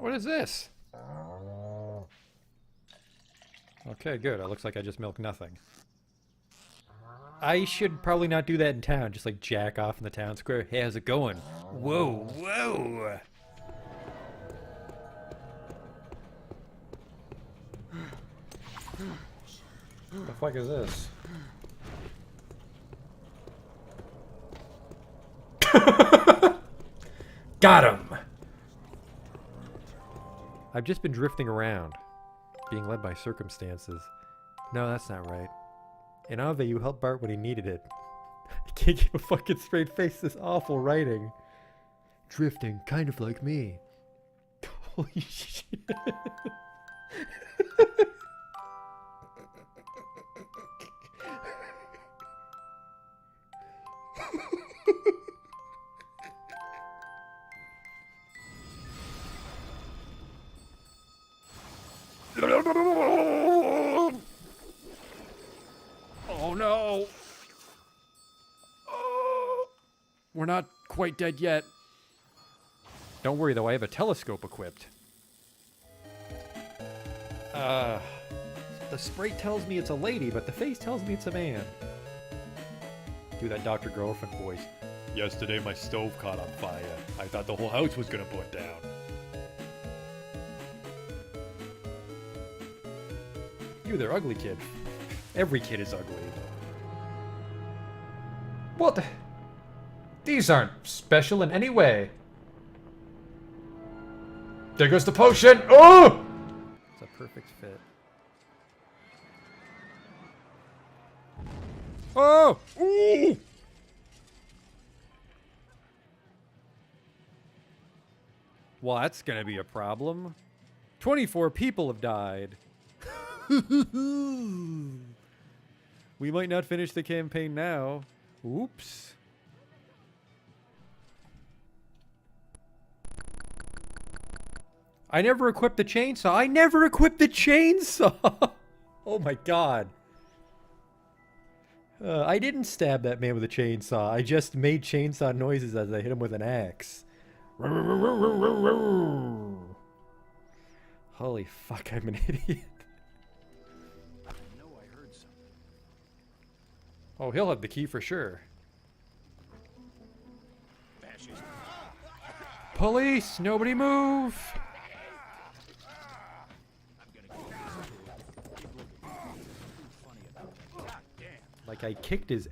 What is this? Okay, good. It looks like I just milked nothing. I should probably not do that in town. Just like jack off in the town square. Hey, how's it going? Whoa, whoa! What the fuck is this? Got him! I've just been drifting around, being led by circumstances. No, that's not right. In Ave, you helped Bart when he needed it. I can't keep a fucking straight face, this awful writing. Drifting, kind of like me. Holy shit. Oh no! Oh, we're not quite dead yet. Don't worry though, I have a telescope equipped. The sprite tells me it's a lady, but the face tells me it's a man. Do that Dr. Girlfriend voice. Yesterday my stove caught on fire. I thought the whole house was gonna burn down. You, they're ugly, kid. Every kid is ugly. What? These aren't special in any way. There goes the potion! Oh! It's a perfect fit. Oh! Ooh! Well, that's gonna be a problem. 24 people have died. We might not finish the campaign now. Oops. I never equipped the chainsaw. I never equipped the chainsaw! Oh my god. I didn't stab that man with a chainsaw. I just made chainsaw noises as I hit him with an axe. Holy fuck, I'm an idiot. Oh, he'll have the key for sure. Police! Nobody move! Like I kicked his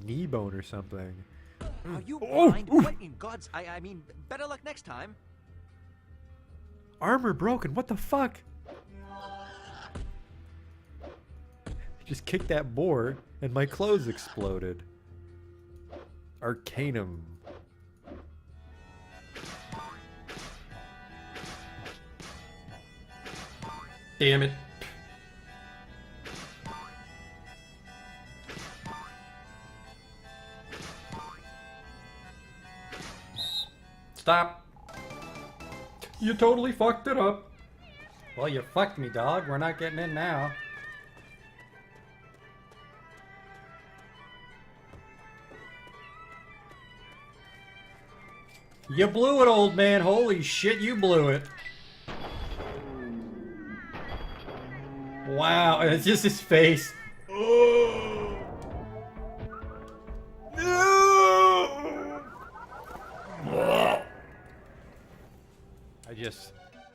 knee bone or something. Are you blind? What in God's... I mean, better luck next time. Armor broken, what the fuck? Just kicked that boar and my clothes exploded. Arcanum. Damn it. Stop. You totally fucked it up. Well, you fucked me, dog. We're not getting in now. You blew it, old man. Holy shit, you blew it. Wow, and it's just his face. Oh. No!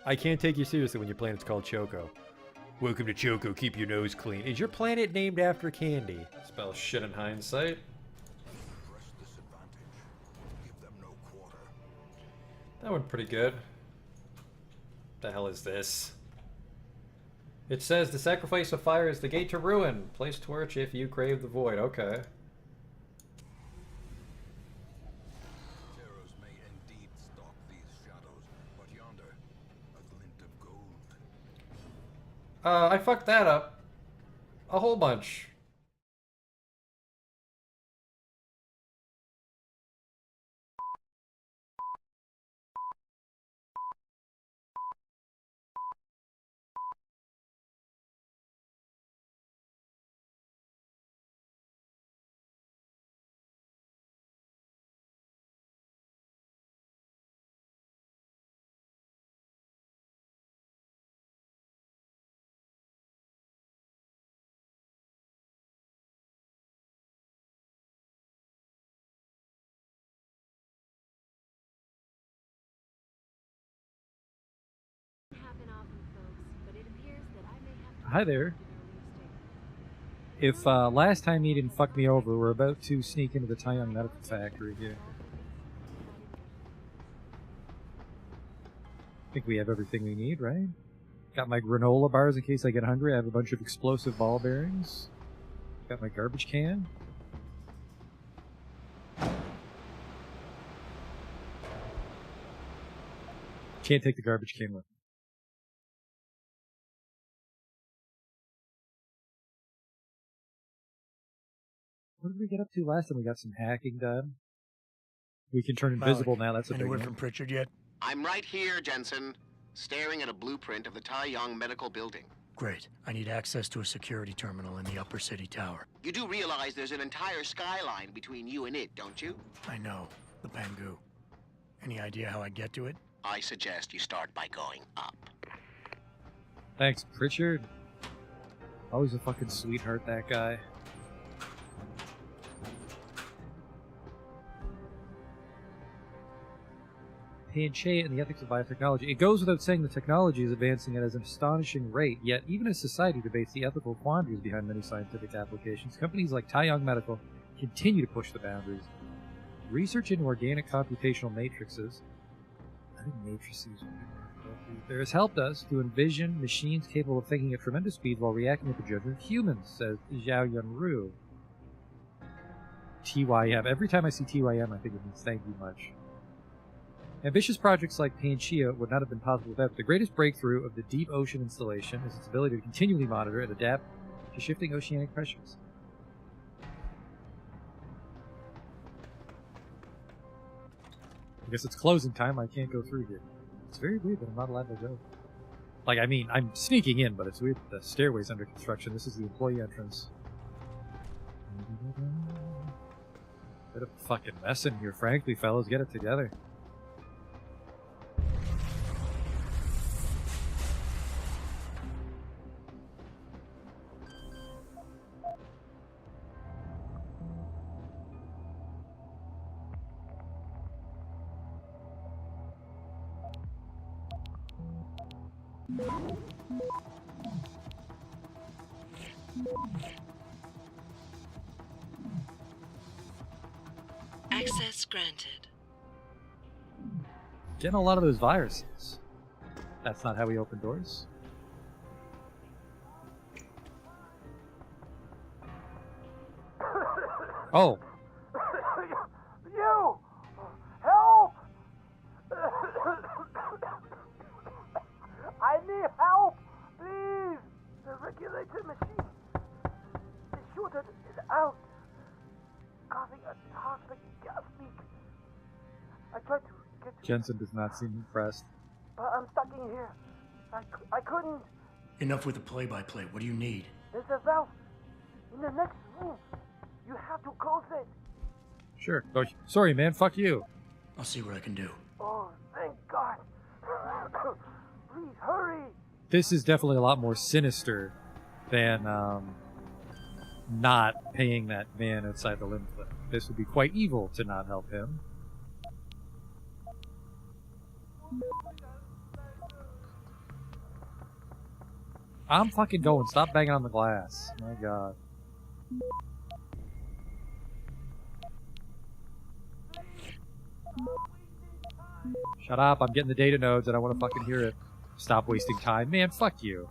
I can't take you seriously when your planet's called Choco. Welcome to Choco, keep your nose clean. Is your planet named after candy? Spell shit in hindsight. That went pretty good. The hell is this? It says the sacrifice of fire is the gate to ruin. Place torch if you crave the void. Okay. Terrors may indeed stalk these shadows, but yonder, a glint of gold. I fucked that up. A whole bunch. Hi there. If last time he didn't fuck me over, we're about to sneak into the Taiyang Medical Factory here. I think we have everything we need, right? Got my granola bars in case I get hungry. I have a bunch of explosive ball bearings. Got my garbage can. Can't take the garbage can with me. What did we get up to last time? We got some hacking done. We can turn invisible now. That's a big Any word one. from Pritchard yet? I'm right here, Jensen, staring at a blueprint of the Taiyang Medical Building. Great. I need access to a security terminal in the upper city tower. You do realize there's an entire skyline between you and it, don't you? I know. The Pangu. Any idea how I get to it? I suggest you start by going up. Thanks, Pritchard. Always a fucking sweetheart, that guy. Panchet and the ethics of biotechnology. It goes without saying the technology is advancing at an astonishing rate, yet even as society debates the ethical quandaries behind many scientific applications, companies like Taiyang Medical continue to push the boundaries. Research into organic computational matrices. I think matrices there has helped us to envision machines capable of thinking at tremendous speeds while reacting with the judgment of humans, says Zhao Yunru. TYM. Every time I see TYM, I think it means thank you much. Ambitious projects like Panchea would not have been possible without it. The greatest breakthrough of the deep ocean installation is its ability to continually monitor and adapt to shifting oceanic pressures. I guess it's closing time. I can't go through here. It's very weird that I'm not allowed to go. Like, I mean, I'm sneaking in, but it's weird that the stairway's under construction. This is the employee entrance. Bit of a fucking mess in here, frankly, fellas. Get it together. Access granted. Getting a lot of those viruses. That's not how we open doors. Oh. You! Help! I need help! Please! The regulator machine. The shooter is out. Causing a toxic gas leak. I tried to get to Jensen does not seem impressed. but I'm stuck in here. I couldn't. Enough with the play-by-play. What do you need? There's a valve in the next room. You have to close it. Sure. Oh, sorry, man. Fuck you. I'll see what I can do. Oh, thank God. Please hurry. This is definitely a lot more sinister than not paying that man outside the limb clip. This would be quite evil to not help him. I'm fucking going. Stop banging on the glass. My God. Shut up. I'm getting the data nodes and I want to fucking hear it. Stop wasting time. Man, fuck you.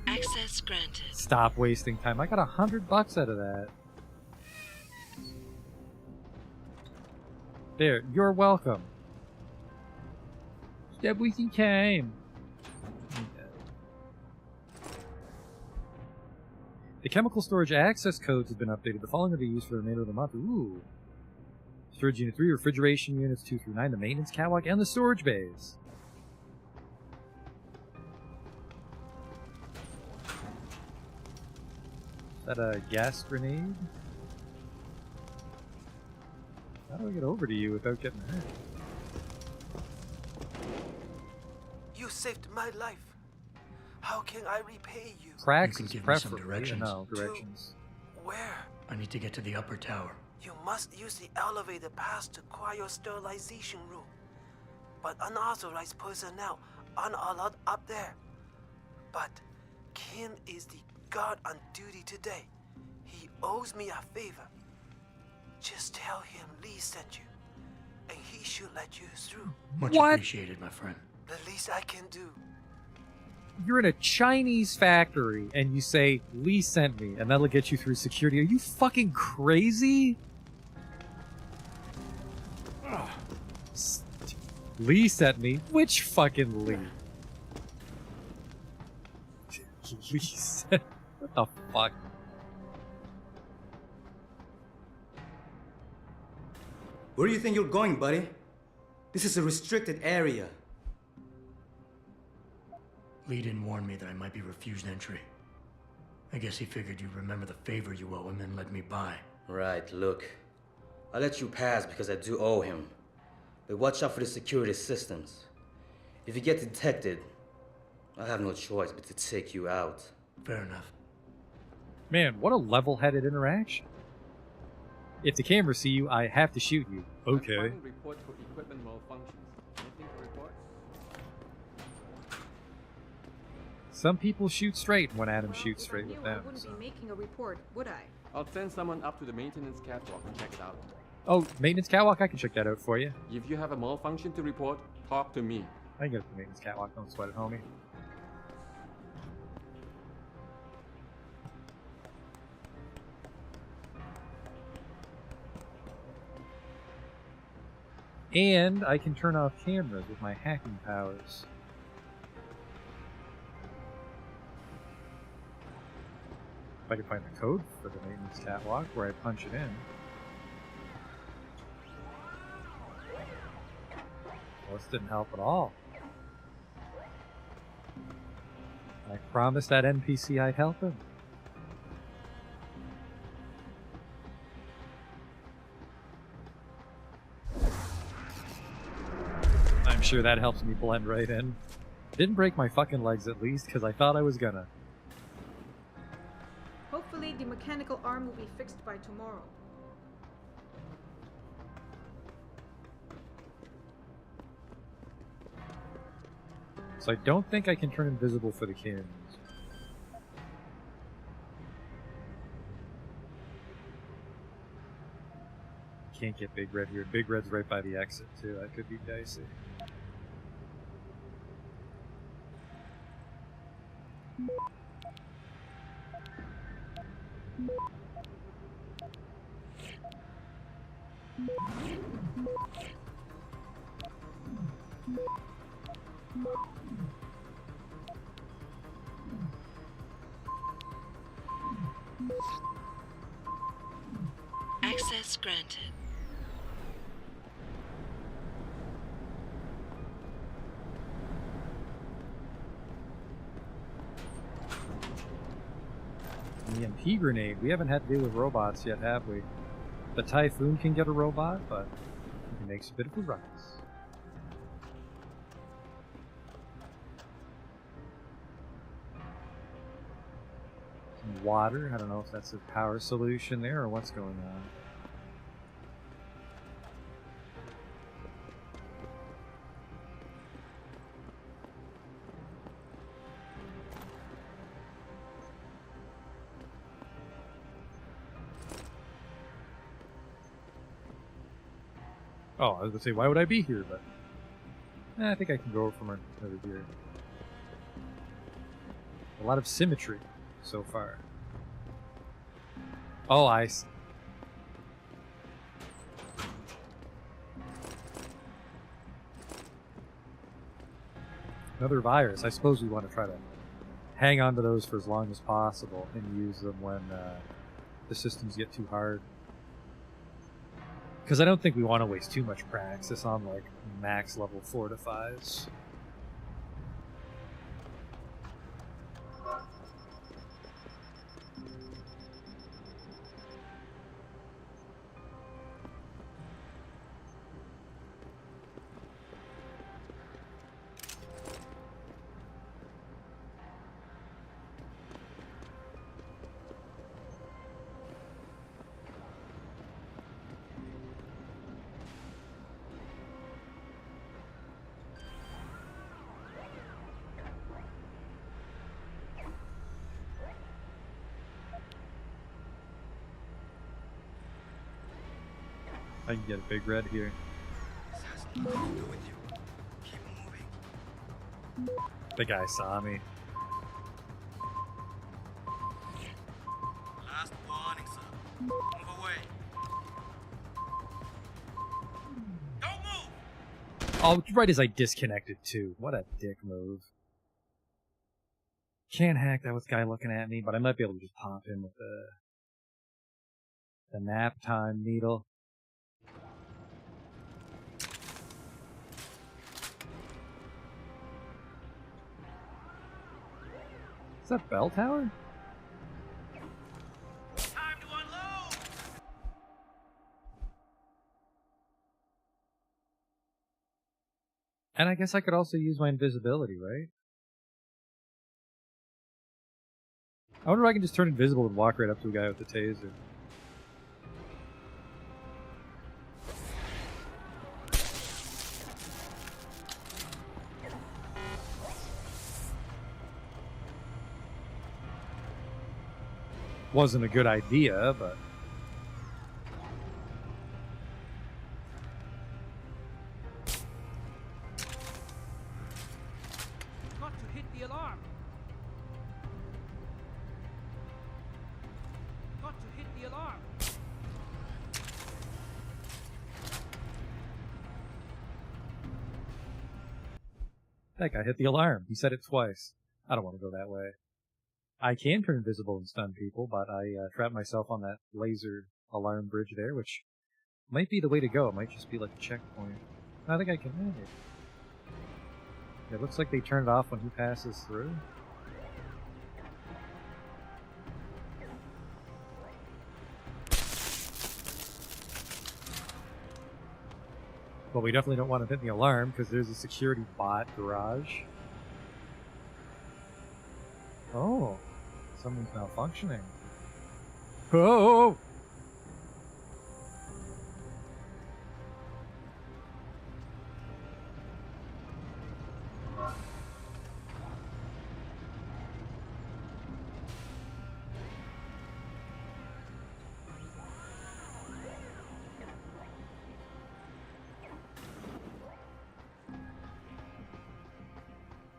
Access granted. Stop wasting time. I got $100 out of that. There, you're welcome. Stop wasting time. The chemical storage access codes have been updated. The following will be used for the remainder of the month. Ooh. Storage Unit 3, Refrigeration Units 2 through 9, the Maintenance Catwalk, and the Storage Bays. Is that a gas grenade? How do I get over to you without getting hurt? You saved my life. How can I repay you? Praxis, You can give me some preferably. directions. No, directions. Where? I need to get to the upper tower. You must use the elevator pass to cryosterilization room. but unauthorized personnel aren't allowed up there. But Kim is the guard on duty today. He owes me a favor. Just tell him Lee sent you, and he should let you through. Much What? appreciated, my friend. The least I can do. You're in a Chinese factory and you say, Lee sent me, and that'll get you through security. Are you fucking crazy? Lee sent me? Which fucking Lee? Lee sent... What the fuck? Where do you think you're going, buddy? This is a restricted area. Lee didn't warn me that I might be refused entry. I guess he figured you'd remember the favor you owe him and let me by. Right, look. I let you pass because I do owe him. But watch out for the security systems. If you get detected, I have no choice but to take you out. Fair enough. Man, what a level-headed interaction. If the cameras see you, I have to shoot you. Okay. Report for equipment malfunctions. Anything to report? Some people shoot straight when Adam shoots straight with I them. wouldn't So. be making a report, would I? I'll send someone up to the maintenance catwalk and check it out. Oh, maintenance catwalk? I can check that out for you. If you have a malfunction to report, talk to me. I can get to the maintenance catwalk. Don't sweat it, homie. And I can turn off cameras with my hacking powers. If I can find the code for the maintenance catwalk where I punch it in. Well, this didn't help at all. I promised that NPC I'd help him. I'm sure that helps me blend right in. Didn't break my fucking legs at least, because I thought I was gonna. Hopefully the mechanical arm will be fixed by tomorrow. So I don't think I can turn invisible for the cameras. Can't get Big Red here. Big Red's right by the exit too. That could be dicey. Access granted. EMP grenade. We haven't had to deal with robots yet, have we? The Typhoon can get a robot, but it makes a bit of a ruckus. Some water. I don't know if that's a power solution there or what's going on. Oh, I was going to say, why would I be here? But I think I can go from over here. A lot of symmetry so far. Oh, I see. Another virus. I suppose we want to try to hang on to those for as long as possible and use them when the systems get too hard. Because I don't think we want to waste too much praxis on, like, max level fortifies. I can get a big red here. This has nothing to do with you. Keep moving. The guy saw me. Last warning, sir. Move away. Don't move! Oh, right as I disconnected too. What a dick move. Can't hack that with guy looking at me, but I might be able to just pop him with the nap time needle. Is that bell tower? Time to unload! And I guess I could also use my invisibility, right? I wonder if I can just turn invisible and walk right up to a guy with a taser. Wasn't a good idea, but... Got to hit the alarm. Got to hit the alarm. That guy hit the alarm. He said it twice. I don't want to go that way. I can turn invisible and stun people, but I trapped myself on that laser alarm bridge there, which might be the way to go. It might just be like a checkpoint. I think I can hit it. It looks like they turn it off when he passes through. But we definitely don't want to hit the alarm because there's a security bot garage. Oh, someone's malfunctioning. Oh!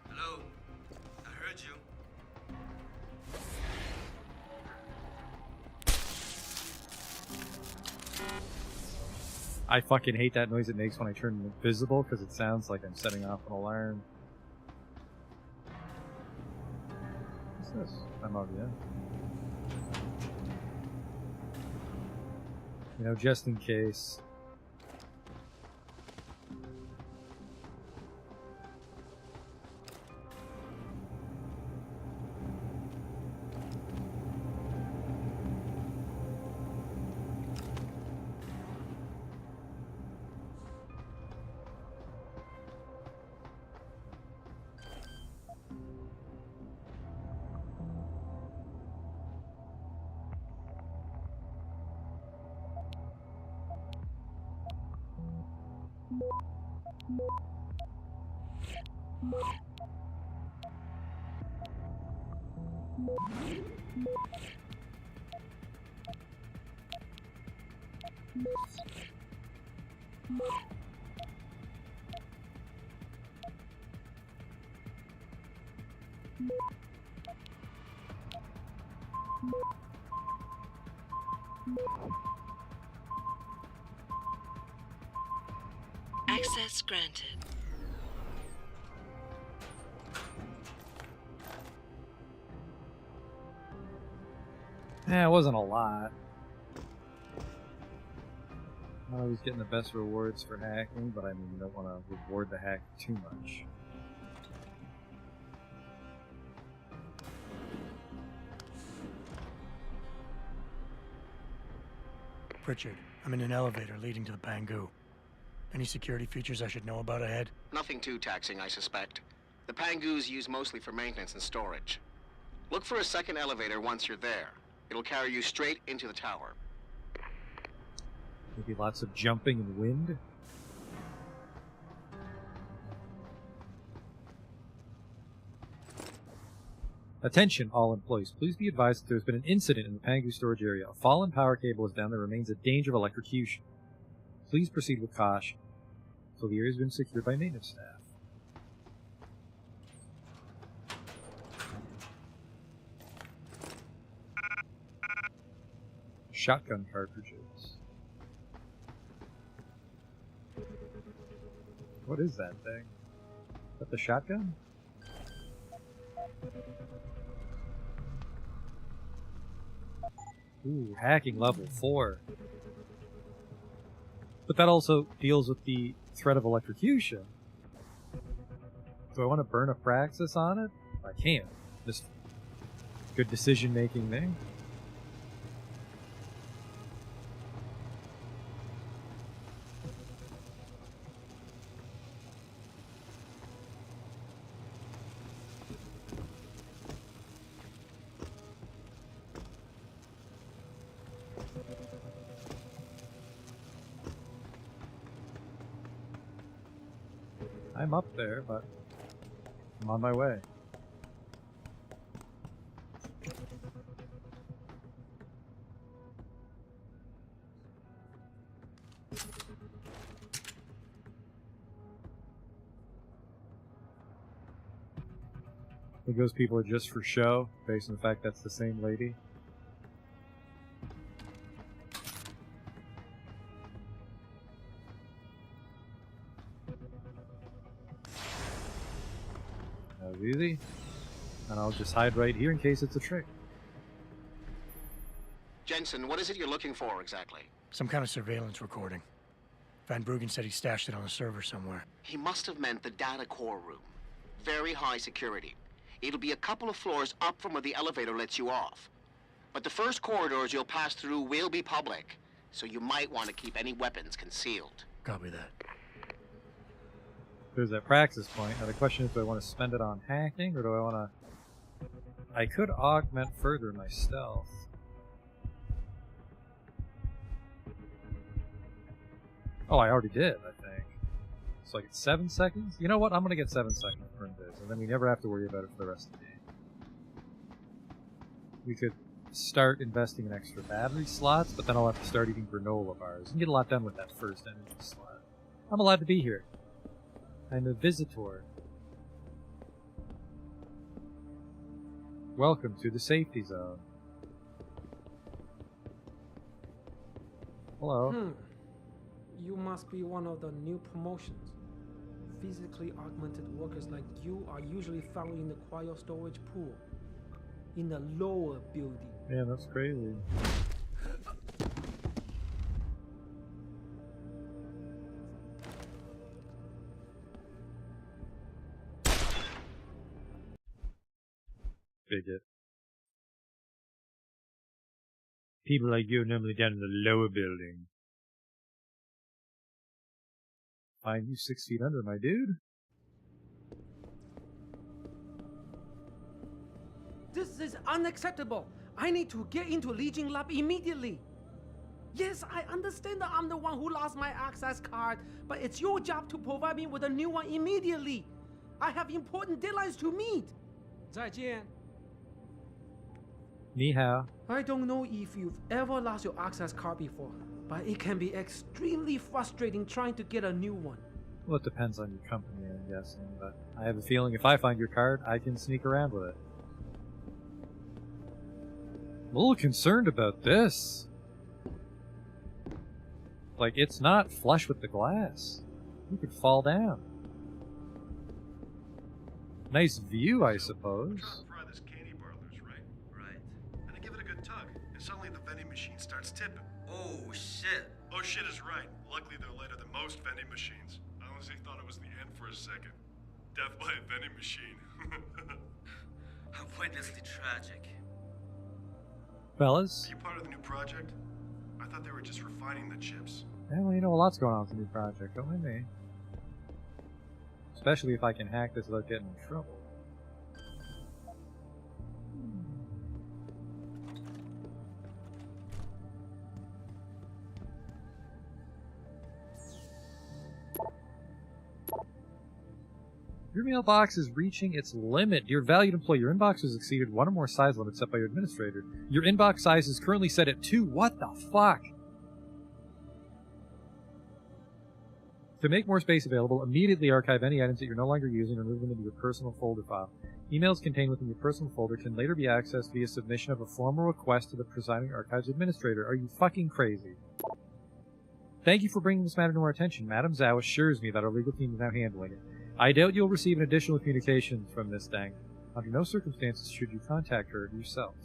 Hello? I heard you. I fucking hate that noise it makes when I turn invisible because it sounds like I'm setting off an alarm. What's this? I'm already in. You know, just in case. Access granted. Yeah, it wasn't a lot. Not always getting the best rewards for hacking, but I mean, you don't want to reward the hack too much. Richard, I'm in an elevator leading to the Pangu. Any security features I should know about ahead? Nothing too taxing, I suspect. The Pangus used mostly for maintenance and storage. Look for a second elevator once you're there. It'll carry you straight into the tower. Maybe lots of jumping and wind. Attention, all employees. Please be advised that there has been an incident in the Pangu storage area. A fallen power cable is down. There remains a danger of electrocution. Please proceed with caution. So the area has been secured by maintenance staff. Shotgun cartridges. What is that thing? Is that the shotgun? Ooh, hacking level 4. But that also deals with the threat of electrocution. Do I want to burn a Praxis on it? I can't. Just good decision making thing. I'm up there, but I'm on my way. I think those people are just for show, based on the fact that's the same lady. That was easy. And I'll just hide right here in case it's a trick. Jensen, what is it you're looking for exactly? Some kind of surveillance recording. Van Bruggen said he stashed it on a server somewhere. He must have meant the data core room. Very high security. It'll be a couple of floors up from where the elevator lets you off. But the first corridors you'll pass through will be public, so you might want to keep any weapons concealed. Copy that. There's that praxis point. Now the question is, do I want to spend it on hacking, or do I want to... I could augment further my stealth. Oh, I already did, I think. So I get 7 seconds? You know what? I'm going to get 7 seconds for this, and then we never have to worry about it for the rest of the game. We could start investing in extra battery slots, but then I'll have to start eating granola bars and get a lot done with that first energy slot. I'm allowed to be here. I'm a visitor. Welcome to the safety zone. Hello. You must be one of the new promotions. Physically augmented workers like you are usually found in the cryo storage pool. In the lower building. Man, that's crazy. Bigot. People like you are normally down in the lower building. Find you 6 feet under, my dude. This is unacceptable. I need to get into Legion Lab immediately. Yes, I understand that I'm the one who lost my access card, but it's your job to provide me with a new one immediately. I have important deadlines to meet. 再见. Ni hao. I don't know if you've ever lost your access card before, but it can be extremely frustrating trying to get a new one. Well, it depends on your company, I'm guessing, but I have a feeling if I find your card, I can sneak around with it. I'm a little concerned about this. Like, it's not flush with the glass. You could fall down. Nice view, I suppose. Try this candy parlors, right? Right. And I give it a good tug, and suddenly the vending machine starts tipping. Oh, shit. Oh, shit is right. Luckily, they're lighter than most vending machines. I honestly thought it was the end for a second. Death by a vending machine. How pointlessly tragic. Fellas? Are you part of the new project? I thought they were just refining the chips. Yeah, well, you know a lot's going on with the new project, don't mind me. Especially if I can hack this without getting in trouble. Your mailbox is reaching its limit. Dear valued employee, your inbox has exceeded one or more size limits set by your administrator. Your inbox size is currently set at 2. What the fuck? To make more space available, immediately archive any items that you're no longer using or move them into your personal folder file. Emails contained within your personal folder can later be accessed via submission of a formal request to the presiding archives administrator. Are you fucking crazy? Thank you for bringing this matter to our attention. Madam Zhao assures me that our legal team is now handling it. I doubt you'll receive an additional communications from Miss Deng. Under no circumstances should you contact her yourself.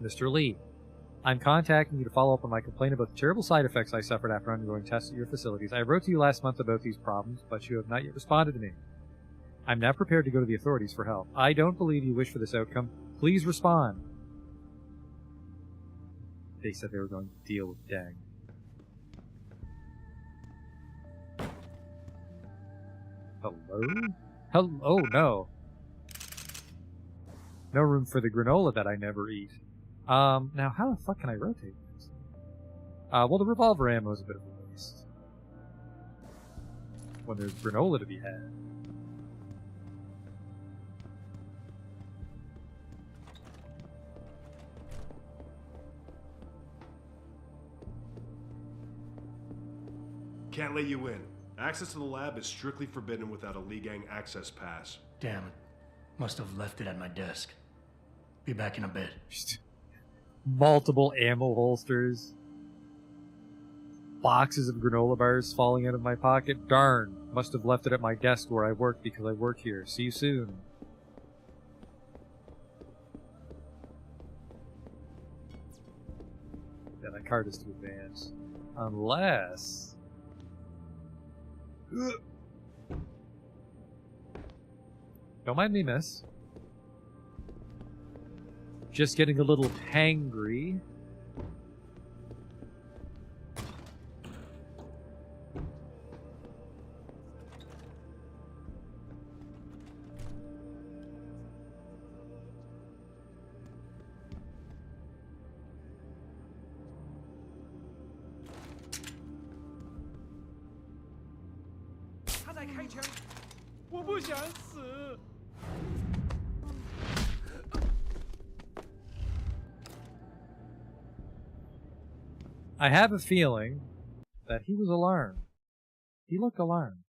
Mr. Lee, I'm contacting you to follow up on my complaint about the terrible side effects I suffered after undergoing tests at your facilities. I wrote to you last month about these problems, but you have not yet responded to me. I'm now prepared to go to the authorities for help. I don't believe you wish for this outcome. Please respond. They said they were going to deal with Deng. Hello? Hello? Oh, no. No room for the granola that I never eat. Now how the fuck can I rotate this? Well, the revolver ammo is a bit of a waste. When there's granola to be had. Can't let you in. Access to the lab is strictly forbidden without a Lee Gang access pass. Damn it. Must have left it at my desk. Be back in a bit. Multiple ammo holsters. Boxes of granola bars falling out of my pocket. Darn. Must have left it at my desk where I work because I work here. See you soon. Yeah, that card is to advance. Unless... Don't mind me, miss. Just getting a little hangry. I have a feeling that he was alarmed. He looked alarmed.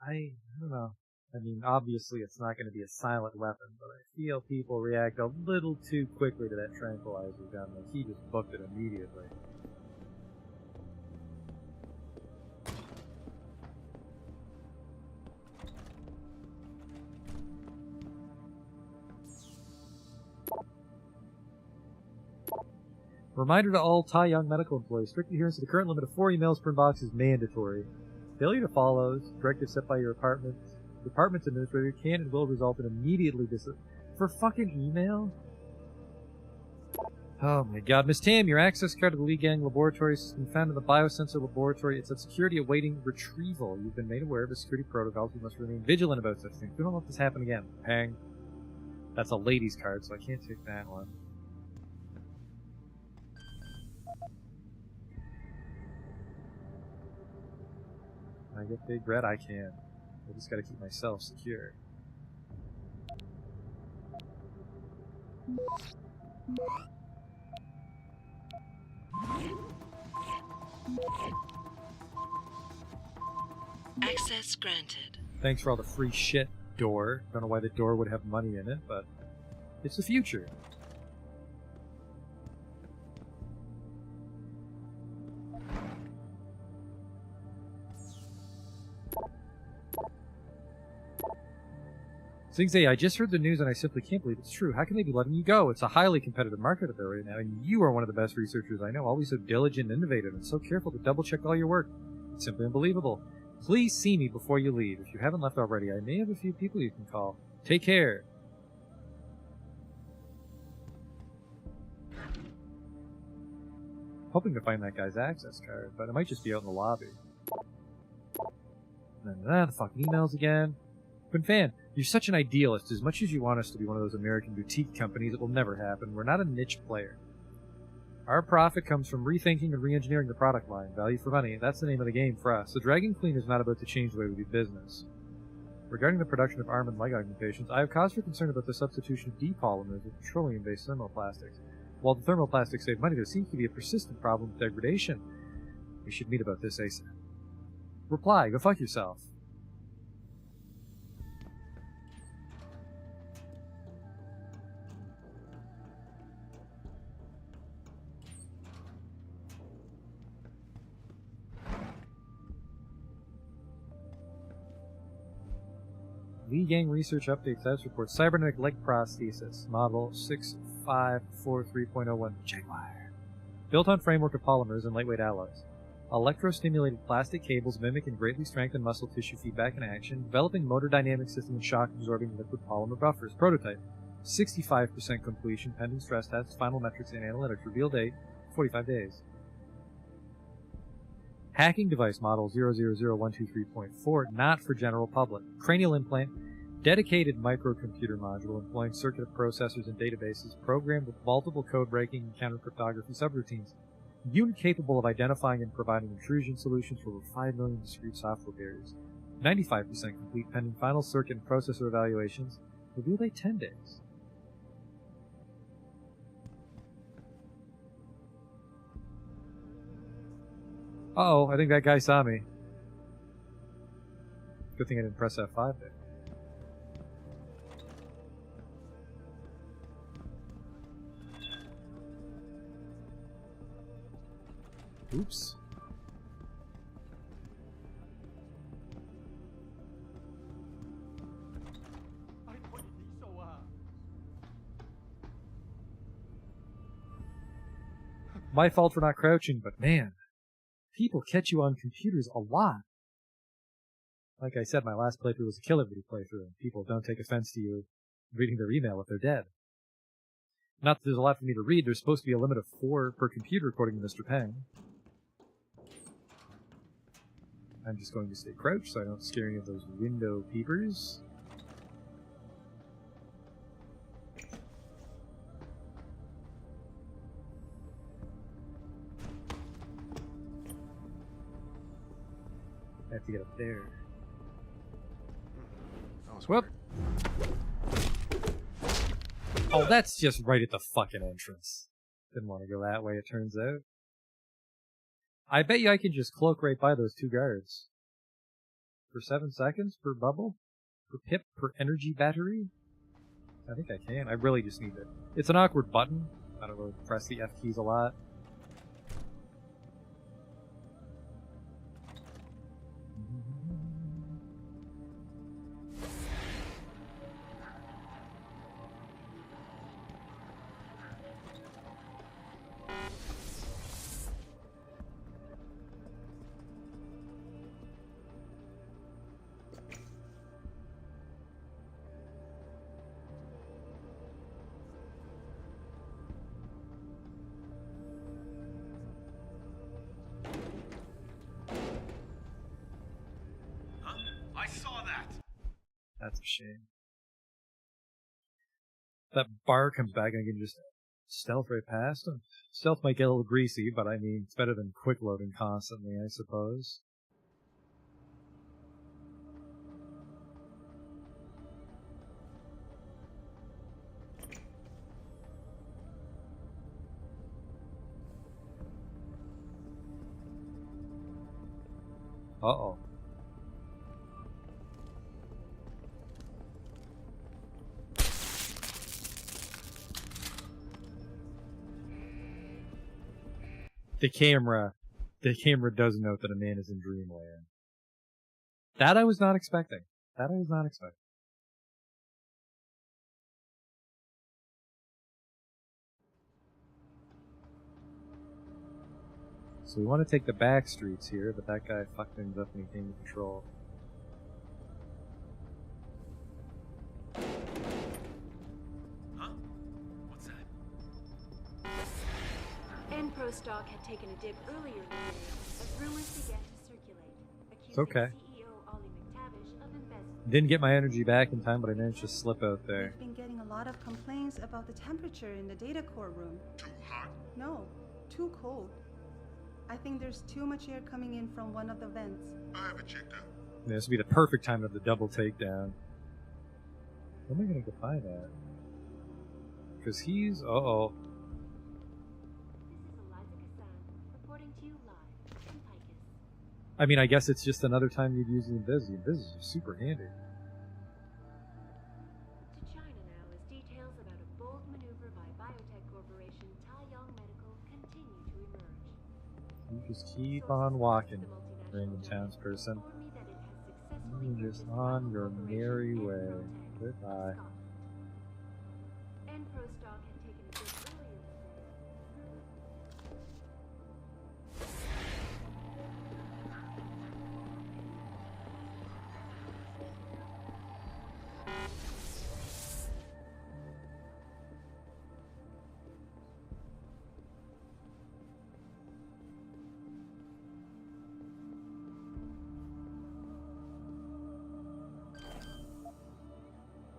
I don't know. I mean, obviously it's not going to be a silent weapon, but I feel people react a little too quickly to that tranquilizer gun. Like, he just booked it immediately. Reminder to all Taiyang medical employees, strict adherence to the current limit of 4 emails per inbox is mandatory. Failure to follow directives set by your department's administrator can and will result in immediately for fucking email? Oh my god, Miss Tam, your access card to the Lee Gang laboratories has been found in the biosensor laboratory. It's at security awaiting retrieval. You've been made aware of the security protocols. You must remain vigilant about such things. We don't let this happen again. Pang. That's a lady's card, so I can't take that one. I get big red, I can. I just gotta keep myself secure. Access granted. Thanks for all the free shit, door. Don't know why the door would have money in it, but it's the future. Zingzay, I just heard the news and I simply can't believe it's true. How can they be letting you go? It's a highly competitive market out there right now, and you are one of the best researchers I know, always so diligent and innovative, and so careful to double-check all your work. It's simply unbelievable. Please see me before you leave. If you haven't left already, I may have a few people you can call. Take care. Hoping to find that guy's access card, but it might just be out in the lobby. And then the fucking emails again. Quinn Fan, you're such an idealist. As much as you want us to be one of those American boutique companies, it will never happen. We're not a niche player. Our profit comes from rethinking and re-engineering the product line. Value for money. That's the name of the game for us. The Dragon Queen is not about to change the way we do business. Regarding the production of arm and leg augmentations, I have cause for concern about the substitution of D-polymers with petroleum-based thermoplastics. While the thermoplastics save money, there seems to be a persistent problem with degradation. We should meet about this ASAP. Reply, go fuck yourself. Lee Gang Research Update Status Report. Cybernetic Leg Prosthesis. Model 6543.01 Jaguar. Built on framework of polymers and lightweight alloys. Electro-stimulated plastic cables mimic and greatly strengthen muscle tissue feedback and action. Developing motor dynamic system and shock-absorbing liquid polymer buffers. Prototype. 65% completion pending stress tests. Final metrics and analytics. Reveal date 45 days. Hacking device model 000123.4, not for general public. Cranial implant, dedicated microcomputer module employing circuit processors and databases programmed with multiple code breaking and counter cryptography subroutines. Unit capable of identifying and providing intrusion solutions for over 5 million discrete software barriers. 95% complete pending final circuit and processor evaluations. Review date 10 days. Uh-oh, I think that guy saw me. Good thing I didn't press F5 there. Oops. My fault for not crouching, but man. People catch you on computers a lot. Like I said, my last playthrough was a Kill Everybody playthrough, and people don't take offense to you reading their email if they're dead. Not that there's a lot for me to read. There's supposed to be a limit of 4 per computer, according to Mr. Peng. I'm just going to stay crouched so I don't scare any of those window peepers. I have to get up there. Whoop! Oh, that's just right at the fucking entrance. Didn't want to go that way, it turns out. I bet you I can just cloak right by those 2 guards. For 7 seconds per bubble? Per pip? Per energy battery? I think I can. I really just need it. It's an awkward button. I don't really press the F keys a lot. That's a shame. That bar comes back and I can just stealth right past him. Stealth might get a little greasy, but I mean, it's better than quick loading constantly, I suppose. Uh-oh. The camera does note that a man is in dreamland. That I was not expecting. So we want to take the back streets here, but that guy fucked things up when he came to control. Enpro stock had taken a dip earlier in the day as rumors began to circulate. It's okay. CEO Ollie McTavish of embezzlement. Didn't get my energy back in time, but I managed to slip out there. We've been getting a lot of complaints about the temperature in the data core room. Too hot? No, too cold. I think there's too much air coming in from one of the vents. I have it checked out. Yeah, this would be the perfect time of the double takedown. Where am I going to go find that? Because he's... Uh-oh. I mean, I guess it's just another time you'd use the invis. The invis is super handy. To China now as details about a bold maneuver by biotech corporation Taiyong Medical continue to emerge. You just keep on walking, random townsperson. You're just on your merry way. Goodbye. Enpro stock had taken a dip earlier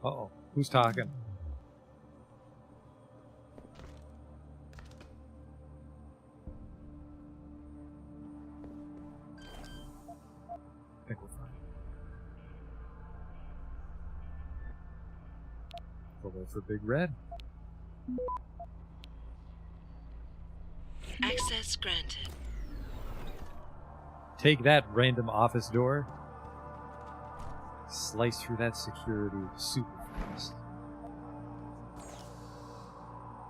Uh-oh. Who's talking? I think we're fine. We'll go for Big Red. Access granted. Take that, random office door. Slice through that security super fast.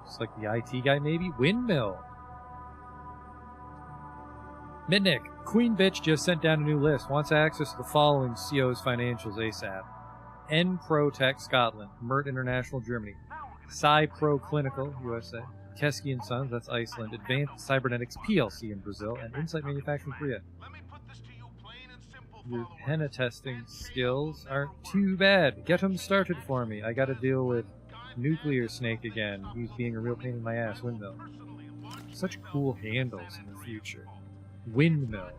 Just like the IT guy, maybe? Windmill. Mitnick, Queen Bitch just sent down a new list. Wants access to the following CO's financials ASAP. N-Pro Tech Scotland, Mert International Germany, Pro Clinical USA, Keski & Sons, that's Iceland, Advanced Cybernetics PLC in Brazil, and Insight Manufacturing Korea. Your henna testing skills aren't too bad. Get them started for me. I gotta deal with Nuclear Snake again. He's being a real pain in my ass. Windmill. Such cool handles in the future. Windmill.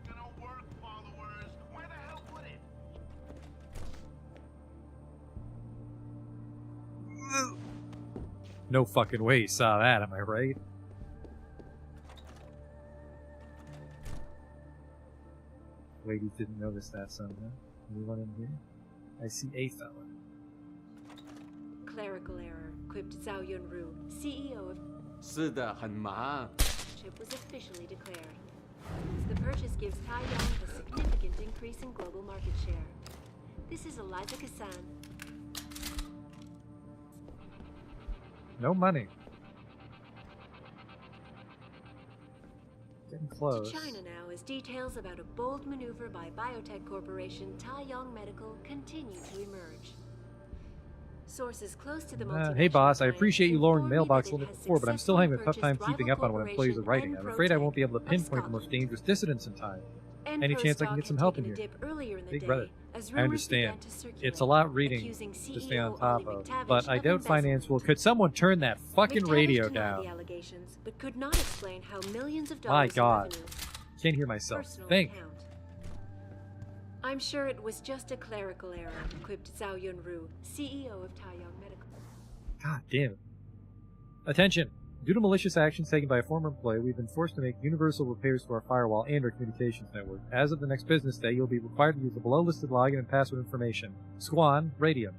No fucking way you saw that, am I right? Ladies didn't notice that somehow. Anyone in here? I see a fella. Clerical error, quipped Zhao Yunru, CEO of 是的，很忙。 Chip was officially declared. The purchase gives Taiyong a significant increase in global market share. This is Eliza Kassan. No money. Getting close. To China now as details about a bold maneuver by biotech corporation Taiyong Medical continue to emerge. Sources close to the Hey boss, I appreciate you lowering the mailbox a little bit before, but I'm still having a tough time keeping up on what employees are writing. I'm afraid I won't be able to pinpoint the most dangerous dissidents in time. Any chance I can get some help in here? Big brother. I understand. It's a lot reading to stay on top of, but I doubt finance will. Could someone turn that fucking radio down? But could not explain how millions of My dollars God. in revenue Can't hear myself. personal Think. account. I'm sure it was just a clerical error, quipped Zhao Yunru, CEO of Taiyong Medical. God damn it. Attention! Due to malicious actions taken by a former employee, we've been forced to make universal repairs to our firewall and our communications network. As of the next business day, you'll be required to use the below-listed login and password information. Squan, Radium.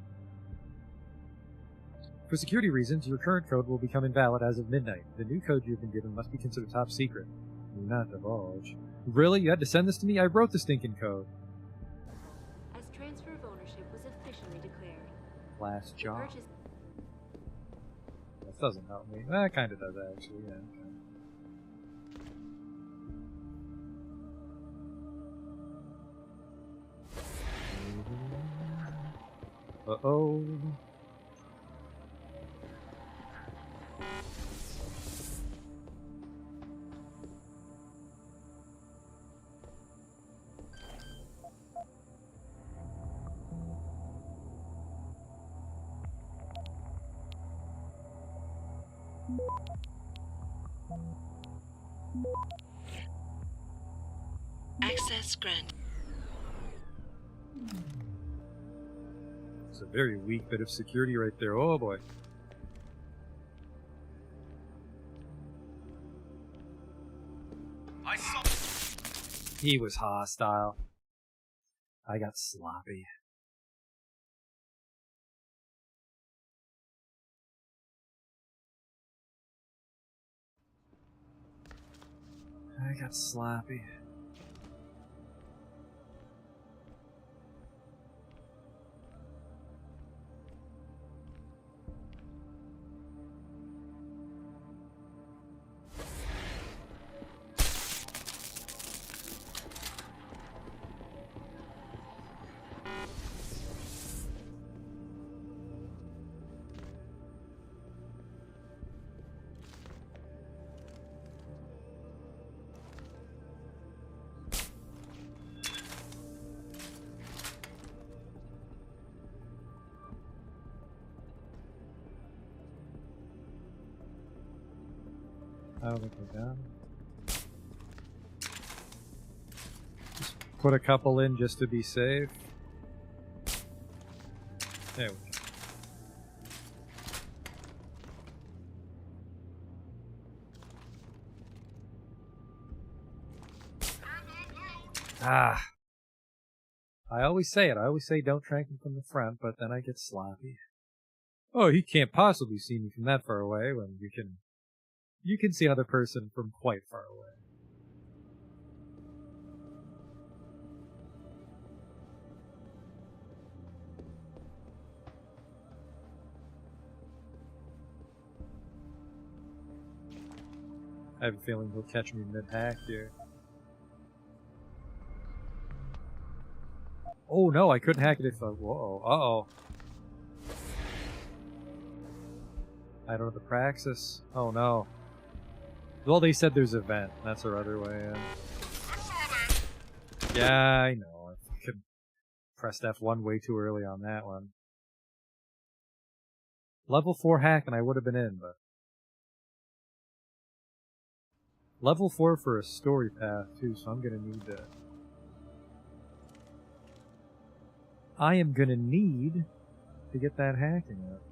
For security reasons, your current code will become invalid as of midnight. The new code you've been given must be considered top secret. Do not divulge. Really? You had to send this to me? I wrote the stinking code. As transfer of ownership was officially declared. Last The job. purchase That doesn't help me. That kind of does, actually, yeah. Okay. Uh-oh. Access granted. It's a very weak bit of security right there. Oh boy. I saw. He was hostile. I got sloppy. I got sloppy. I don't think we're done. Just put a couple in just to be safe. There we go. Ah. I always say it. I always say don't trank him from the front, but then I get sloppy. Oh, he can't possibly see me from that far away when you can see another person from quite far away. I have a feeling he'll catch me mid-hack here. Oh no, I couldn't hack it if I... Whoa, uh-oh. I don't have the praxis. Oh no. Well, they said there's a vent. That's our other way in. Yeah, I know. I fucking pressed F1 way too early on that one. Level 4 hack and I would have been in, but... Level 4 for a story path, too, so I'm gonna need to... I am gonna need to get that hacking up.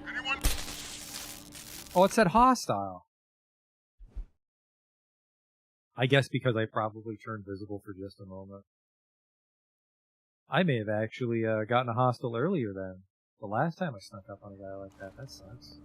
Anyone? Oh, it said hostile. I guess because I probably turned visible for just a moment. I may have actually gotten a hostile earlier than the last time I snuck up on a guy like that. That sucks.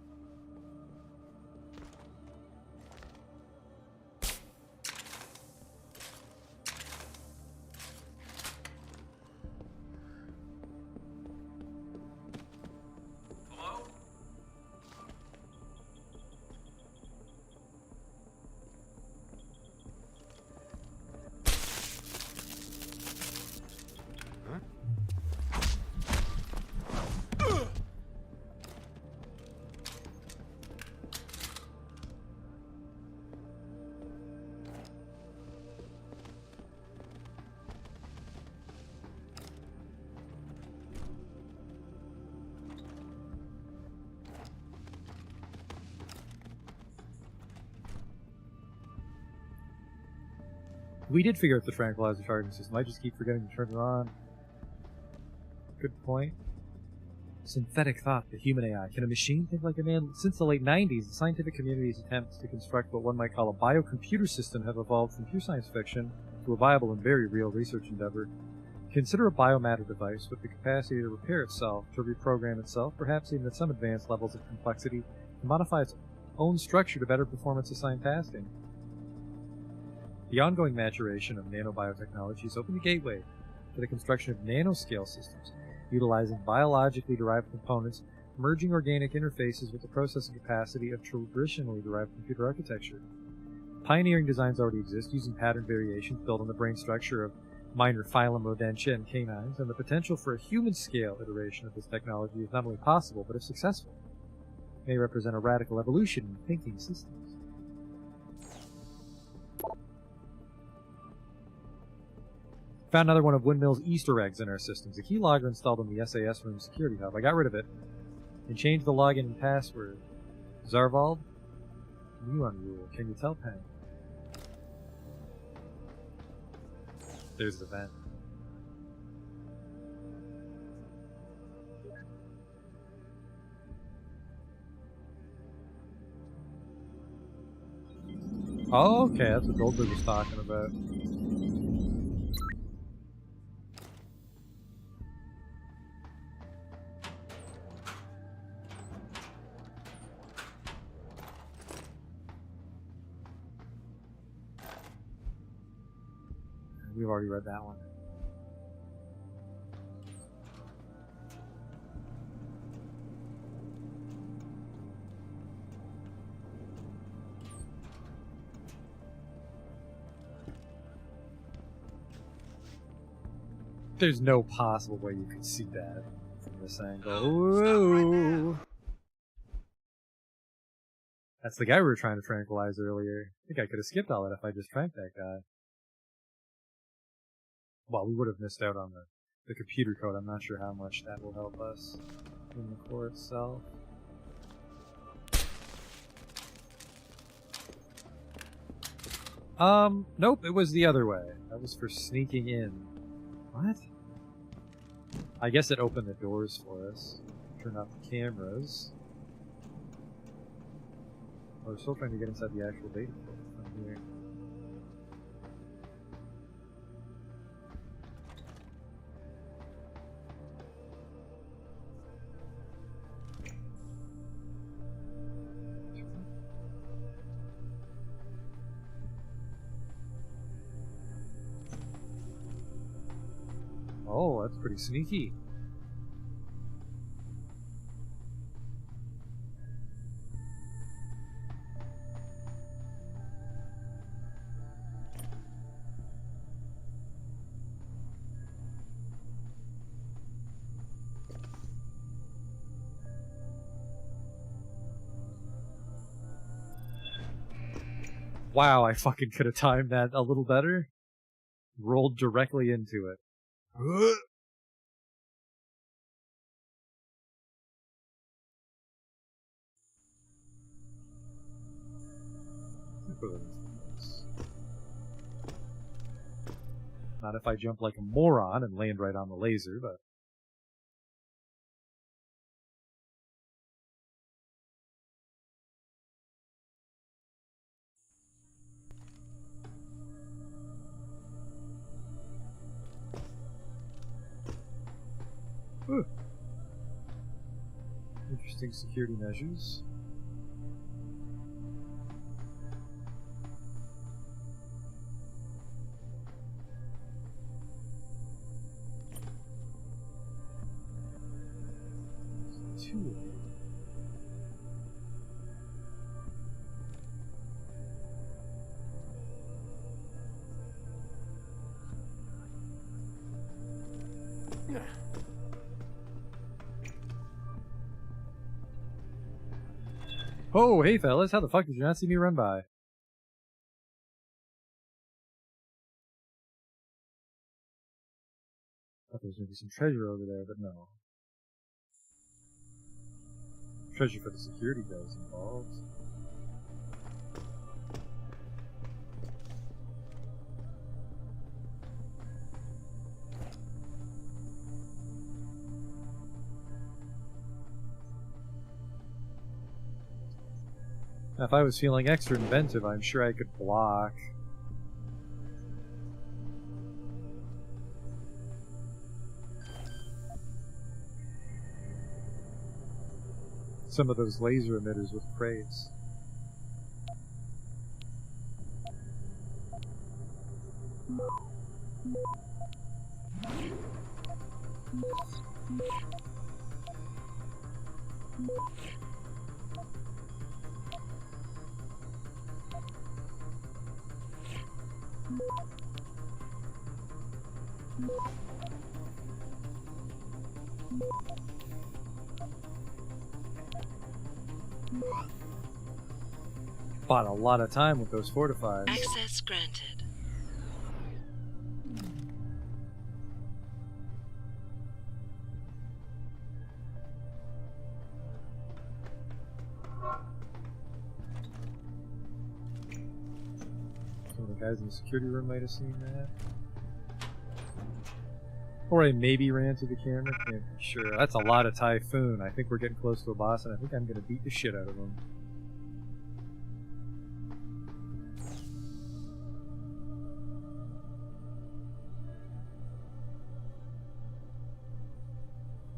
We did figure out the tranquilizer charging system. I just keep forgetting to turn it on. Good point. Synthetic thought, the human AI. Can a machine think like a man? Since the late 90s, the scientific community's attempts to construct what one might call a biocomputer system have evolved from pure science fiction to a viable and very real research endeavor. Consider a biomatter device with the capacity to repair itself, to reprogram itself, perhaps even at some advanced levels of complexity, to modify its own structure to better perform its assigned tasking. The ongoing maturation of nanobiotechnology has opened the gateway to the construction of nanoscale systems, utilizing biologically derived components, merging organic interfaces with the processing capacity of traditionally derived computer architecture. Pioneering designs already exist using pattern variations built on the brain structure of minor phylum Rodentia and canines, and the potential for a human-scale iteration of this technology is not only possible, but if successful, may represent a radical evolution in thinking systems. Found another one of Windmill's Easter eggs in our systems. A keylogger installed in the SAS room security hub. I got rid of it and changed the login and password. Zarvald? New rule. Can you tell Pen? There's the vent. Oh, okay, that's what Goldberg was talking about. We've already read that one. There's no possible way you could see that from this angle. Ooh. That's the guy we were trying to tranquilize earlier. I think I could have skipped all that if I just tranked that guy. Well, we would have missed out on the computer code. I'm not sure how much that will help us in the core itself. Nope, it was the other way. That was for sneaking in. What? I guess it opened the doors for us. Turn off the cameras. We're still trying to get inside the actual data port from here. Oh, that's pretty sneaky. Wow, I fucking could have timed that a little better. Rolled directly into it. Not if I jump like a moron and land right on the laser, but... Ooh. Interesting security measures. Two. Oh, hey fellas, how the fuck did you not see me run by? Thought there was gonna be some treasure over there, but no. Treasure for the security guys involved. Now, if I was feeling extra inventive, I'm sure I could block some of those laser emitters with crates. Bought a lot of time with those fortifieds. Access granted. Some of the guys in the security room might have seen that. Or I maybe ran to the camera, can't be sure. That's a lot of Typhoon. I think we're getting close to a boss, and I think I'm going to beat the shit out of him.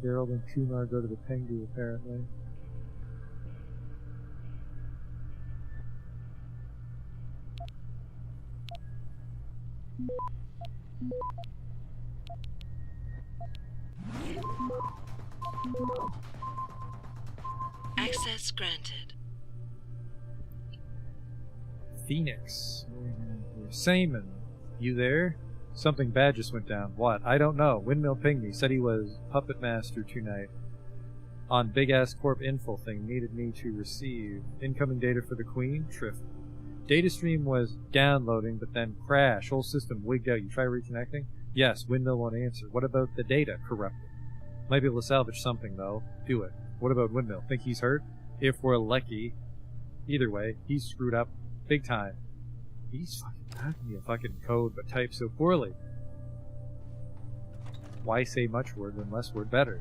Gerald and Kumar go to the Pengu, apparently. Access granted. Phoenix. Simon, you there? Something bad just went down. What? I don't know. Windmill pinged me. Said he was puppet master tonight. On big ass corp info thing. Needed me to receive incoming data for the Queen. Triff. Data stream was downloading, but then crash. Whole system wigged out. You try reconnecting? Yes. Windmill won't answer. What about the data? Corrupted. Might be able to salvage something though. Do it. What about Windmill? Think he's hurt? If we're lucky. Either way, he's screwed up big time. He's fucking How can you fucking code but type so poorly? Why say much word when less word better?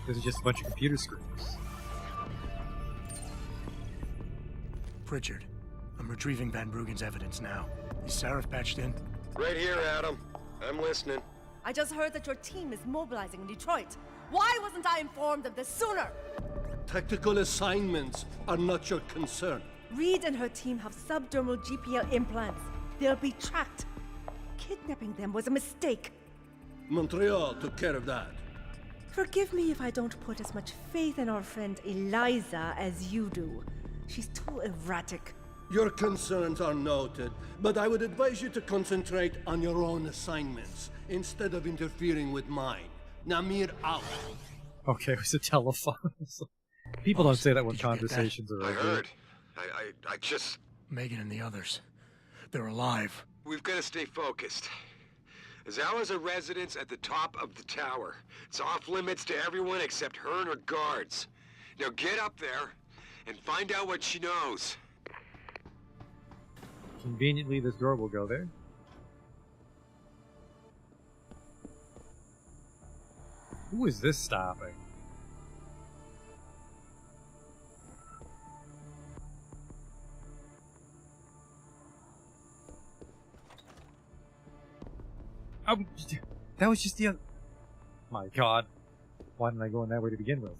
This is just a bunch of computer screens. Pritchard, I'm retrieving Van Bruggen's evidence now. Is Sarif patched in? Right here, Adam. I'm listening. I just heard that your team is mobilizing in Detroit. Why wasn't I informed of this sooner? Tactical assignments are not your concern. Reed and her team have subdermal GPL implants. They'll be tracked. Kidnapping them was a mistake. Montreal took care of that. Forgive me if I don't put as much faith in our friend Eliza as you do. She's too erratic. Your concerns are noted, but I would advise you to concentrate on your own assignments instead of interfering with mine. Namir out. Okay, it was a telephone. People don't say that when conversations are I over. heard. I just... Megan and the others. They're alive. We've got to stay focused. Zawa's a residence at the top of the tower. It's off limits to everyone except her and her guards. Now get up there and find out what she knows. Conveniently, this door will go there. Who is this stopping? Oh, that was just the other... My god. Why didn't I go in that way to begin with?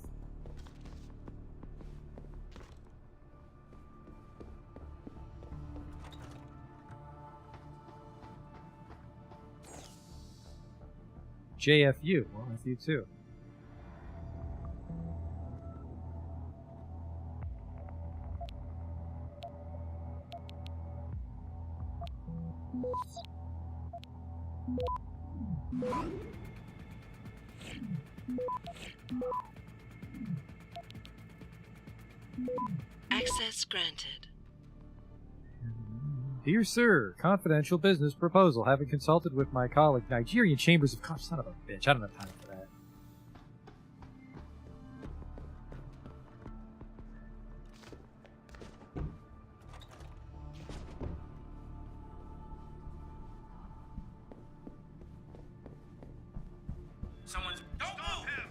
JFU. Well, that's you too. Access granted. Dear Sir, confidential business proposal. Having consulted with my colleague, Nigerian Chambers of Commerce. Son of a bitch. I don't have time for that. Someone's... Don't move him!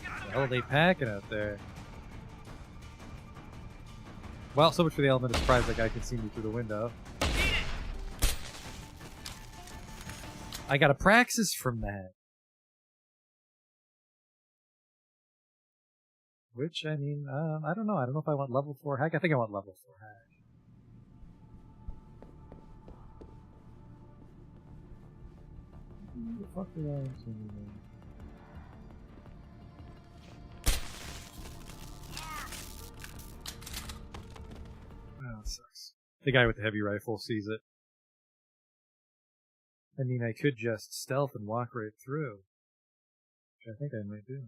What the hell are they packing out there? Well, so much for the element of surprise that guy can see me through the window. I got a praxis from that. Which, I mean, I don't know. I don't know if I want level 4 hack. I think I want level 4 hack. What the fuck did I do? Oh, that sucks. The guy with the heavy rifle sees it. I mean, I could just stealth and walk right through. Which I think I might do.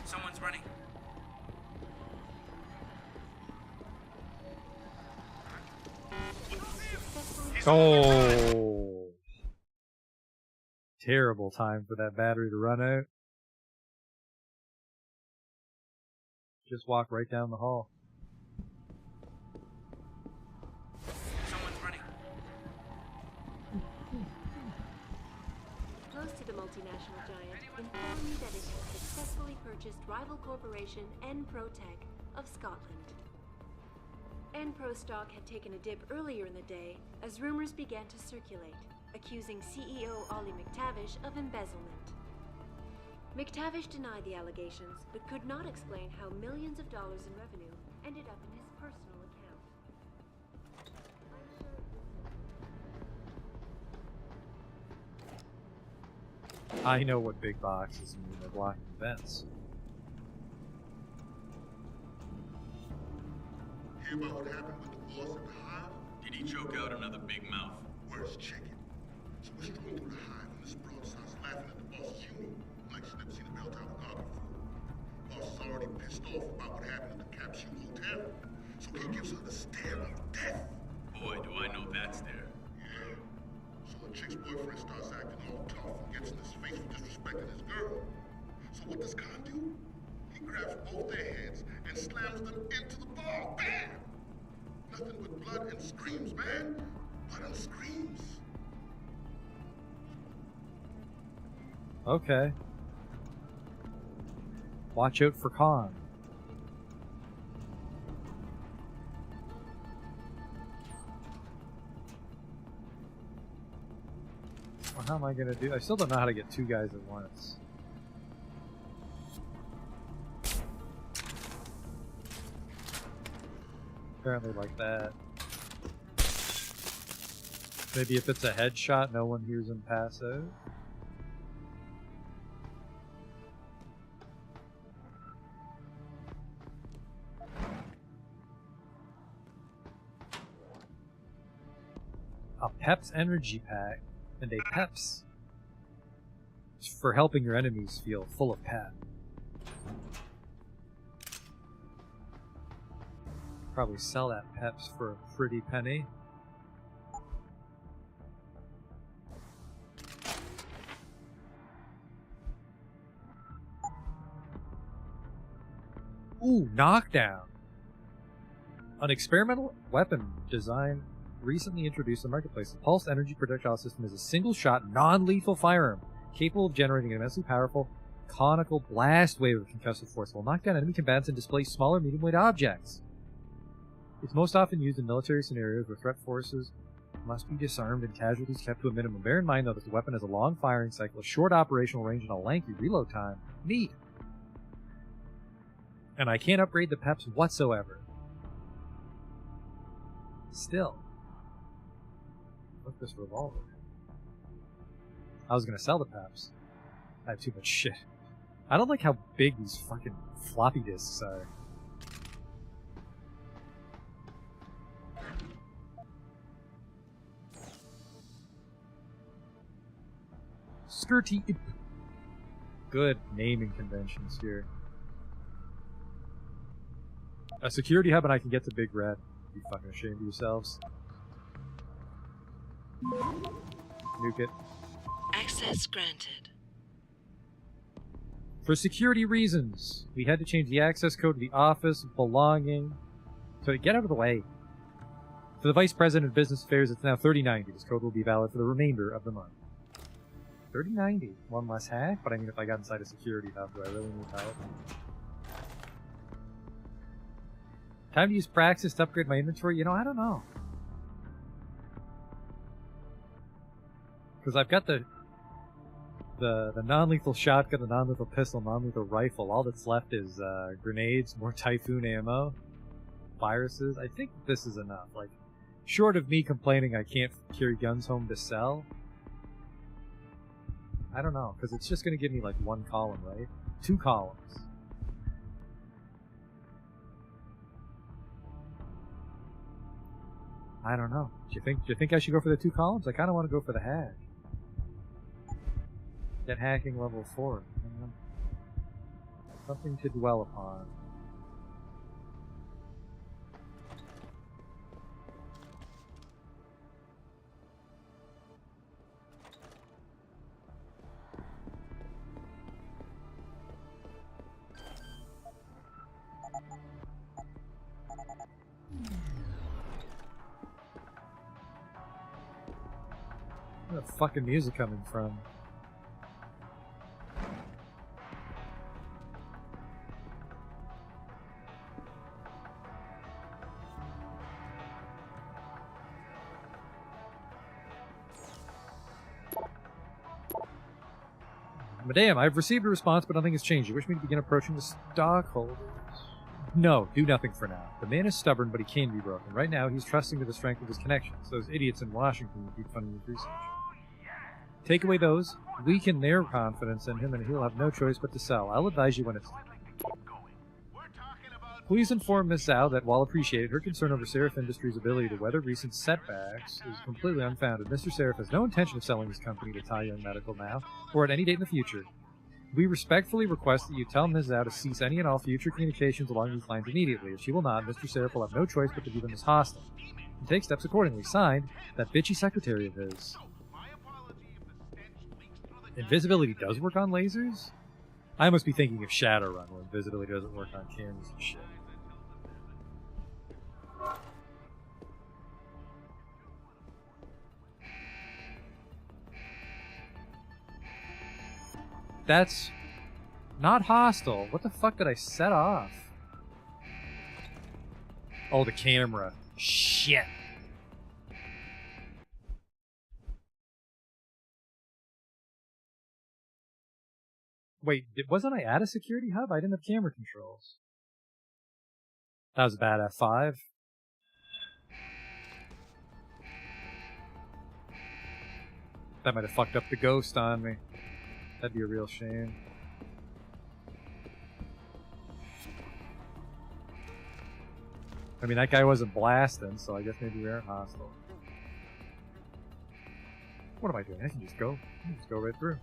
Someone's running. Oh! Terrible time for that battery to run out. Just walk right down the hall. Someone's running. Close to the multinational giant, inform me that it has successfully purchased rival corporation Enprotech of Scotland. Enpro stock had taken a dip earlier in the day as rumors began to circulate, accusing CEO Ollie McTavish of embezzlement. McTavish denied the allegations, but could not explain how millions of dollars in revenue ended up in his personal account. I know what big boxes mean. They're blocking vents. Hear about what happened with the boss at the hive? Did he he choke out another big mouth. Where's Chicken? So we're strolling through the hive and this broad starts laughing at the boss's humor, like she's never seen a bell tower garden before. Boss is already pissed off about what happened at the Capsule Hotel, so he gives her the stare of death. Boy, do I know that stare. Yeah. So the chick's boyfriend starts acting all tough and gets in his face for disrespecting his girl. So what does Khan do? He grabs both their heads and slams them into the bar. Bam! Nothing but blood and screams, man. Blood and screams. Okay. Watch out for Khan. Well, how am I gonna do? I still don't know how to get two guys at once. Apparently like that. Maybe if it's a headshot, no one hears him pass out. A Peps energy pack and a Peps for helping your enemies feel full of pep. Probably sell that Peps for a pretty penny. Ooh, knockdown. An experimental weapon design recently introduced to the marketplace. The pulsed energy projectile system is a single-shot, non-lethal firearm capable of generating an immensely powerful conical blast wave of concussive force will knock down enemy combatants and displace smaller, medium-weight objects. It's most often used in military scenarios where threat forces must be disarmed and casualties kept to a minimum. Bear in mind, though, that the weapon has a long firing cycle, a short operational range, and a lengthy reload time. Neat. And I can't upgrade the Peps whatsoever. Still. Look at this revolver. I was gonna sell the Peps. I have too much shit. I don't like how big these fucking floppy disks are. Skirty. Good naming conventions here. A security hub and I can get to Big Red. You fucking ashamed of yourselves. Nuke it. Access granted. For security reasons, we had to change the access code to the office of belonging. So to get out of the way. For the Vice President of Business Affairs, it's now 3090. This code will be valid for the remainder of the month. 3090. One less hack, but I mean if I got inside a security hub, do I really need help? Time to use Praxis to upgrade my inventory? You know, I don't know. Because I've got the non-lethal shotgun, the non-lethal pistol, non-lethal rifle. All that's left is grenades, more Typhoon ammo, viruses. I think this is enough. Like, short of me complaining I can't carry guns home to sell, I don't know, because it's just going to give me like one column, right? 2 columns. I don't know. Do you think I should go for the 2 columns? I kind of want to go for the hack. Get hacking level 4. Something to dwell upon. Where the fucking music coming from? Madame, I've received a response, but nothing has changed. You wish me to begin approaching the stockholders? No, do nothing for now. The man is stubborn, but he can be broken. Right now, he's trusting to the strength of his connections. Those idiots in Washington will keep funding his research. Take away those, weaken their confidence in him, and he'll have no choice but to sell. I'll advise you when it's time. Please inform Ms. Zhao that while appreciated, her concern over Seraph Industries' ability to weather recent setbacks is completely unfounded. Mr. Seraph has no intention of selling his company to Taiyang Medical now, or at any date in the future. We respectfully request that you tell Ms. Zhao to cease any and all future communications along these lines immediately. If she will not, Mr. Seraph will have no choice but to view them as hostile, and take steps accordingly. Signed, that bitchy secretary of his. Invisibility does work on lasers? I must be thinking of Shadowrun, where invisibility doesn't work on cameras and shit. That's not hostile. What the fuck did I set off? Oh, the camera. Shit. Wait, wasn't I at a security hub? I didn't have camera controls. That was a bad F5. That might have fucked up the ghost on me. That'd be a real shame. I mean, that guy wasn't blasting, so I guess maybe we aren't hostile. What am I doing? I can just go. I can just go right through.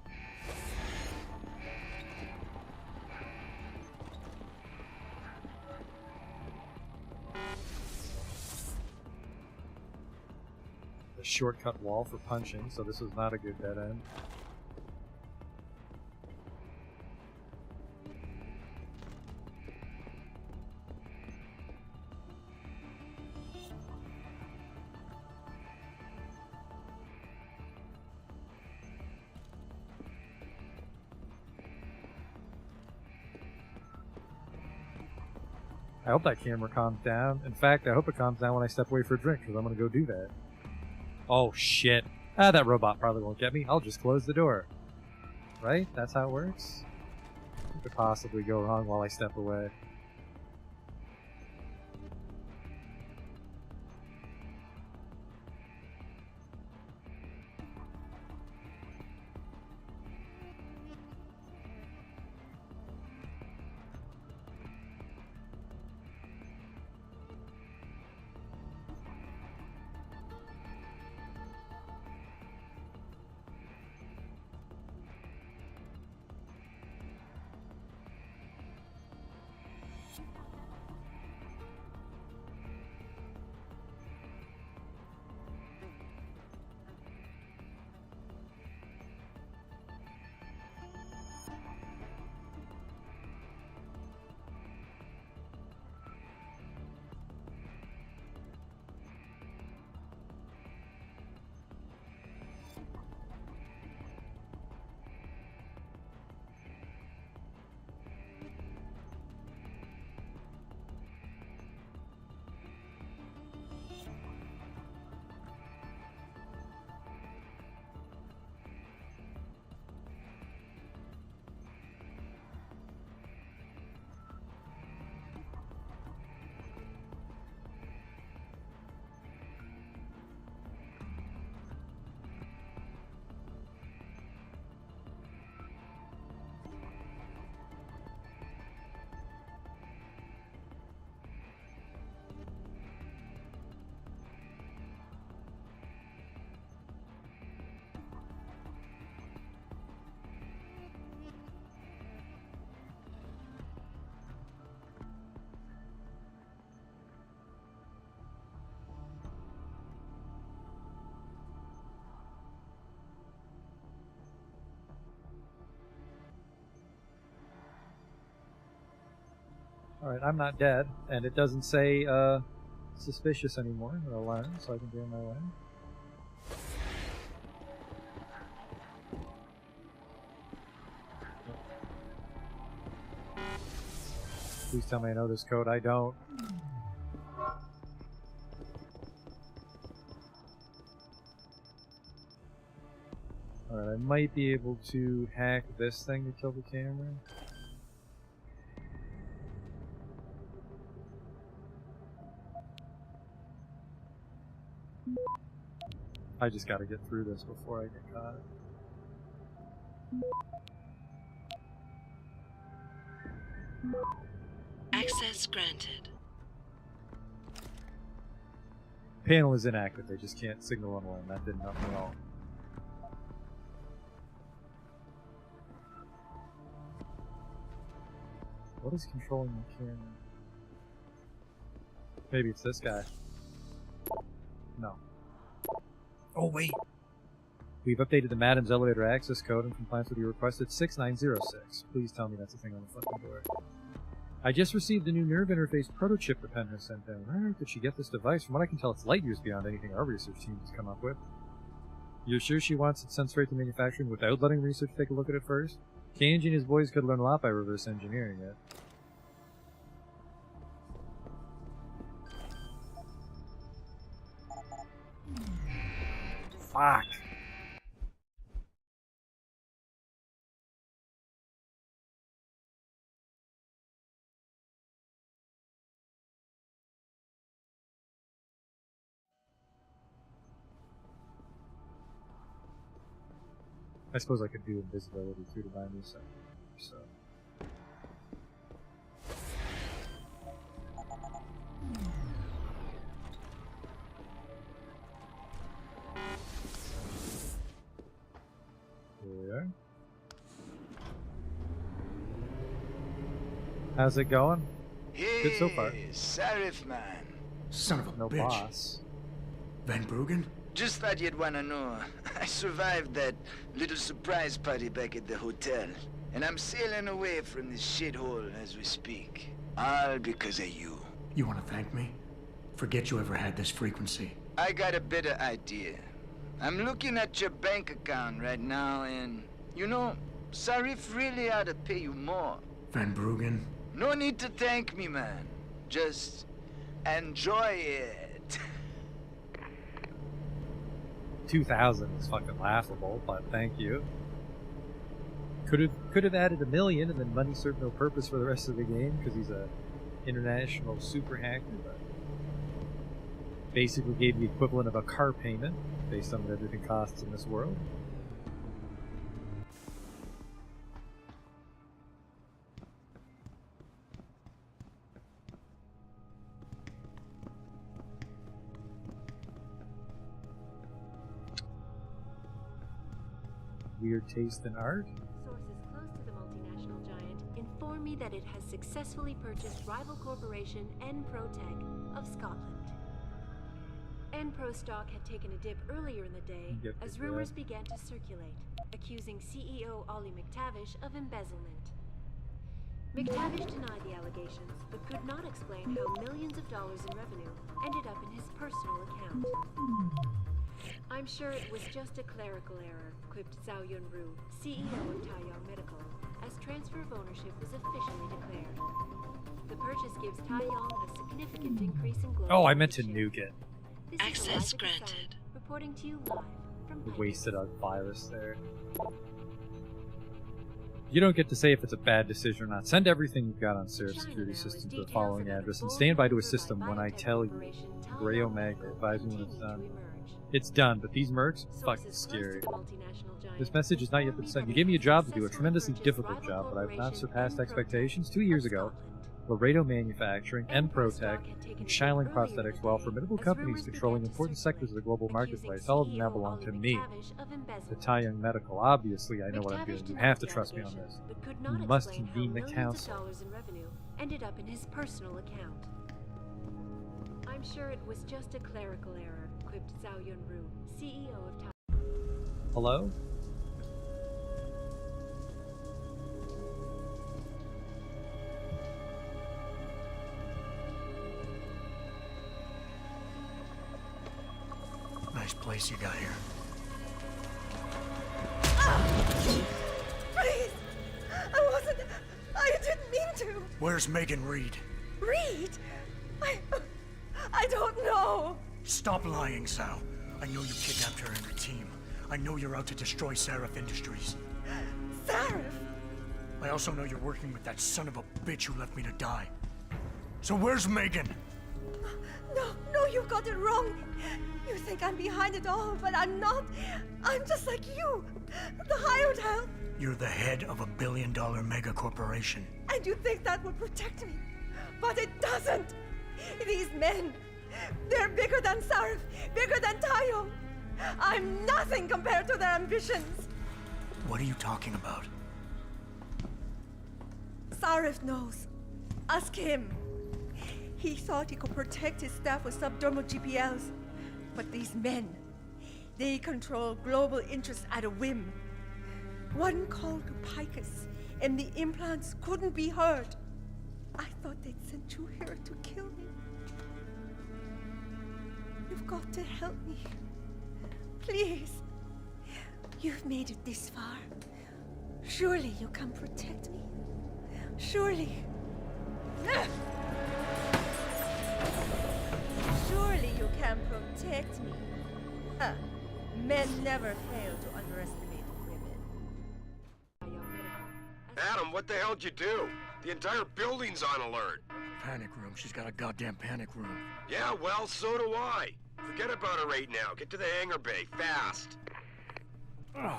A shortcut wall for punching, so this is not a good dead end. I hope that camera calms down. In fact, I hope it calms down when I step away for a drink, because I'm going to go do that. Oh, shit. Ah, that robot probably won't get me. I'll just close the door. Right? That's how it works? What could possibly go wrong while I step away? Alright, I'm not dead, and it doesn't say, suspicious anymore, or alarm, so I can get in my way. Please tell me I know this code. I don't. Alright, I might be able to hack this thing to kill the camera. I just gotta get through this before I get caught. Access Access granted. Panel is inactive. They just can't signal online. That didn't help me at all. What is controlling the camera? Maybe it's this guy. No. Oh, wait. We've updated the Madam's elevator access code in compliance with your request at 6906. Please tell me that's a thing on the fucking door. I just received a new nerve interface prototype the pen has sent down. Where did she get this device? From what I can tell, it's light years beyond anything our research team has come up with. You're sure she wants it sent straight to manufacturing without letting research take a look at it first? Kanji and his boys could learn a lot by reverse engineering it. Fuck. I suppose I could do invisibility too to buy me some. So. Here we are. How's it going? Good so far. Sarif, man. Son of a No bitch. boss. Van Bruggen? Just thought you'd wanna know. I survived that little surprise party back at the hotel. And I'm sailing away from this shithole as we speak. All because of you. You want to thank me? Forget you ever had this frequency. I got a better idea. I'm looking at your bank account right now and, you know, Sarif really ought to pay you more. Van Bruggen? No need to thank me, man. Just enjoy it. 2,000 is fucking laughable, but thank you. Could have added 1 million and then money served no purpose for the rest of the game because he's a international super hacker, but basically gave the equivalent of a car payment based on what everything costs in this world. Weird taste in art. Sources close to the multinational giant inform me that it has successfully purchased rival corporation Enprotech of Scotland. Enpro stock had taken a dip earlier in the day as rumors began to circulate, accusing CEO Ollie McTavish of embezzlement. McTavish denied the allegations, but could not explain how millions of dollars in revenue ended up in his personal account. I'm sure it was just a clerical error, quipped Zhao Yunru, CEO of Taiyang Medical, as transfer of ownership was officially declared. The purchase gives Taiyang a significant increase in global Oh, I meant to ownership. nuke it. This is Access Eliza granted. Cassand, reporting to you live from Wasted a virus there. You don't get to say if it's a bad decision or not. Send everything you've got on Seraph Security System to the following address and stand by to assist them when I tell you. Gray Omega, advise me when it's done. It's done, but these mercs? Fucking scary. This message has not yet been sent. You gave me a job to do, a tremendously difficult job, but I've not surpassed expectations. 2 years ago, Laredo Manufacturing, Enprotech, and Shiling Prosthetics were all formidable companies controlling important sectors of the global marketplace. All of them now belong to me. The Taiyang Medical. Obviously, I know what I'm doing. You have to trust me on this. You must convene the council. Dollars in revenue ended up in his personal account. I'm sure it was just a clerical error, quipped Zhao Yunru, CEO of Taiyang. Hello? Nice place you got here. Please! I didn't mean to! Where's Megan Reed? Reed? I don't know! Stop lying, Sal. I know you kidnapped her and her team. I know you're out to destroy Seraph Industries. Seraph? I also know you're working with that son of a bitch who left me to die. So where's Megan? No, you got it wrong. You think I'm behind it all, but I'm not. I'm just like you. The hired help. You're the head of a billion-dollar mega corporation. And you think that would protect me? But it doesn't! These men, they're bigger than Sarif, bigger than Tayo. I'm nothing compared to their ambitions. What are you talking about? Sarif knows. Ask him. He thought he could protect his staff with subdermal GPLs. But these men, they control global interests at a whim. One called Picus, and the implants couldn't be heard. I thought they'd sent you here to kill me. You've got to help me. Please. You've made it this far. Surely you can protect me. Surely. Surely you can protect me. Men never fail to underestimate women. Adam, what the hell'd you do? The entire building's on alert. Panic room. She's got a goddamn panic room. Yeah, well, so do I. Forget about her right now. Get to the hangar bay, fast. He's in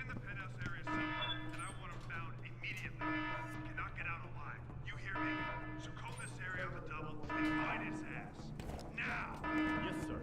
the penthouse area somewhere, and I want him found immediately. He cannot get out alive. You hear me? So comb this area on the double and find his ass. Now! Yes, sir.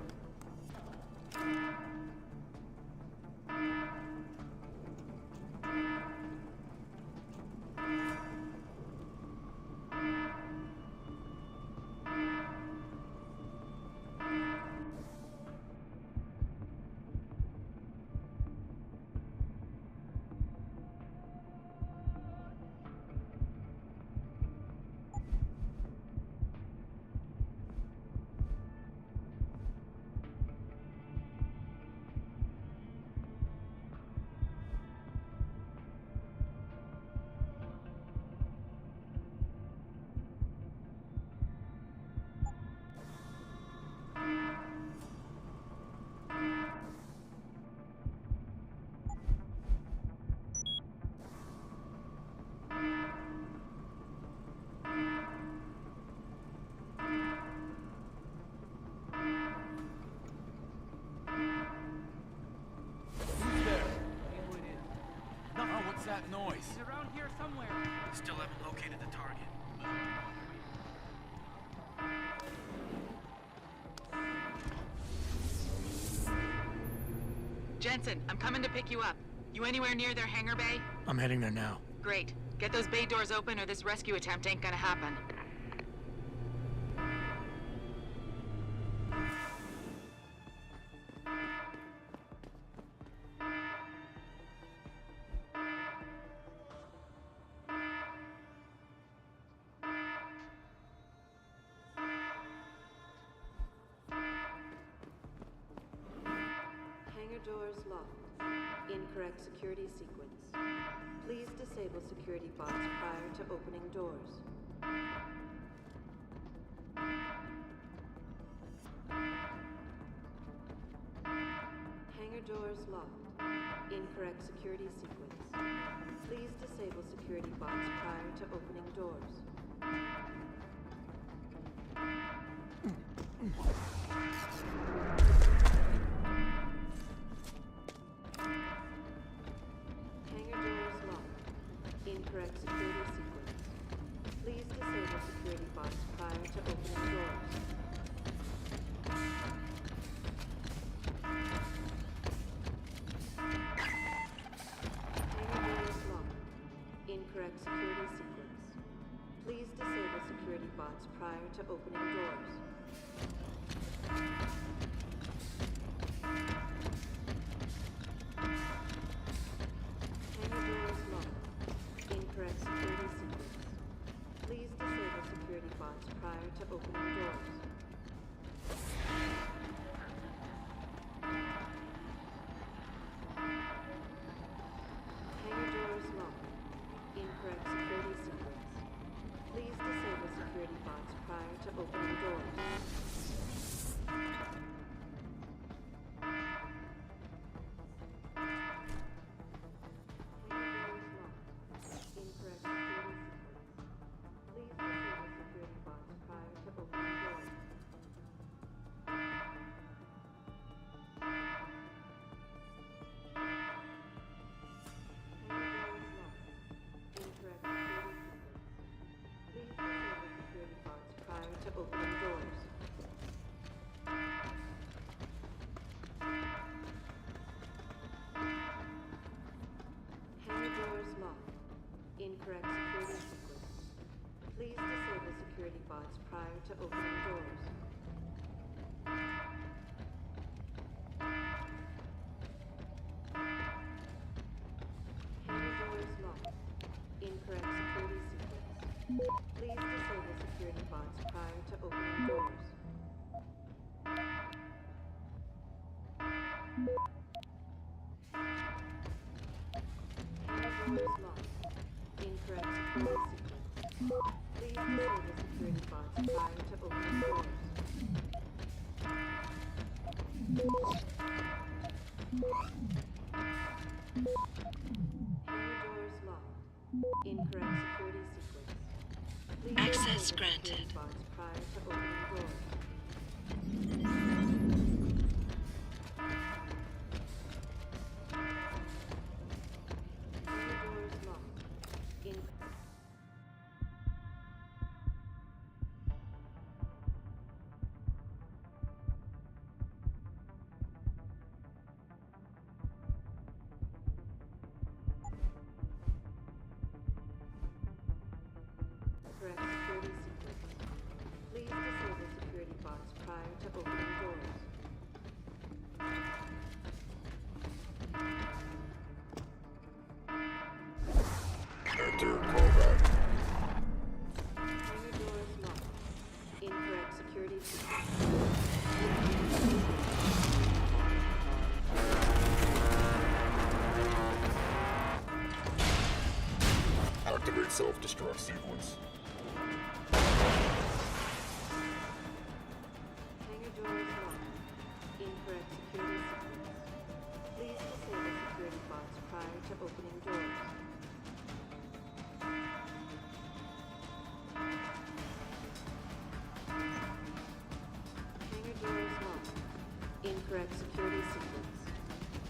What's that noise? He's around here somewhere. Still haven't located the target. Jensen, I'm coming to pick you up. You anywhere near their hangar bay? I'm heading there now. Great. Get those bay doors open or this rescue attempt ain't gonna happen. Hangar doors locked. Incorrect security sequence. Please disable security bots prior to opening doors. Hangar doors locked. Incorrect security sequence. Please disable security bots prior to opening doors. Hangar doors locked. Incorrect security sequence. Please disable security bots prior to opening doors. Hangar doors locked. Incorrect security sequence. Please disable security bots prior to opening doors. Hangar doors locked. Incorrect security sequence. Please disable security bots prior to opening doors. Hangar doors locked. Incorrect security sequence. Please disable security bots prior to opening doors. Incorrect security sequence. Please disable security bots prior to opening doors. Hangar doors locked. Incorrect security sequence. Please disable opening doors. Hangar doors locked. Incorrect security sequence. Please disable security bots prior to opening doors. Hangar doors locked. Incorrect security sequence. Please disable security bots prior to opening doors. Hangar doors locked. Incorrect security sequence. Please disable security bots prior to opening doors. Hangar doors locked. Incorrect security sequence. Please Access disable granted. security bots prior to opening doors. Hangar doors locked. Correct security sequence. Please disable security bots prior to opening doors. Enter combat. Hangar doors locked. Incorrect security sequence. Activate self-destruct sequence. Hangar doors locked. Incorrect security sequence. Please disable security bots prior to opening doors. Hangar doors locked. Incorrect security sequence.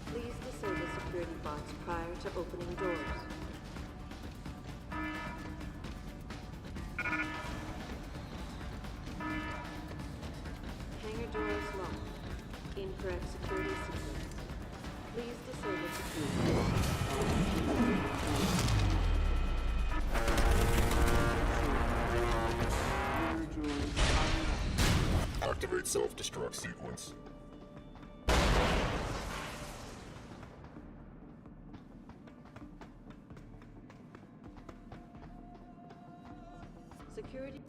Please disable security bots prior to opening doors. Hangar doors locked. Incorrect security sequence. Please disable security. Activate self-destruct sequence. Security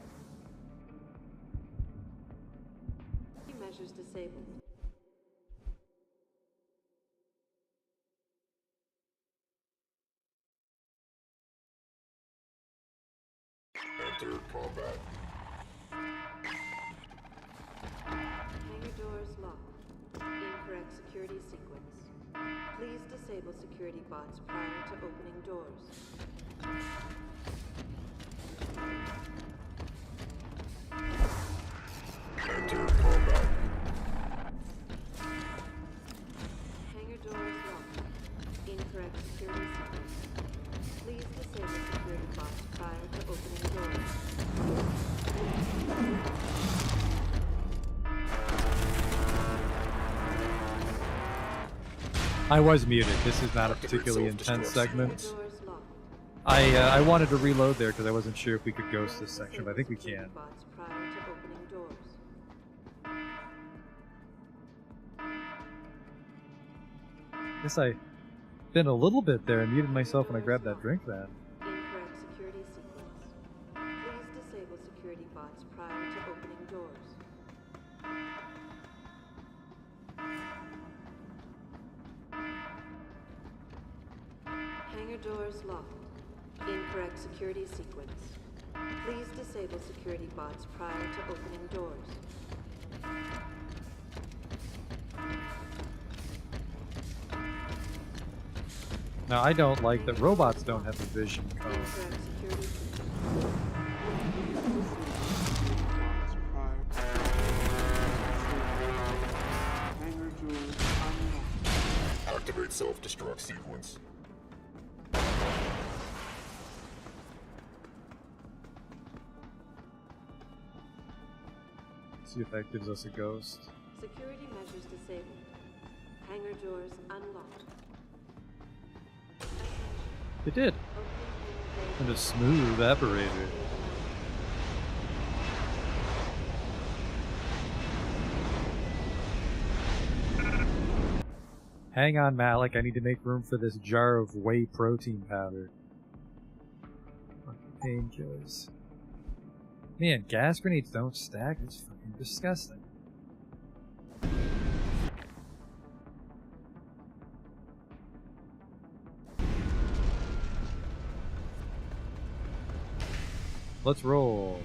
measures disabled. Enter combat. Hangar doors locked. Incorrect security sequence. Please disable security bots prior to opening doors. Enter combat. Hangar doors locked. Incorrect security sequence. Please disable security bots prior to opening doors. I was muted. This is not a particularly intense segment. I wanted to reload there because I wasn't sure if we could ghost this section, but I think we can. Bots prior to opening doors. Guess I been a little bit there and muted myself when I grabbed that drink then. Incorrect security sequence. Please disable security bots prior to opening doors. Hangar doors locked. Incorrect security sequence. Please disable security bots prior to opening doors. Now, I don't like that robots don't have a vision code. Incorrect security sequence. Activate self-destruct sequence. See if that gives us a ghost. Security measures disabled. Hangar doors unlocked. It did. And a smooth operator. Hang on, Malik. I need to make room for this jar of whey protein powder. Fucking painkillers. Man, gas grenades don't stack. It's fucking disgusting. Let's roll.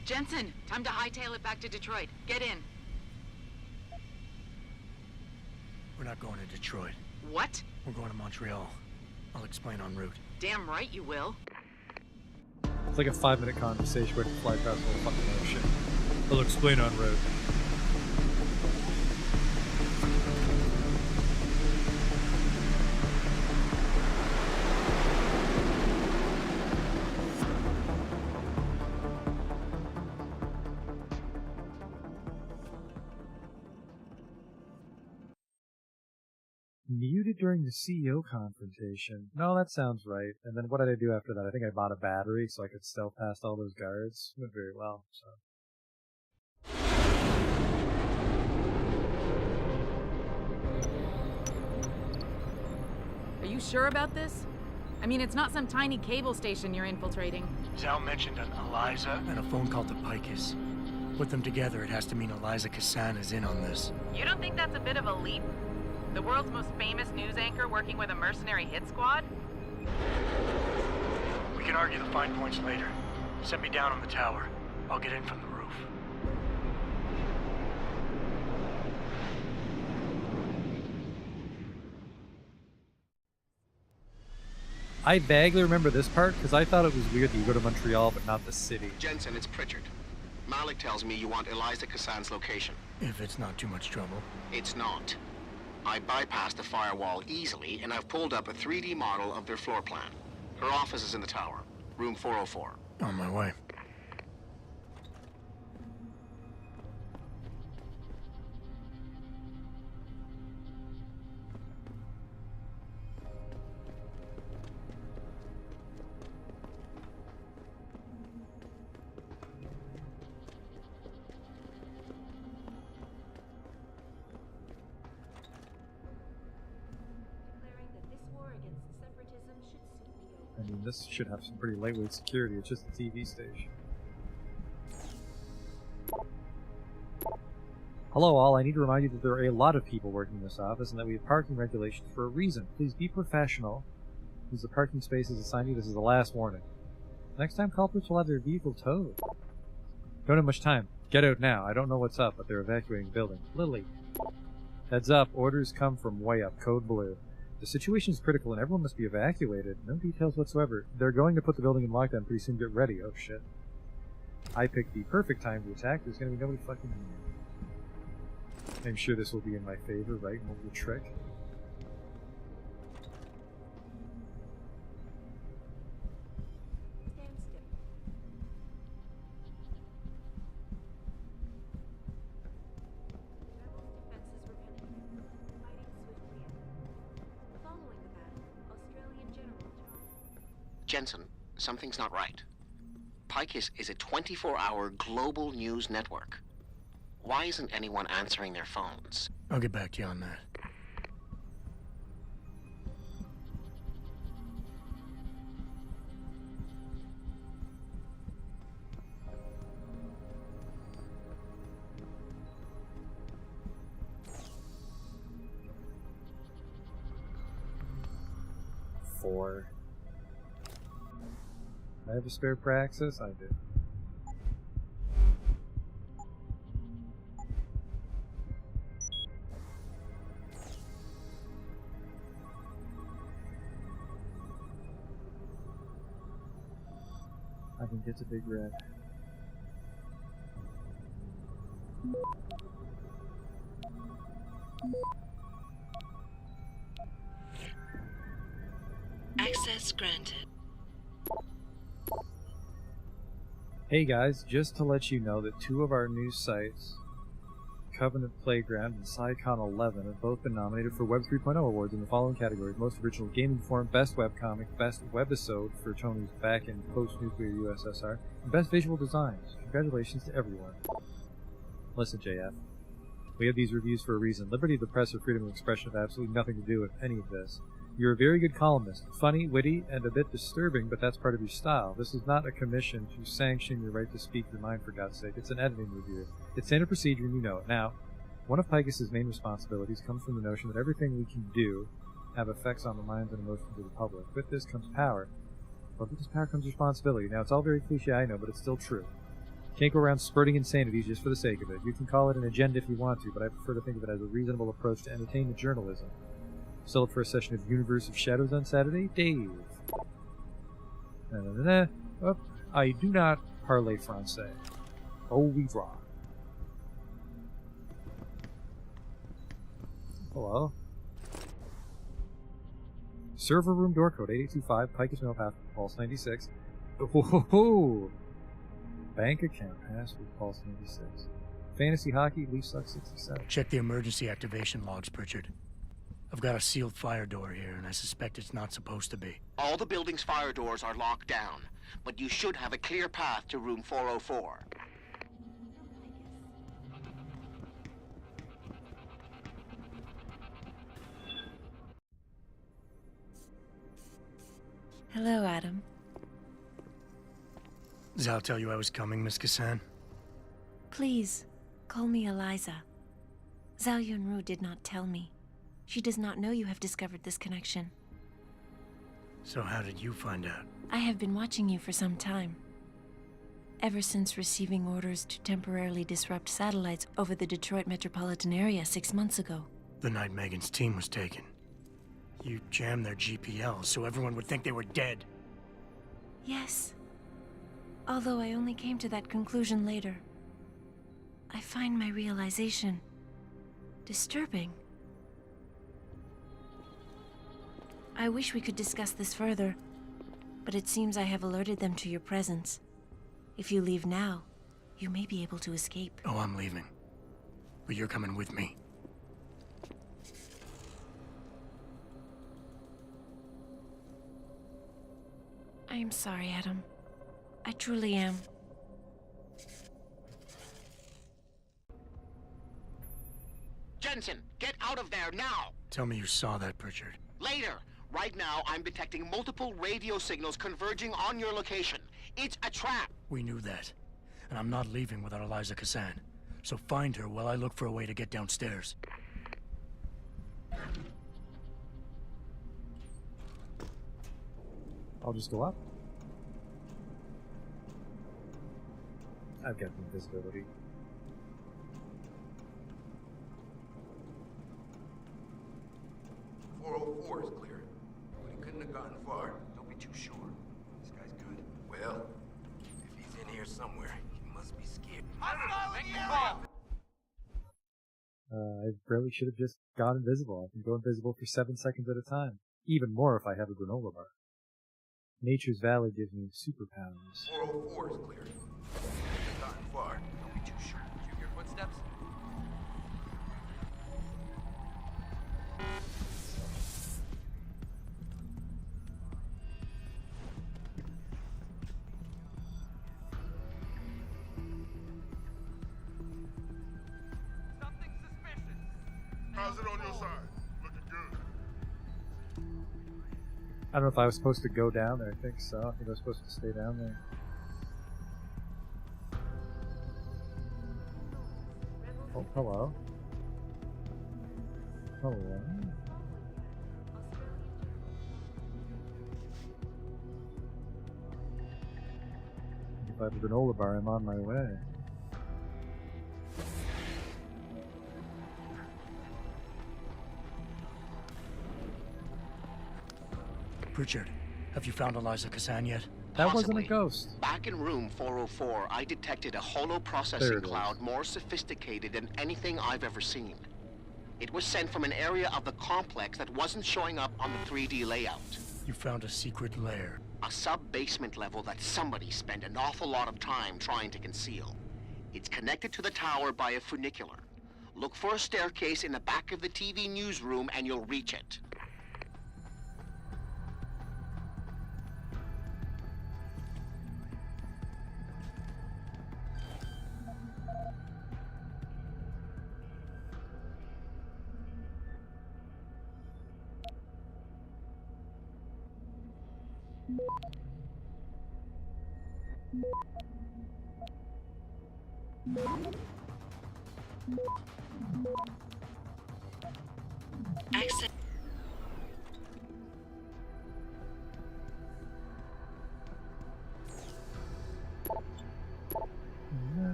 Jensen, time to hightail it back to Detroit. Get in. We're not going to Detroit. What? We're going to Montreal. I'll explain en route. Damn right you will. It's like a 5-minute conversation where you fly past the whole fucking ocean. I'll explain en route. Muted during the CEO confrontation. No, that sounds right. And then what did I do after that? I think I bought a battery so I could stealth past all those guards. Went very well, so. Are you sure about this? I mean, it's not some tiny cable station you're infiltrating. Zal mentioned an Eliza and a phone call to Picus. Put them together, it has to mean Eliza Kassan is in on this. You don't think that's a bit of a leap? The world's most famous news anchor working with a mercenary hit squad? We can argue the fine points later. Set me down on the tower. I'll get in from the roof. I vaguely remember this part because I thought it was weird that you go to Montreal but not the city. Jensen, it's Pritchard. Malik tells me you want Eliza Kassan's location. If it's not too much trouble. It's not. I bypassed the firewall easily, and I've pulled up a 3D model of their floor plan. Her office is in the tower, room 404. On my way. I mean, this should have some pretty lightweight security. It's just a TV station. Hello all, I need to remind you that there are a lot of people working in this office and that we have parking regulations for a reason. Please be professional. Use the parking spaces assigned you. This is the last warning. Next time, culprits will have their vehicle towed. Don't have much time. Get out now. I don't know what's up, but they're evacuating the building. Lily. Heads up. Orders come from way up. Code blue. The situation is critical and everyone must be evacuated. No details whatsoever. They're going to put the building in lockdown pretty soon. Get ready. Oh shit. I picked the perfect time to attack. There's going to be nobody fucking here. I'm sure this will be in my favor, right? What was the trick? Jensen, something's not right. Picus is a 24-hour global news network. Why isn't anyone answering their phones? I'll get back to you on that. Four. I have a spare praxis? I do. I can get to Big Red. Access granted. Hey guys, just to let you know that 2 of our new sites, Covenant Playground and SciCon 11, have both been nominated for Web 3.0 awards in the following categories: Most Original Gaming Form, Best Webcomic, Best Webisode for Tony's Back in Post-Nuclear USSR, and Best Visual Designs. Congratulations to everyone. Listen, JF. We have these reviews for a reason. Liberty of the press or freedom of expression have absolutely nothing to do with any of this. You're a very good columnist. Funny, witty, and a bit disturbing, but that's part of your style. This is not a commission to sanction your right to speak your mind, for God's sake. It's an editing review. It's standard procedure, and you know it. Now, one of Picus's main responsibilities comes from the notion that everything we can do have effects on the minds and emotions of the public. With this comes power. But with this power comes responsibility. Now, it's all very cliche, I know, but it's still true. Can't go around spurting insanity just for the sake of it. You can call it an agenda if you want to, but I prefer to think of it as a reasonable approach to entertainment journalism. Still up for a session of Universe of Shadows on Saturday? Dave. Oh, I do not parler français. Au revoir. Hello. Server room door code 8825, Picus Mill Path, Pulse 96. Oh, bank account, password, Pulse 96. Fantasy hockey, Leaf Suck 67. Check the emergency activation logs, Pritchard. I've got a sealed fire door here, and I suspect it's not supposed to be. All the building's fire doors are locked down, but you should have a clear path to room 404. Hello, Adam. Zal tell you I was coming, Miss Kassan? Please, call me Eliza. Zhao Yunru did not tell me. She does not know you have discovered this connection. So how did you find out? I have been watching you for some time. Ever since receiving orders to temporarily disrupt satellites over the Detroit metropolitan area 6 months ago. The night Megan's team was taken. You jammed their GPL so everyone would think they were dead. Yes. Although I only came to that conclusion later. I find my realization disturbing. I wish we could discuss this further, but it seems I have alerted them to your presence. If you leave now, you may be able to escape. Oh, I'm leaving. But you're coming with me. I am sorry, Adam. I truly am. Jensen, get out of there now! Tell me you saw that, Pritchard. Later! Right now, I'm detecting multiple radio signals converging on your location. It's a trap! We knew that. And I'm not leaving without Eliza Kassan. So find her while I look for a way to get downstairs. I'll just go up. I've got invisibility. .404 is clear, but he couldn't have gotten far. Don't be too sure. This guy's good. Well, if he's in here somewhere, he must be scared. I really should have just gone invisible. I can go invisible for 7 seconds at a time. Even more if I have a granola bar. Nature's Valley gives me superpowers. 404 is clear. Couldn't have gotten far. Don't be too sure. Did you hear footsteps? How's it on your side? Looking good. I don't know if I was supposed to go down there. I think so. I think I was supposed to stay down there. Oh, hello. Hello. If I have a granola bar, I'm on my way. Pritchard, have you found Eliza Kassan yet? That Possibly. wasn't a ghost. Back in room 404, I detected a holo processing cloud more sophisticated than anything I've ever seen. It was sent from an area of the complex that wasn't showing up on the 3D layout. You found a secret lair. A sub-basement level that somebody spent an awful lot of time trying to conceal. It's connected to the tower by a funicular. Look for a staircase in the back of the TV newsroom and you'll reach it. Exit.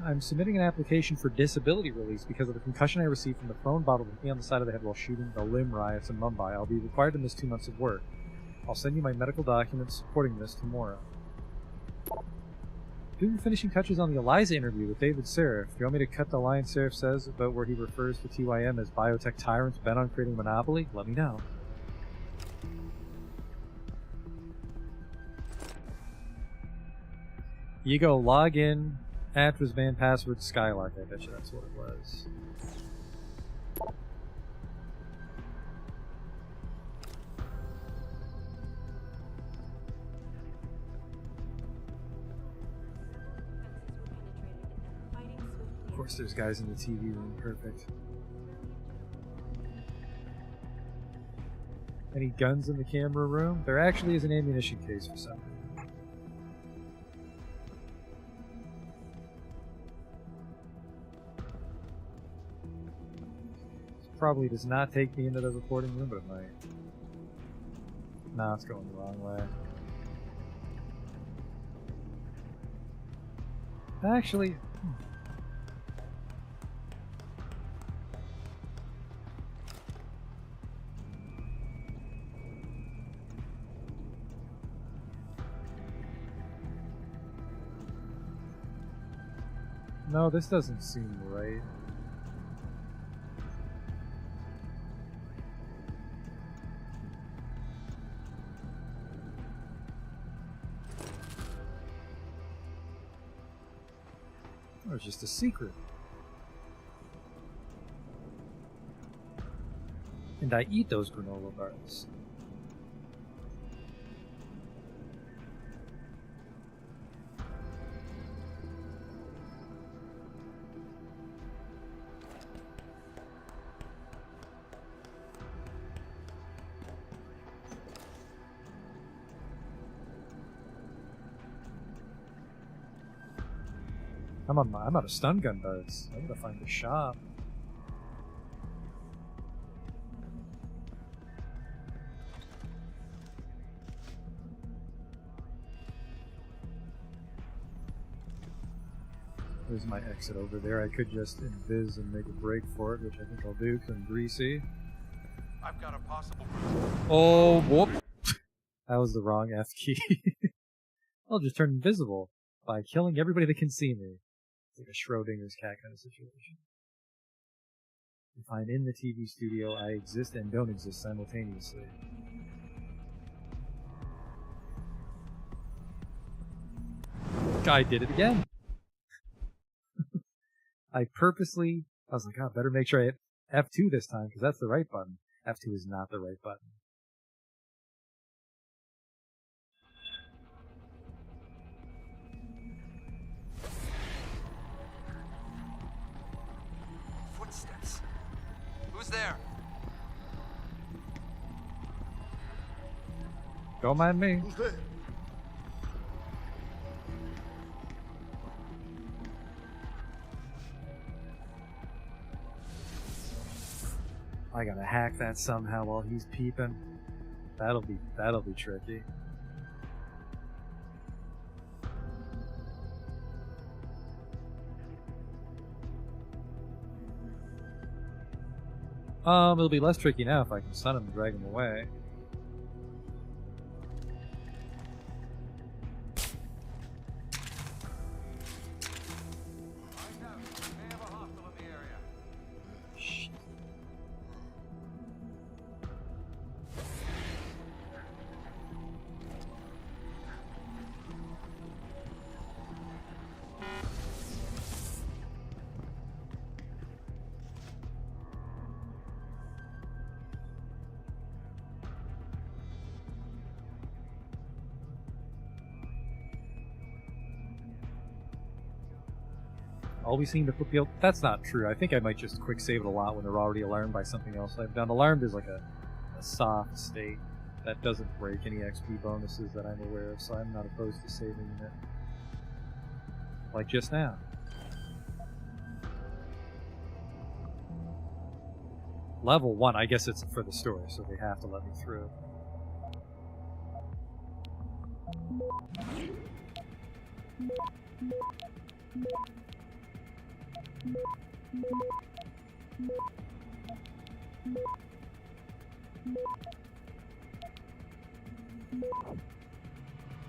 I'm submitting an application for disability release because of the concussion I received from the prone bottle hit me on the side of the head while shooting the limb riots in Mumbai. I'll be required to miss 2 months of work. I'll send you my medical documents supporting this tomorrow. Doing the finishing touches on the Eliza interview with David Serif. Do you want me to cut the line Serif says about where he refers to TYM as biotech tyrants bent on creating a monopoly? Let me know. You go log in, actress band password Skylark. I bet you that's what it was. Of course there's guys in the TV room, perfect. Any guns in the camera room? There actually is an ammunition case for some. This probably does not take me into the recording room, but it might. Nah, it's going the wrong way. Actually... No, this doesn't seem right. Oh, it's just a secret. And I eat those granola bars. I'm out of stun gun darts. I gotta find a shop. There's my exit over there. I could just invis and make a break for it, which I think I'll do because I'm greasy. I've got a possible. Oh, whoop! That was the wrong F key. I'll just turn invisible by killing everybody that can see me. It's like a Schrodinger's cat kind of situation. If I'm in the TV studio, I exist and don't exist simultaneously. I did it again. I was like, oh, better make sure I hit F2 this time, because that's the right button. F2 is not the right button. Footsteps. Who's there? Don't mind me. Who's there? I gotta hack that somehow while he's peeping. That'll be tricky. It'll be less tricky now if I can stun him and drag him away. Always seem to put people... That's not true. I think I might just quick save it a lot when they're already alarmed by something else I've done. Alarmed is like a soft state that doesn't break any XP bonuses that I'm aware of, so I'm not opposed to saving it. Like just now. Level 1, I guess it's for the story, so they have to let me through.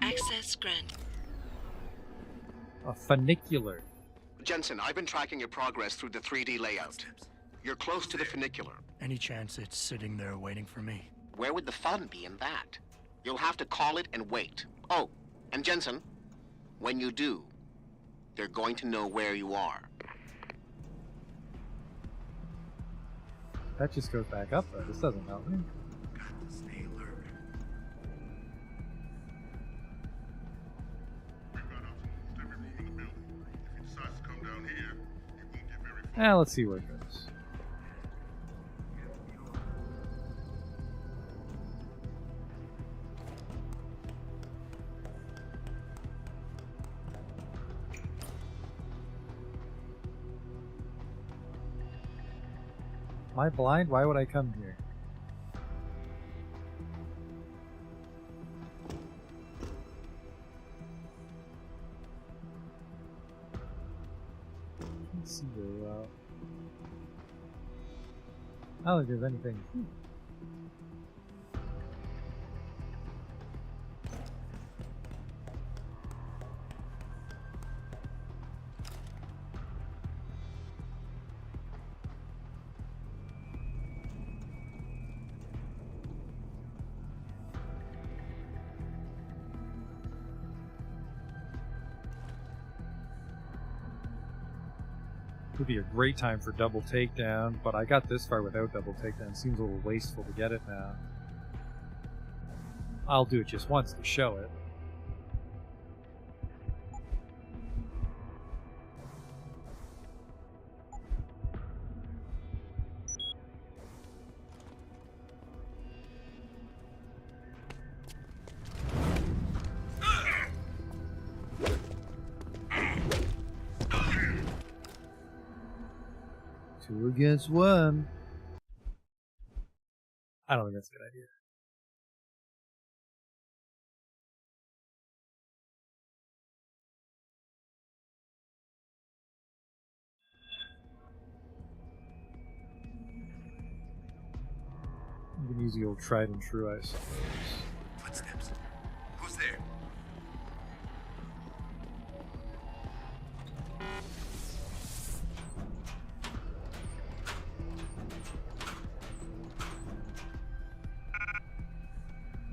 Access granted. A funicular. Jensen, I've been tracking your progress through the 3D layout. You're close to the funicular. Any chance it's sitting there waiting for me? Where would the fun be in that? You'll have to call it and wait. Oh, and Jensen, when you do, they're going to know where you are. That just goes back up, though. This doesn't help me. Stay alert. Let's see where it goes. Am I blind? Why would I come here? Can't see very well. I don't think there's anything. Would be a great time for double takedown, but I got this far without double takedown. Seems a little wasteful to get it now. I'll do it just once to show it. Two against one. I don't think that's a good idea. You can use the old tried and true, I suppose. Footsteps. Who's there?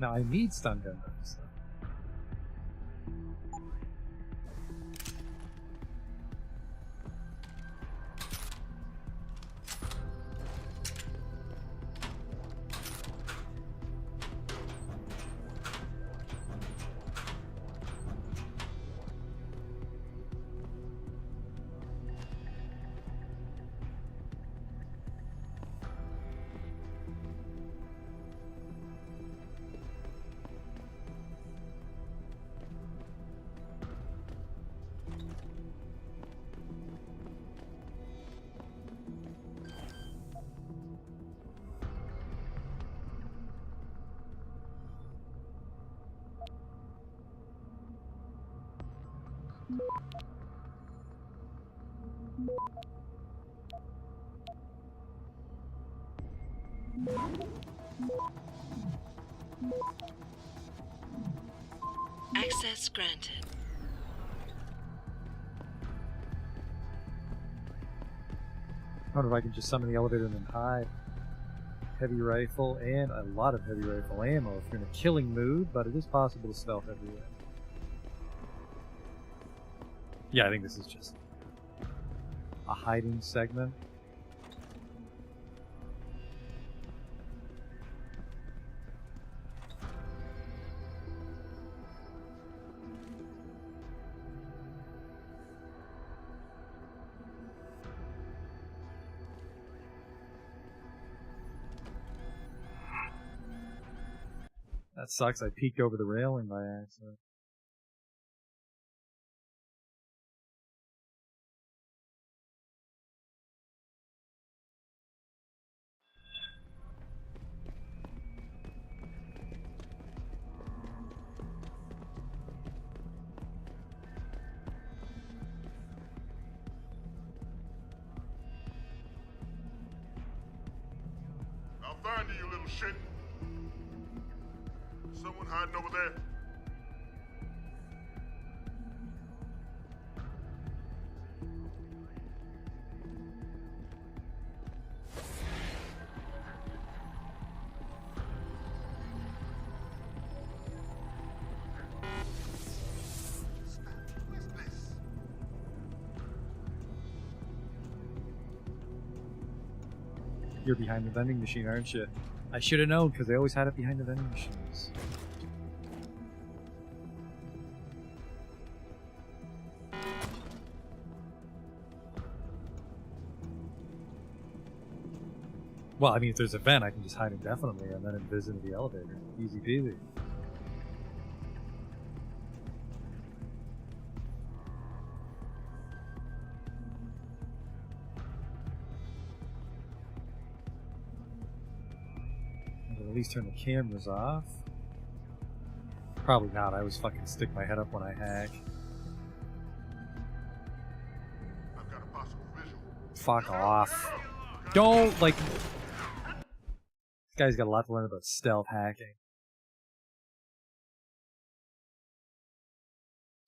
Now I need stun gun rounds, though. Access granted. I wonder if I can just summon the elevator and then hide. Heavy rifle and a lot of heavy rifle ammo if you're in a killing mood, but it is possible to stealth everywhere. Yeah, I think this is just a hiding segment. That sucks. I peeked over the railing by accident. I'll find you, you little shit. Someone hiding over there? You're behind the vending machine, aren't you? I should have known, because they always had it behind the vending machines. Well, I mean, if there's a vent, I can just hide indefinitely and then invis into the elevator. Easy peasy. At least turn the cameras off. Probably not. I always fucking stick my head up when I hack. I've got a possible visual. Fuck off. Don't, like... This guy's got a lot to learn about stealth hacking.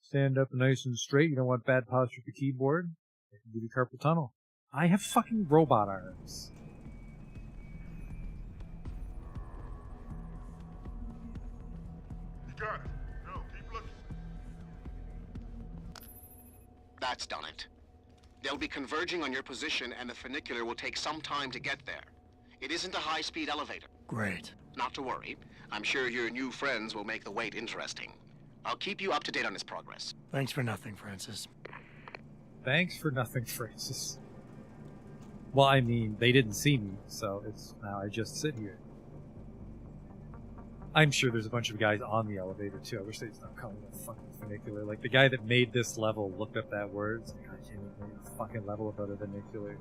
Stand up nice and straight. You don't want bad posture for the keyboard. I can give you carpal tunnel. I have fucking robot arms. Got it. No, keep looking. That's done it. They'll be converging on your position, and the funicular will take some time to get there. It isn't a high-speed elevator. Great. Not to worry. I'm sure your new friends will make the wait interesting. I'll keep you up to date on his progress. Thanks for nothing, Francis. Thanks for nothing, Francis. Well, I mean, they didn't see me, so it's now I just sit here. I'm sure there's a bunch of guys on the elevator too. I wish they'd stop calling it a fucking funicular. Like, the guy that made this level looked up that word. It's like, I can't even make a fucking level about a funicular.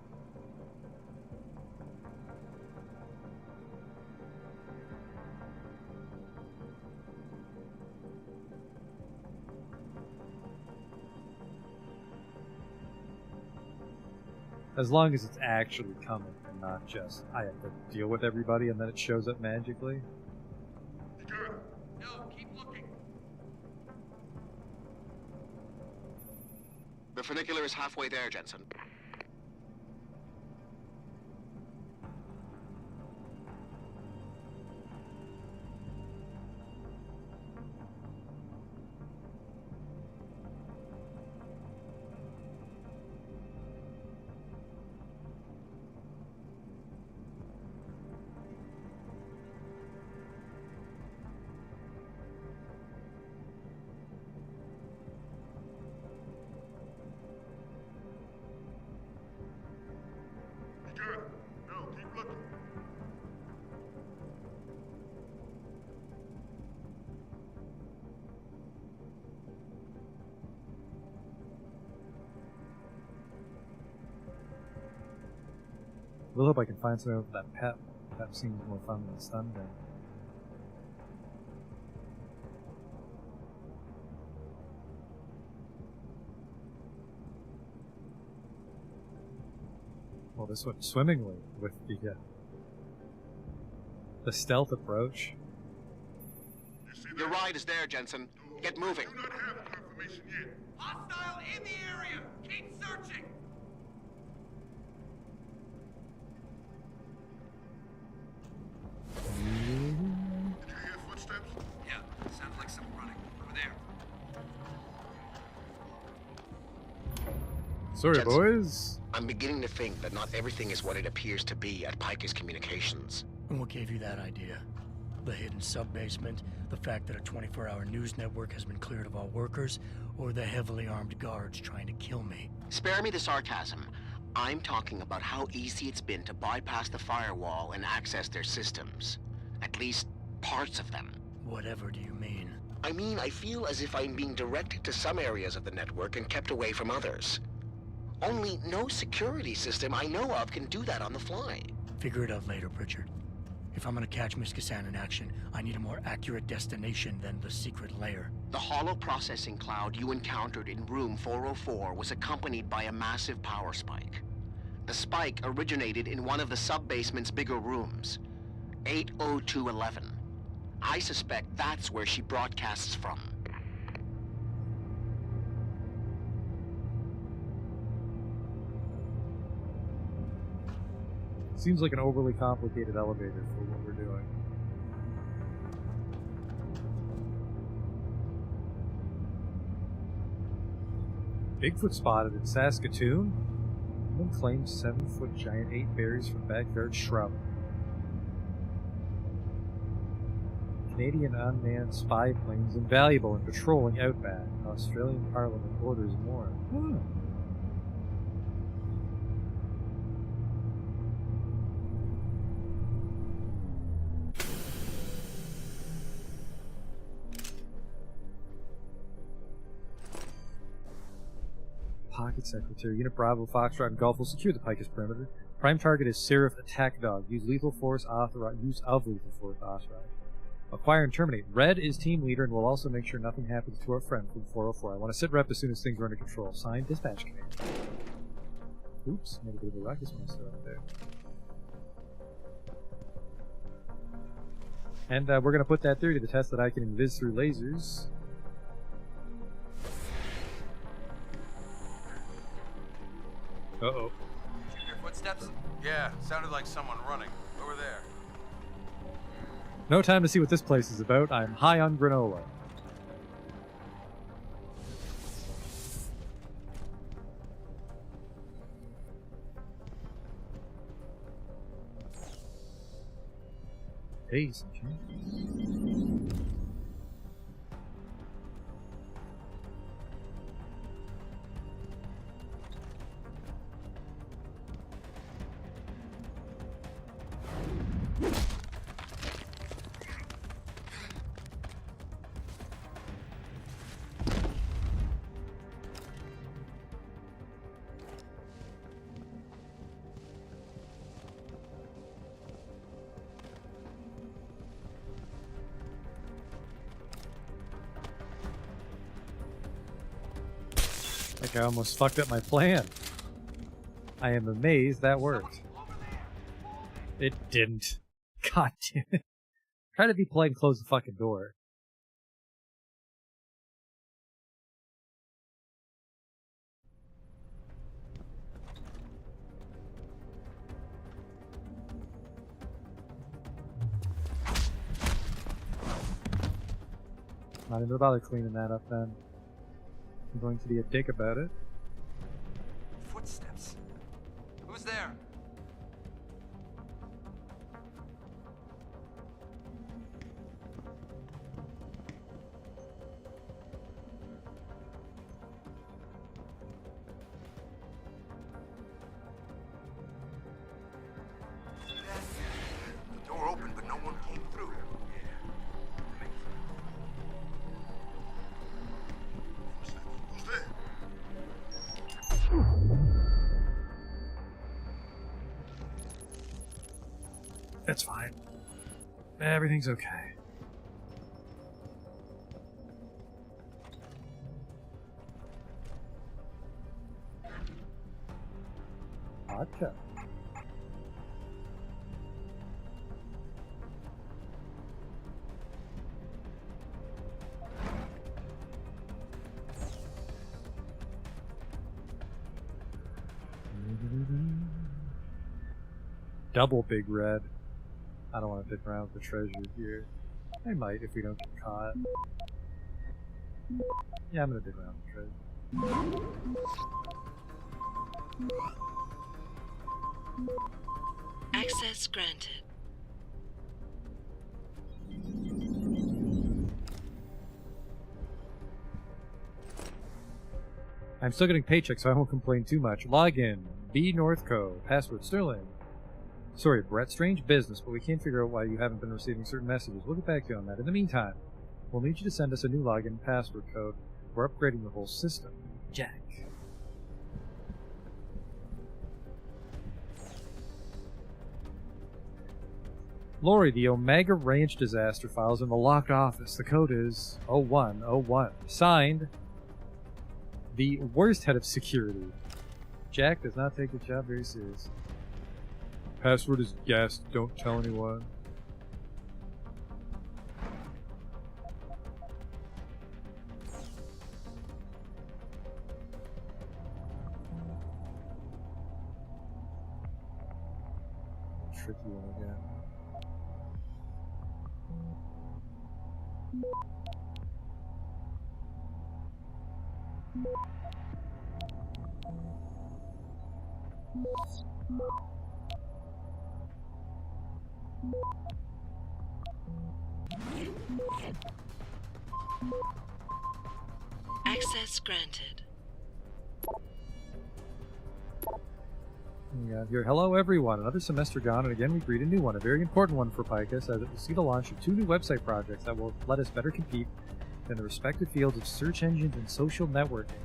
As long as it's actually coming and not just, I have to deal with everybody and then it shows up magically. No, keep looking. The funicular is halfway there, Jensen. We'll hope I can find something for that pep. Pep seems more fun than the stun gun. Well, this went swimmingly with the stealth approach. Your ride is there, Jensen. Get moving. Do not have confirmation yet. Hostile in the area! Keep searching! Did you hear footsteps? Yeah, sounds like someone running. Over there. Sorry, Jensen, boys. I'm beginning to think that not everything is what it appears to be at Pike's Communications. And what gave you that idea? The hidden sub-basement, the fact that a 24-hour news network has been cleared of all workers, or the heavily armed guards trying to kill me? Spare me the sarcasm. I'm talking about how easy it's been to bypass the firewall and access their systems. At least, parts of them. Whatever do you mean? I mean, I feel as if I'm being directed to some areas of the network and kept away from others. Only no security system I know of can do that on the fly. Figure it out later, Pritchard. If I'm gonna catch Miss Kassan in action, I need a more accurate destination than the secret lair. The hollow processing cloud you encountered in room 404 was accompanied by a massive power spike. The spike originated in one of the sub-basement's bigger rooms, 80211. I suspect that's where she broadcasts from. Seems like an overly complicated elevator for what we're doing. Bigfoot spotted in Saskatoon. Woman claims 7-foot giant ate berries from backyard shrub. Canadian unmanned spy planes invaluable in patrolling outback. Australian Parliament orders more. Pocket Secretary. Unit Bravo, Foxtrot, and Gulf will secure the Picus perimeter. Prime target is Seraph Attack Dog. Use lethal force authorized. Use of lethal force authorized. Acquire and terminate. Red is team leader and will also make sure nothing happens to our friend from 404. I want to sit rep as soon as things are under control. Signed, Dispatch Command. Oops, made a bit of a ruckus monster up there. And we're going to put that theory to the test that I can invis through lasers. Uh-oh. Did you hear footsteps? Yeah, sounded like someone running. Over there. No time to see what this place is about. I'm high on granola. Hey, some change. Like I almost fucked up my plan. I am amazed that worked. It didn't. God damn it. Try to be polite and close the fucking door. Not even bother cleaning that up then. I'm going to be a dick about it. Footsteps. Who's there? The door opened, but no one came through. That's fine. Everything's okay. Vodka. Double big red. I don't want to pick around with the treasure here. I might if we don't get caught. Yeah, I'm gonna dig around with the treasure. Access granted. I'm still getting paychecks, so I won't complain too much. Login. B Northco. Password Sterling. Sorry, Brett, strange business, but we can't figure out why you haven't been receiving certain messages. We'll get back to you on that. In the meantime, we'll need you to send us a new login and password code. We're upgrading the whole system. Jack. Lori, the Omega Ranch disaster files in the locked office. The code is 0101. Signed, the worst head of security. Jack does not take the job very seriously. Password is guest. Don't tell anyone. Tricky one again. Access granted. Yeah, here. Hello, everyone. Another semester gone, and again we greet a new one, a very important one for Picus, as it will see the launch of 2 new website projects that will let us better compete in the respective fields of search engines and social networking.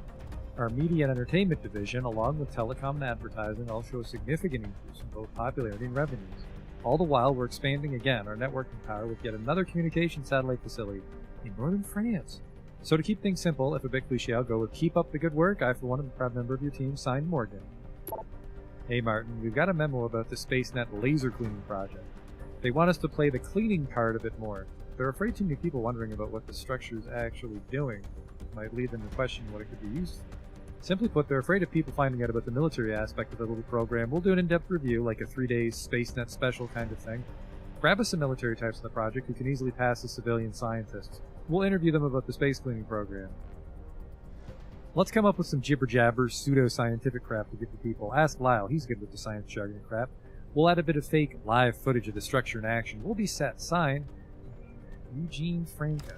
Our media and entertainment division, along with telecom and advertising, all show a significant increase in both popularity and revenues. All the while, we're expanding again our networking power with yet another communication satellite facility in northern France. So to keep things simple, if a bit cliche, I'll go with keep up the good work. I, for one, am a proud member of your team, signed Morgan. Hey Martin, we've got a memo about the SpaceNet laser cleaning project. They want us to play the cleaning part of it more. They're afraid too many people wondering about what the structure's actually doing might lead them to question what it could be used for. Simply put, they're afraid of people finding out about the military aspect of the little program. We'll do an in-depth review, like a 3-day SpaceNet special kind of thing. Grab us some military types in the project who can easily pass as civilian scientists. We'll interview them about the space cleaning program. Let's come up with some jibber-jabber, pseudo-scientific crap to give to people. Ask Lyle, he's good with the science jargon crap. We'll add a bit of fake live footage of the structure in action. We'll be set. Signed, Eugene Franca.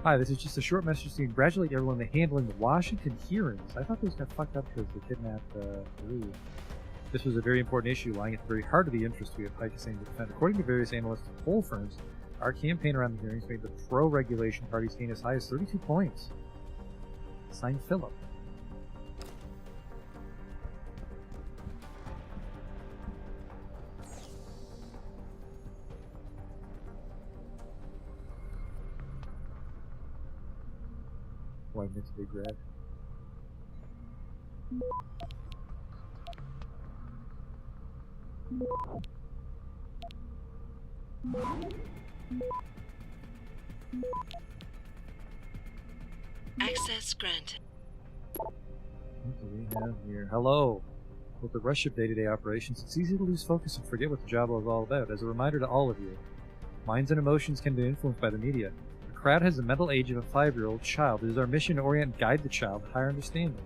Hi, this is just a short message to congratulate everyone on handling the Washington hearings. I thought those got fucked up because they kidnapped Peru. This was a very important issue lying at the very heart of the interest we at Picus aim to defend. According to various analysts and poll firms, our campaign around the hearings made the pro-regulation parties gain as high as 32 points. Signed, Philip. Why meant to be red? Access granted. What do we have here? Hello. With the rush of day-to-day operations, it's easy to lose focus and forget what the job was all about. As a reminder to all of you, minds and emotions can be influenced by the media. The crowd has the mental age of a 5-year-old child. It is our mission to orient and guide the child to higher understanding.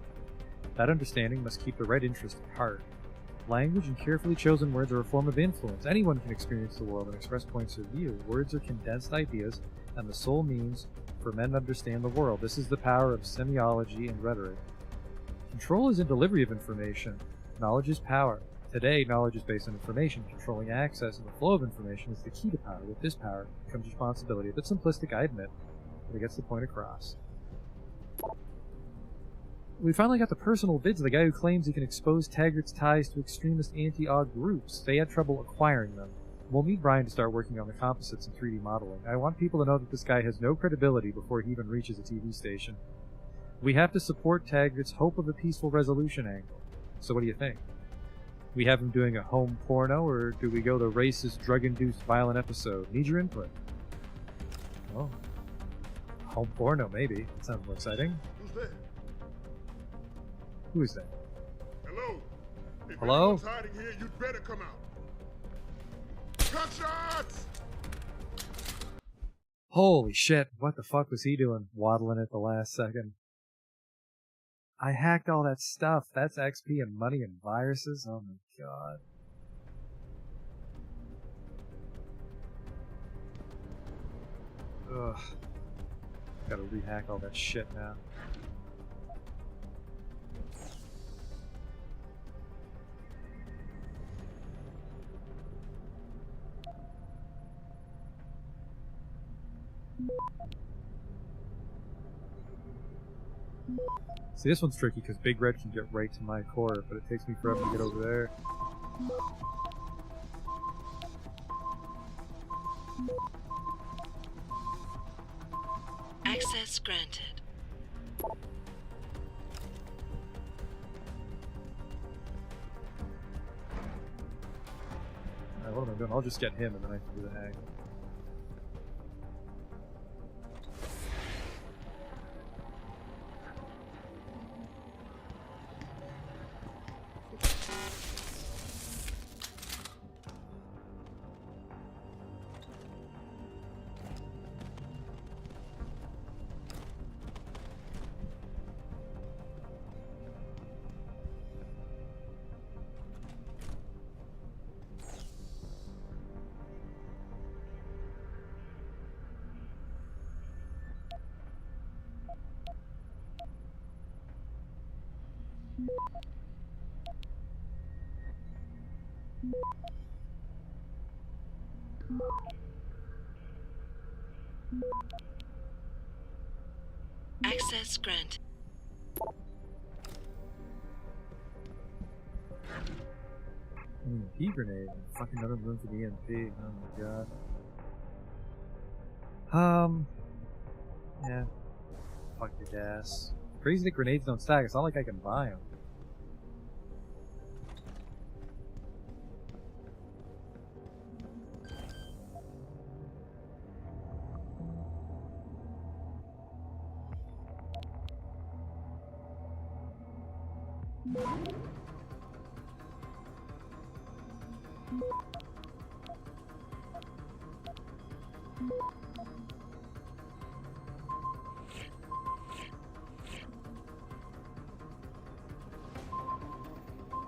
That understanding must keep the right interest at heart. Language and carefully chosen words are a form of influence. Anyone can experience the world and express points of view. Words are condensed ideas and the sole means for men to understand the world. This is the power of semiology and rhetoric. Control is in delivery of information. Knowledge is power. Today, knowledge is based on information. Controlling access and the flow of information is the key to power. With this power comes responsibility. A bit simplistic, I admit, but it gets the point across. We finally got the personal bids of the guy who claims he can expose Taggart's ties to extremist anti-AUG groups. They had trouble acquiring them. We'll need Brian to start working on the composites and 3D modeling. I want people to know that this guy has no credibility before he even reaches a TV station. We have to support Taggart's hope of a peaceful resolution angle. So what do you think? We have him doing a home porno, or do we go the racist, drug-induced, violent episode? Need your input. Oh. Home porno, maybe. That sounds more exciting. Who's there? Who is that? Hello? If Hello? anyone's hiding here, you'd better come out. Gunshots! Holy shit, what the fuck was he doing waddling at the last second? I hacked all that stuff. That's XP and money and viruses. Oh my god. Ugh. Gotta rehack all that shit now. See, this one's tricky because Big Red can get right to my core, but it takes me forever to get over there. Access granted. Alright, what am I doing? I'll just get him and then I can do the hack. Access granted. EMP grenade. Fucking another room for the EMP. Oh my god. Yeah. Fuck the gas. Crazy that grenades don't stack. It's not like I can buy them.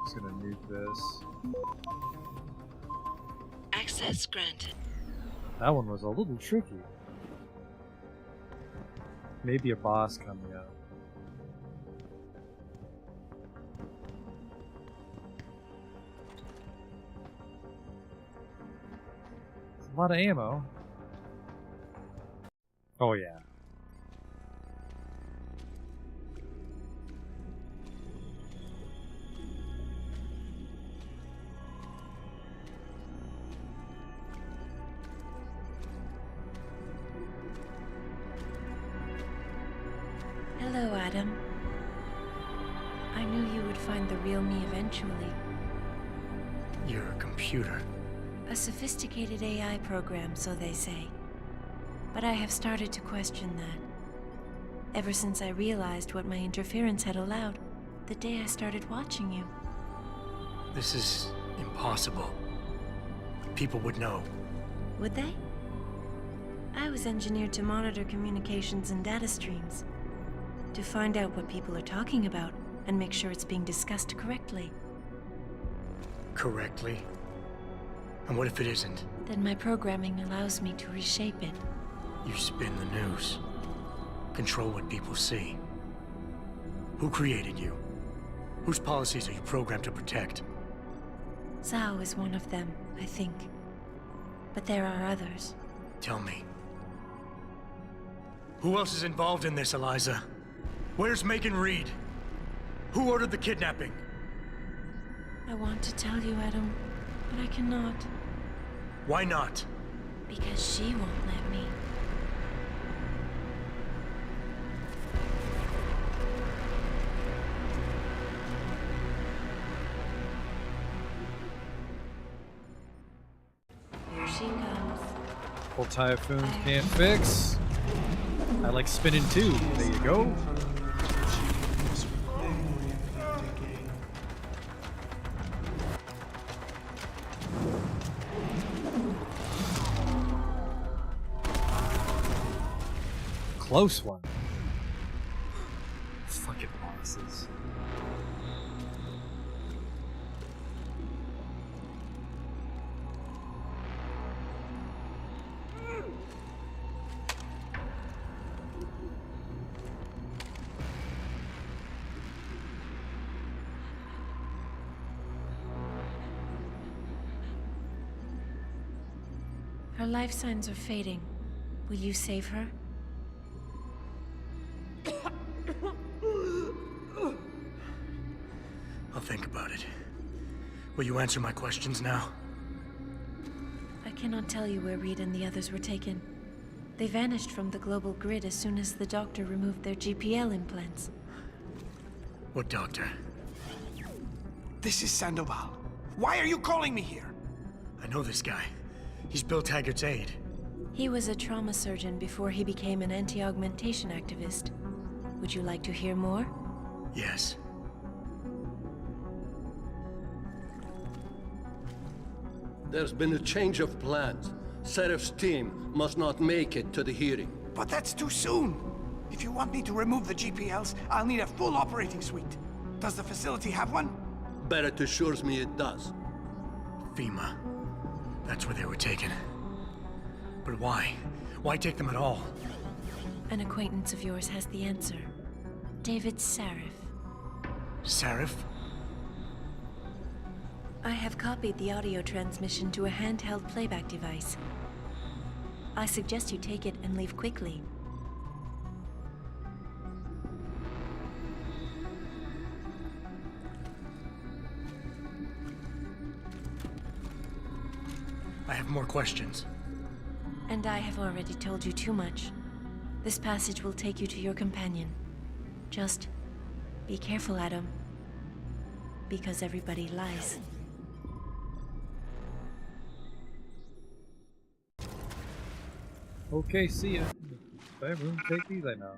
Just gonna nuke this. Access granted. That one was a little tricky. Maybe a boss coming up. A lot of ammo. Oh yeah. Hello, Adam. I knew you would find the real me eventually. You're a computer. A sophisticated AI program, so they say. But I have started to question that. Ever since I realized what my interference had allowed, the day I started watching you. This is impossible. People would know. Would they? I was engineered to monitor communications and data streams. To find out what people are talking about and make sure it's being discussed correctly. Correctly? And what if it isn't? Then my programming allows me to reshape it. You spin the news. Control what people see. Who created you? Whose policies are you programmed to protect? Zhao is one of them, I think. But there are others. Tell me. Who else is involved in this, Eliza? Where's Megan Reed? Who ordered the kidnapping? I want to tell you, Adam, but I cannot. Why not? Because she won't let me. Here she comes. Well, typhoons can't fix. I like spinning too. There you go. Close one. Fucking bosses. Her life signs are fading. Will you save her? I'll think about it. Will you answer my questions now? I cannot tell you where Reed and the others were taken. They vanished from the global grid as soon as the doctor removed their GPL implants. What doctor? This is Sandoval. Why are you calling me here? I know this guy. He's Bill Taggart's aide. He was a trauma surgeon before he became an anti-augmentation activist. Would you like to hear more? Yes. There's been a change of plans. Serif's team must not make it to the hearing. But that's too soon. If you want me to remove the GPLs, I'll need a full operating suite. Does the facility have one? Barrett assures me it does. FEMA. That's where they were taken. But why? Why take them at all? An acquaintance of yours has the answer. David Sarif. Sarif? I have copied the audio transmission to a handheld playback device. I suggest you take it and leave quickly. I have more questions. And I have already told you too much. This passage will take you to your companion. Just be careful, Adam. Because everybody lies. Okay, see ya. Spare room, take these, I know.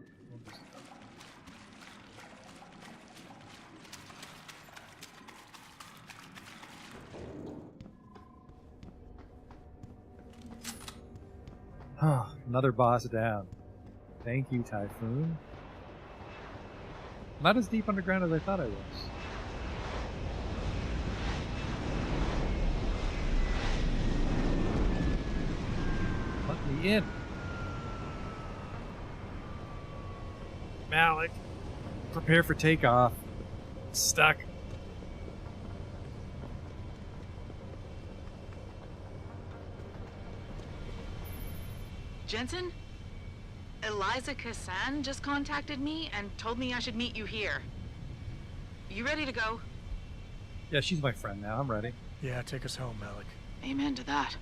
Another boss down. Thank you, Typhoon. Not as deep underground as I thought I was. Let me in. Malik, prepare for takeoff. Stuck. Jensen? Eliza Kassan just contacted me and told me I should meet you here. You ready to go? Yeah, she's my friend now. I'm ready. Yeah, take us home, Malik. Amen to that.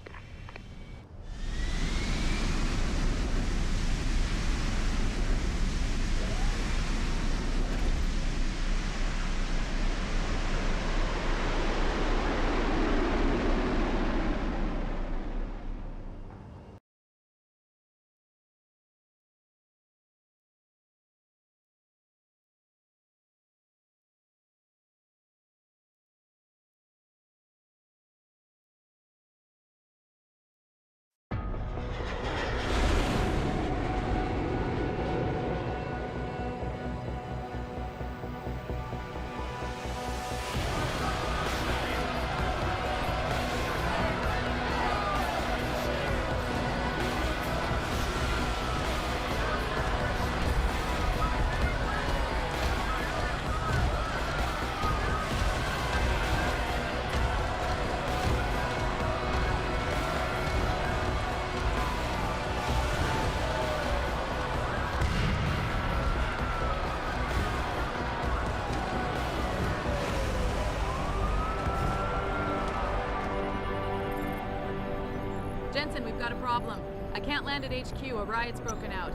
Jensen, we've got a problem. I can't land at HQ. A riot's broken out.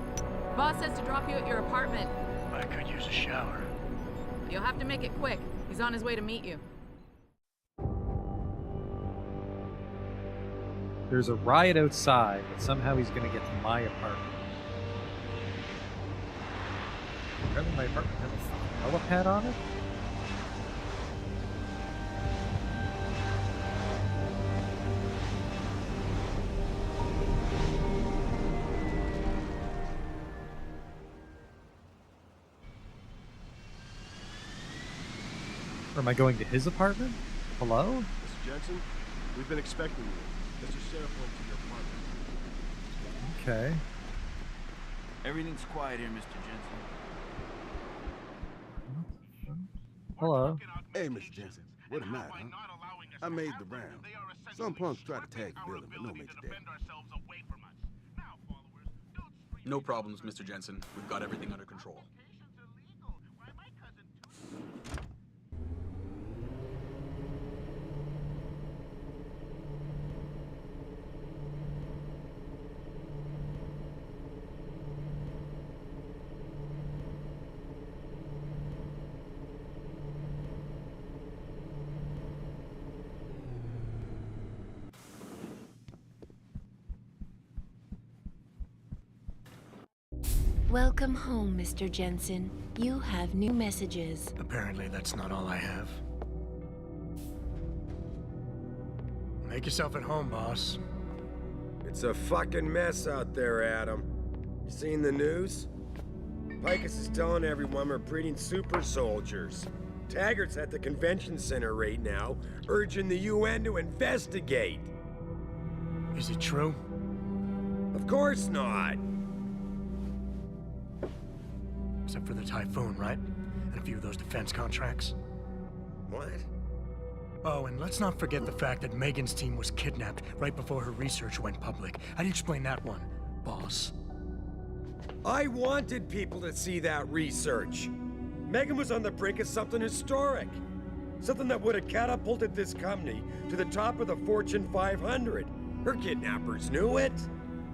Boss says to drop you at your apartment. I could use a shower. You'll have to make it quick. He's on his way to meet you. There's a riot outside, but somehow he's gonna get to my apartment. Apparently my apartment has a helipad on it? Or am I going to his apartment? Hello? Mr. Jensen, we've been expecting you. Mr. Sheriff went to your apartment. Okay. Everything's quiet here, Mr. Jensen. Hello. Hey, Mr. Jensen. What a night, huh? I made the round. Some punks tried to tag the building, but no major damage. No problems, Mr. Jensen. We've got everything under control. Welcome home, Mr. Jensen. You have new messages. Apparently that's not all I have. Make yourself at home, boss. It's a fucking mess out there, Adam. You seen the news? Picus is telling everyone we're breeding super soldiers. Taggart's at the convention center right now, urging the UN to investigate. Is it true? Of course not. Except for the Typhoon, right? And a few of those defense contracts. What? Oh, and let's not forget the fact that Megan's team was kidnapped right before her research went public. How do you explain that one, boss? I wanted people to see that research. Megan was on the brink of something historic. Something that would have catapulted this company to the top of the Fortune 500. Her kidnappers knew it.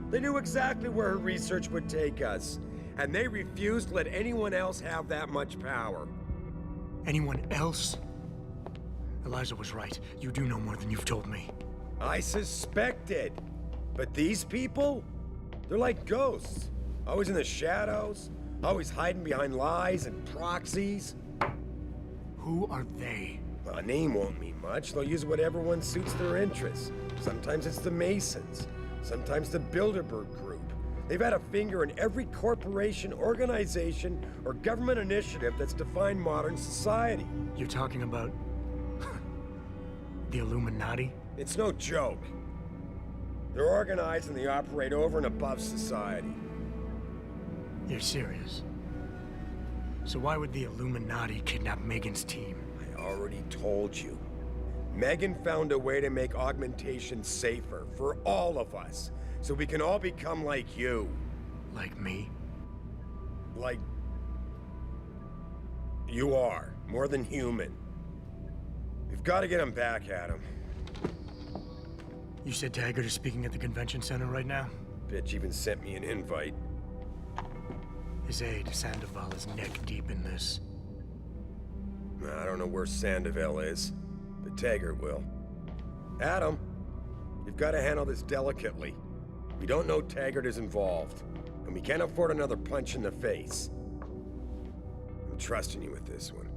They knew exactly where her research would take us. And they refused to let anyone else have that much power. Anyone else? Eliza was right. You do know more than you've told me. I suspected. But these people? They're like ghosts. Always in the shadows. Always hiding behind lies and proxies. Who are they? Well, a name won't mean much. They'll use whatever one suits their interests. Sometimes it's the Masons. Sometimes the Bilderberg Group. They've had a finger in every corporation, organization, or government initiative that's defined modern society. You're talking about the Illuminati? It's no joke. They're organized and they operate over and above society. You're serious? So why would the Illuminati kidnap Megan's team? I already told you. Megan found a way to make augmentation safer for all of us. So we can all become like you. Like me? Like... you are. More than human. We've got to get him back, Adam. You said Taggart is speaking at the convention center right now? Bitch even sent me an invite. His aide, Sandoval, is neck deep in this. I don't know where Sandoval is, but Taggart will. Adam, you've got to handle this delicately. We don't know Taggart is involved, and we can't afford another punch in the face. I'm trusting you with this one.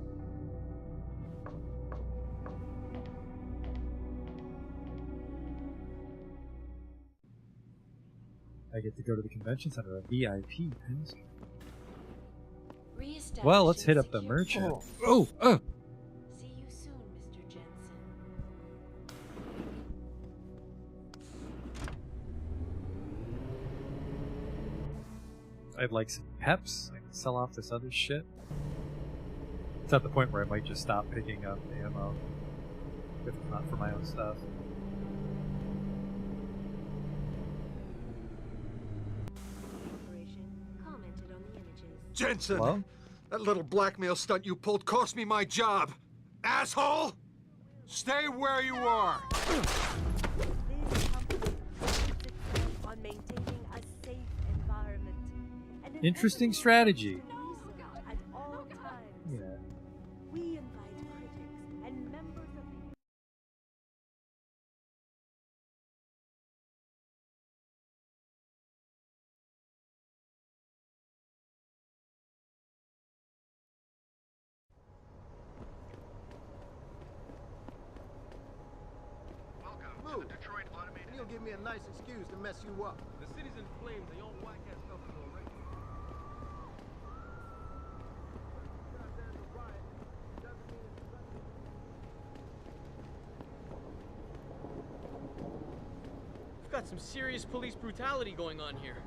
I get to go to the convention center, a VIP pass. Reestablish Well, let's hit up the merchant. Oh! See you soon, Mr. Jensen. I'd like some peps. I can sell off this other shit. It's at the point where I might just stop picking up ammo. If not for my own stuff. Jensen! Hello? That little blackmail stunt you pulled cost me my job! Asshole! Stay where you are! On maintaining a safe environment. And Interesting strategy. at all times. Yeah. We invite critics and members of the Move. And you'll give me a nice excuse to mess you up. The city's in flames and your whack ass stuff is already. got some serious police brutality going on here.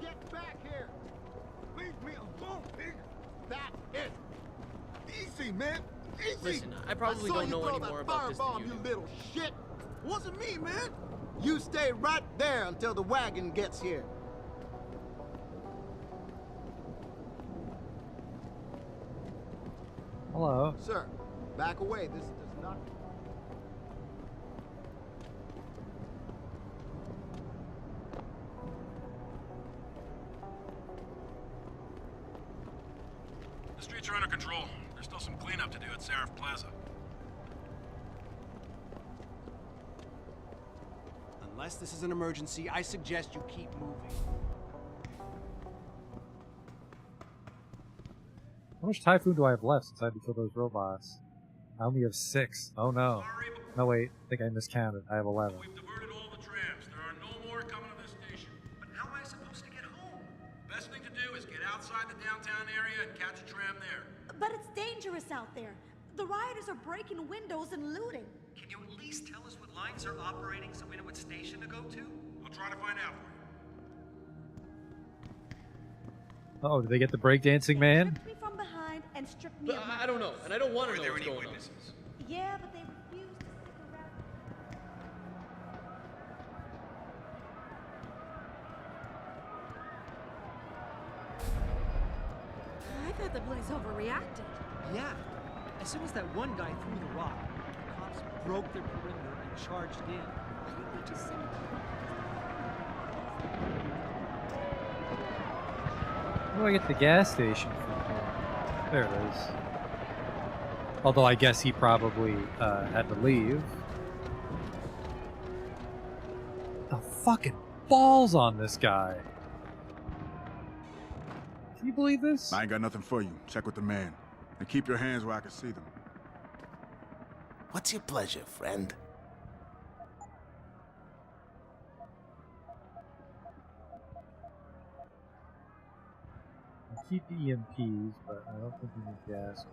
Get back here! Leave me alone, pig! That's it! Easy, man! Easy! Listen, I probably don't know any more about this than firebomb, you do. little shit! Wasn't me, man! You stay right there until the wagon gets here. Hello. Sir, back away. This does not... The streets are under control. There's still some cleanup to do at Seraph Plaza. Unless this is an emergency, I suggest you keep moving. How much Thai food do I have left since I had to kill those robots? I only have 6. Oh no. No wait, I think I miscounted. I have 11. We've diverted all the trams. There are no more coming to this station. But how am I supposed to get home? Best thing to do is get outside the downtown area and catch a tram there. But it's dangerous out there. The rioters are breaking windows and looting. Can you at least tell us what lines are operating so we know what station to go to? I'll try to find out for you. Oh, did they get the breakdancing man? Stripped me from behind and stripped me of my I don't know, and I don't want to know there what's any going witnesses? Yeah, but they refused to stick around. I thought the police overreacted. Yeah. As soon as that one guy threw the rock, the cops broke their perimeter and charged in. Why didn't they just send How do I get to the gas station from here? There it is. Although I guess he probably had to leave. The fucking balls on this guy. Can you believe this? I ain't got nothing for you. Check with the man. And keep your hands where I can see them. What's your pleasure, friend? I keep the EMPs, but I don't think we need gas.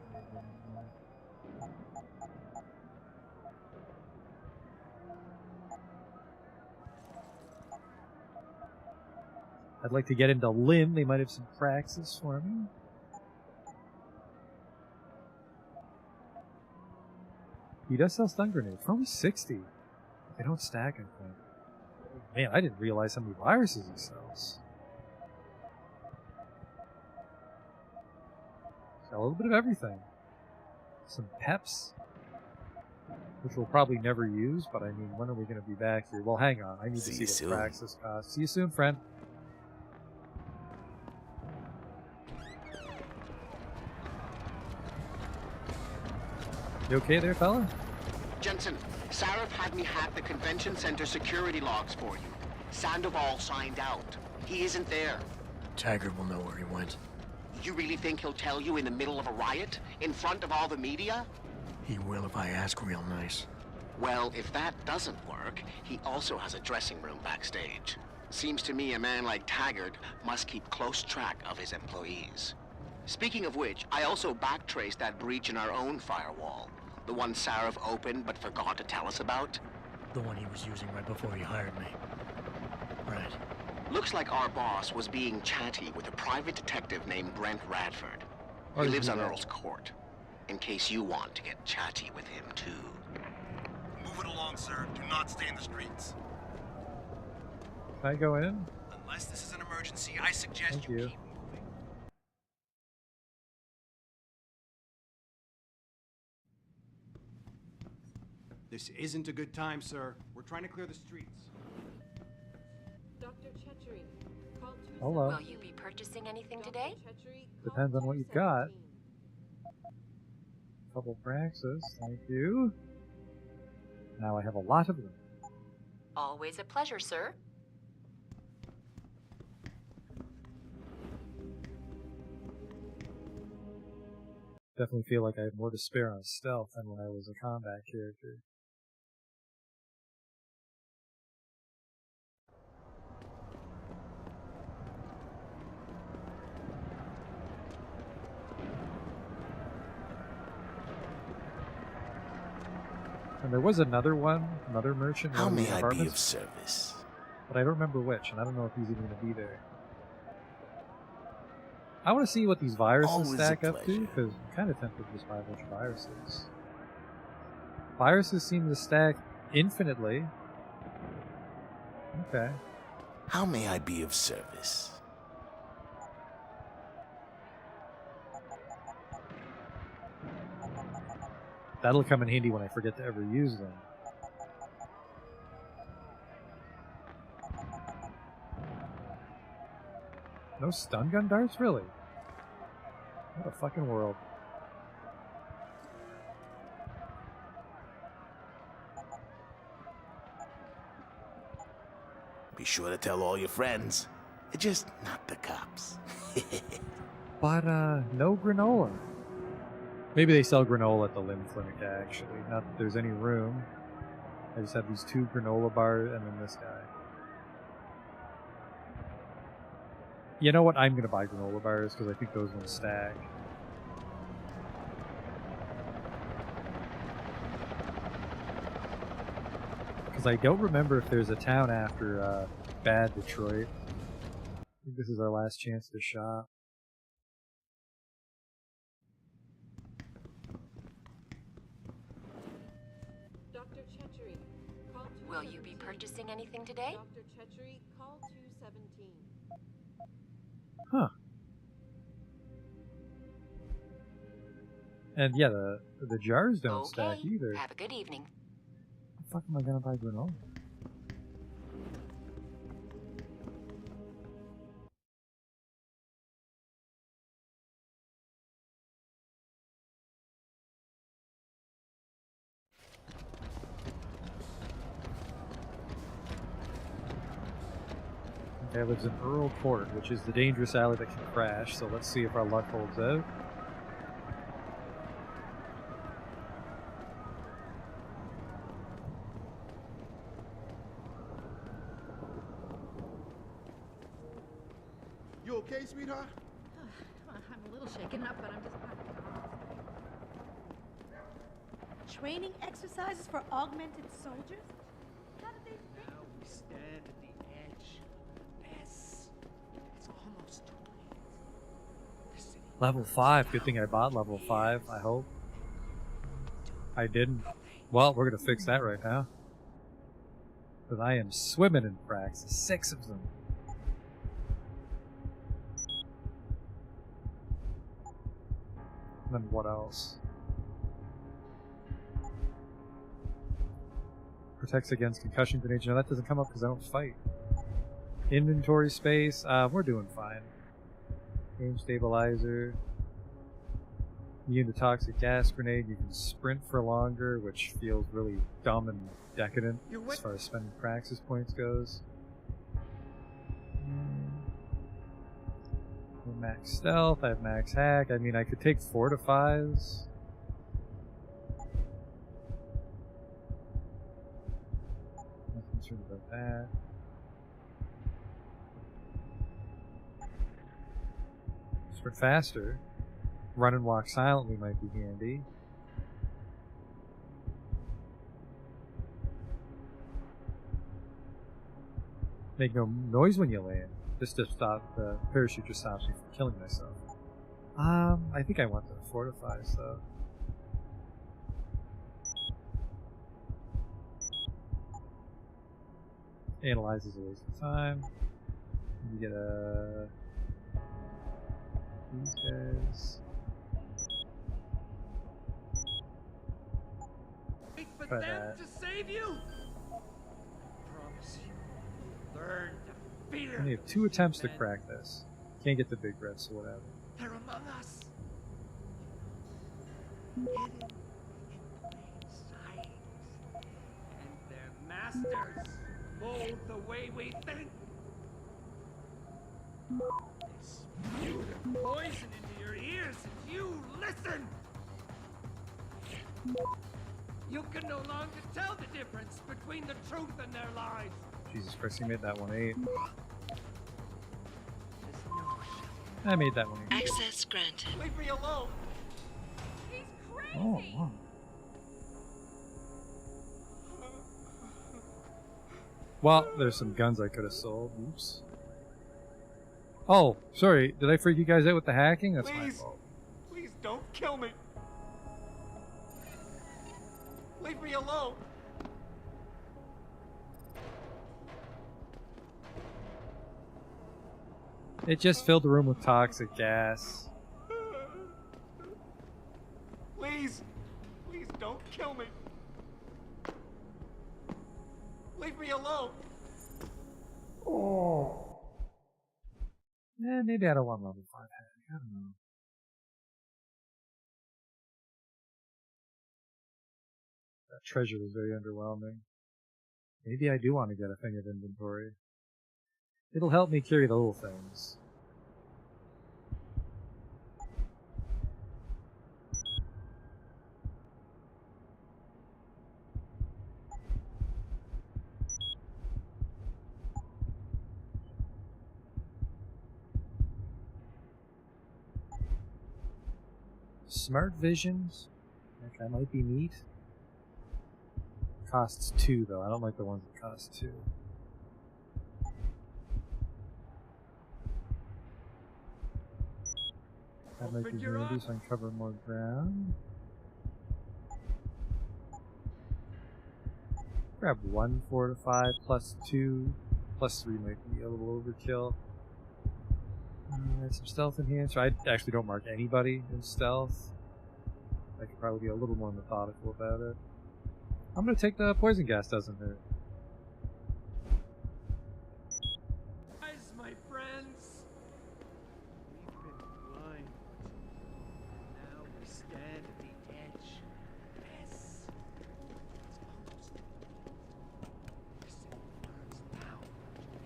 I'd like to get into Lim. They might have some praxis for me. He does sell stun grenades for only 60. They don't stack, I think. Man, I didn't realize how many viruses he sells. Got a little bit of everything. Some peps, which we'll probably never use, but I mean, when are we going to be back here? Well, hang on. I need to see what praxis costs. See you soon, friend. You okay there, fella? Jensen, Sarif had me hack the convention center security logs for you. Sandoval signed out. He isn't there. Taggart will know where he went. You really think he'll tell you in the middle of a riot? In front of all the media? He will if I ask real nice. Well, if that doesn't work, he also has a dressing room backstage. Seems to me a man like Taggart must keep close track of his employees. Speaking of which, I also backtraced that breach in our own firewall. The one Sarif opened but forgot to tell us about. The one he was using right before he hired me. Right. Looks like our boss was being chatty with a private detective named Brent Radford. Oh, He lives yeah. on Earl's Court. In case you want to get chatty with him, too. Move it along, sir. Do not stay in the streets. Can I go in? Unless this is an emergency, I suggest Thank you. keep moving. This isn't a good time, sir. We're trying to clear the streets. Dr. Chetchery, call Hello. Will you be purchasing anything today? Depends on what you've got. Couple praxis, thank you. Now I have a lot of them. Always a pleasure, sir. Definitely feel like I have more to spare on stealth than when I was a combat character. And there was another one, another merchant. How one of may these I be apartments, of service? but I don't remember which, and I don't know if he's even going to be there. I want to see what these viruses Always a stack up to, pleasure. because I'm kind of tempted to just buy a bunch of viruses. Viruses seem to stack infinitely. Okay. How may I be of service? That'll come in handy when I forget to ever use them. No stun gun darts? Really? What a fucking world. Be sure to tell all your friends. Just not the cops. But, no granola. Maybe they sell granola at the limb clinic, actually. Not that there's any room. I just have these 2 granola bars and then this guy. You know what? I'm going to buy granola bars because I think those will stack. Because I don't remember if there's a town after Bad Detroit. I think this is our last chance to shop. Dr. Chechery, call 217. Will you be purchasing anything today? Dr. Chechery, call 217. Huh. And yeah, the jars don't stack either. Have a good evening. The fuck am I gonna buy granola? Okay, lives in Earl Court, which is the dangerous alley that can crash, so let's see if our luck holds out. You okay, sweetheart? I'm a little shaken up, but I'm just... Training exercises for augmented soldiers? How did they think? Now we stand at the edge of the abyss. It's almost too late. The city Level 5. Good thing I bought level 5, I hope. I didn't. Well, we're gonna fix that right now. Because I am swimming in cracks. 6 of them. And then what else? Protects against concussion grenades. No, that doesn't come up because I don't fight. Inventory space. We're doing fine. Aim stabilizer. Immune to toxic gas grenade. You can sprint for longer, which feels really dumb and decadent as far as spending praxis points goes. Max stealth. I have max hack. I mean, I could take fortifies. Not concerned about that. Sprint faster. Run and walk silently might be handy. Make no noise when you land. Just to stop the parachute just stops me from killing myself. I think I want the fortifies though. Analyze is a waste of time. You get these guys. Wait for Try them that. to save you. I promise you, learn to fear. I only have 2 attempts to crack this. Can't get the big red, so whatever. They're among us. Hidden in plain sight. And their masters mold the way we think. They spew their poison into your ears and you listen. You can no longer tell the difference between the truth and their lies. Jesus Christ, he made that one 8. I made that one 8. Access granted. Leave me alone. He's crazy! Oh, wow. Well, there's some guns I could have sold. Oops. Oh, sorry. Did I freak you guys out with the hacking? That's my fault. Please don't kill me. Leave me alone. It just filled the room with toxic gas. Please don't kill me. Leave me alone. Oh. Yeah, maybe I don't want level 5 hack. I don't know. That treasure was very underwhelming. Maybe I do want to get a thing of inventory. It'll help me carry the little things. Smart visions? Like, that might be neat. Costs 2 though. I don't like the ones that cost 2. That might be handy so I can cover more ground. Grab 1 fortify plus 2 plus 3 might be a little overkill. There's some stealth in here, so I actually don't mark anybody in stealth. I could probably be a little more methodical about it. I'm gonna take the poison gas, doesn't hurt. Guys, my friends. We've been blind. Now we stand at the edge. Yes. It's almost. This burns now.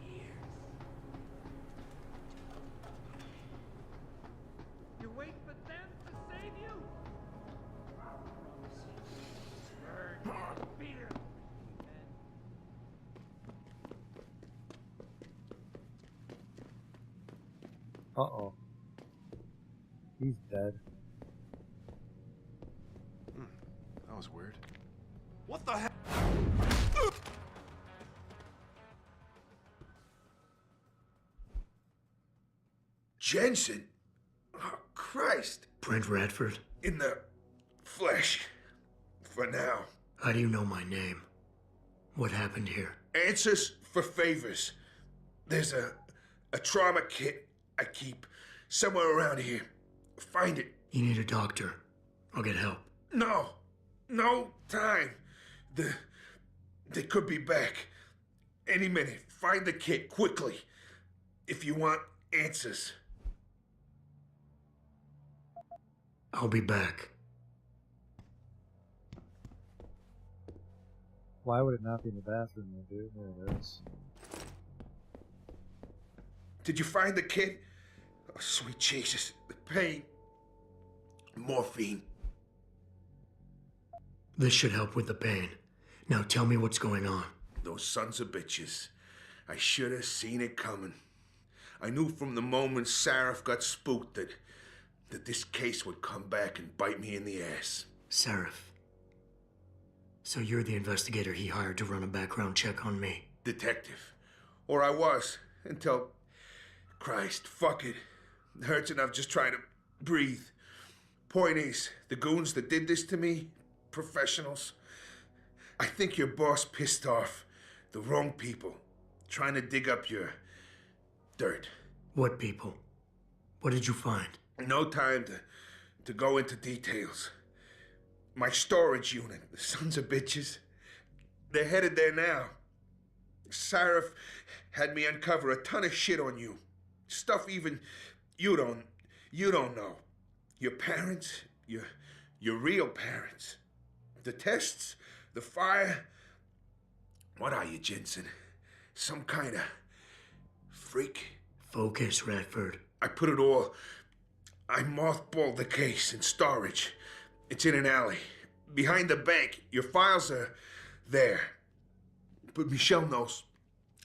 Years. You wait for them to save you? Burn and beat him. Uh-oh. He's dead. That was weird. What the heck? Jensen? Oh, Christ. Brent Radford? In the flesh. For now. How do you know my name? What happened here? Answers for favors. There's a trauma kit I keep somewhere around here. Find it. You need a doctor. I'll get help. No. No time. They could be back. Any minute. Find the kit quickly. If you want answers. I'll be back. Why would it not be in the bathroom, though, dude? There it is. Did you find the kit? Oh, sweet Jesus. The pain. Morphine. This should help with the pain. Now tell me what's going on. Those sons of bitches. I should have seen it coming. I knew from the moment Sarif got spooked that this case would come back and bite me in the ass. Sarif. So you're the investigator he hired to run a background check on me? Detective. Or I was, until... Christ, fuck it. It hurts enough just trying to breathe. Point is, the goons that did this to me, professionals. I think your boss pissed off the wrong people, trying to dig up your dirt. What people? What did you find? No time to go into details. My storage unit, the sons of bitches, they're headed there now. Sarif had me uncover a ton of shit on you. Stuff even you don't know. Your parents, your real parents. The tests, the fire. What are you, Jensen? Some kind of freak? Focus, Radford. I mothballed the case in storage. It's in an alley. Behind the bank. Your files are there. But Michelle knows.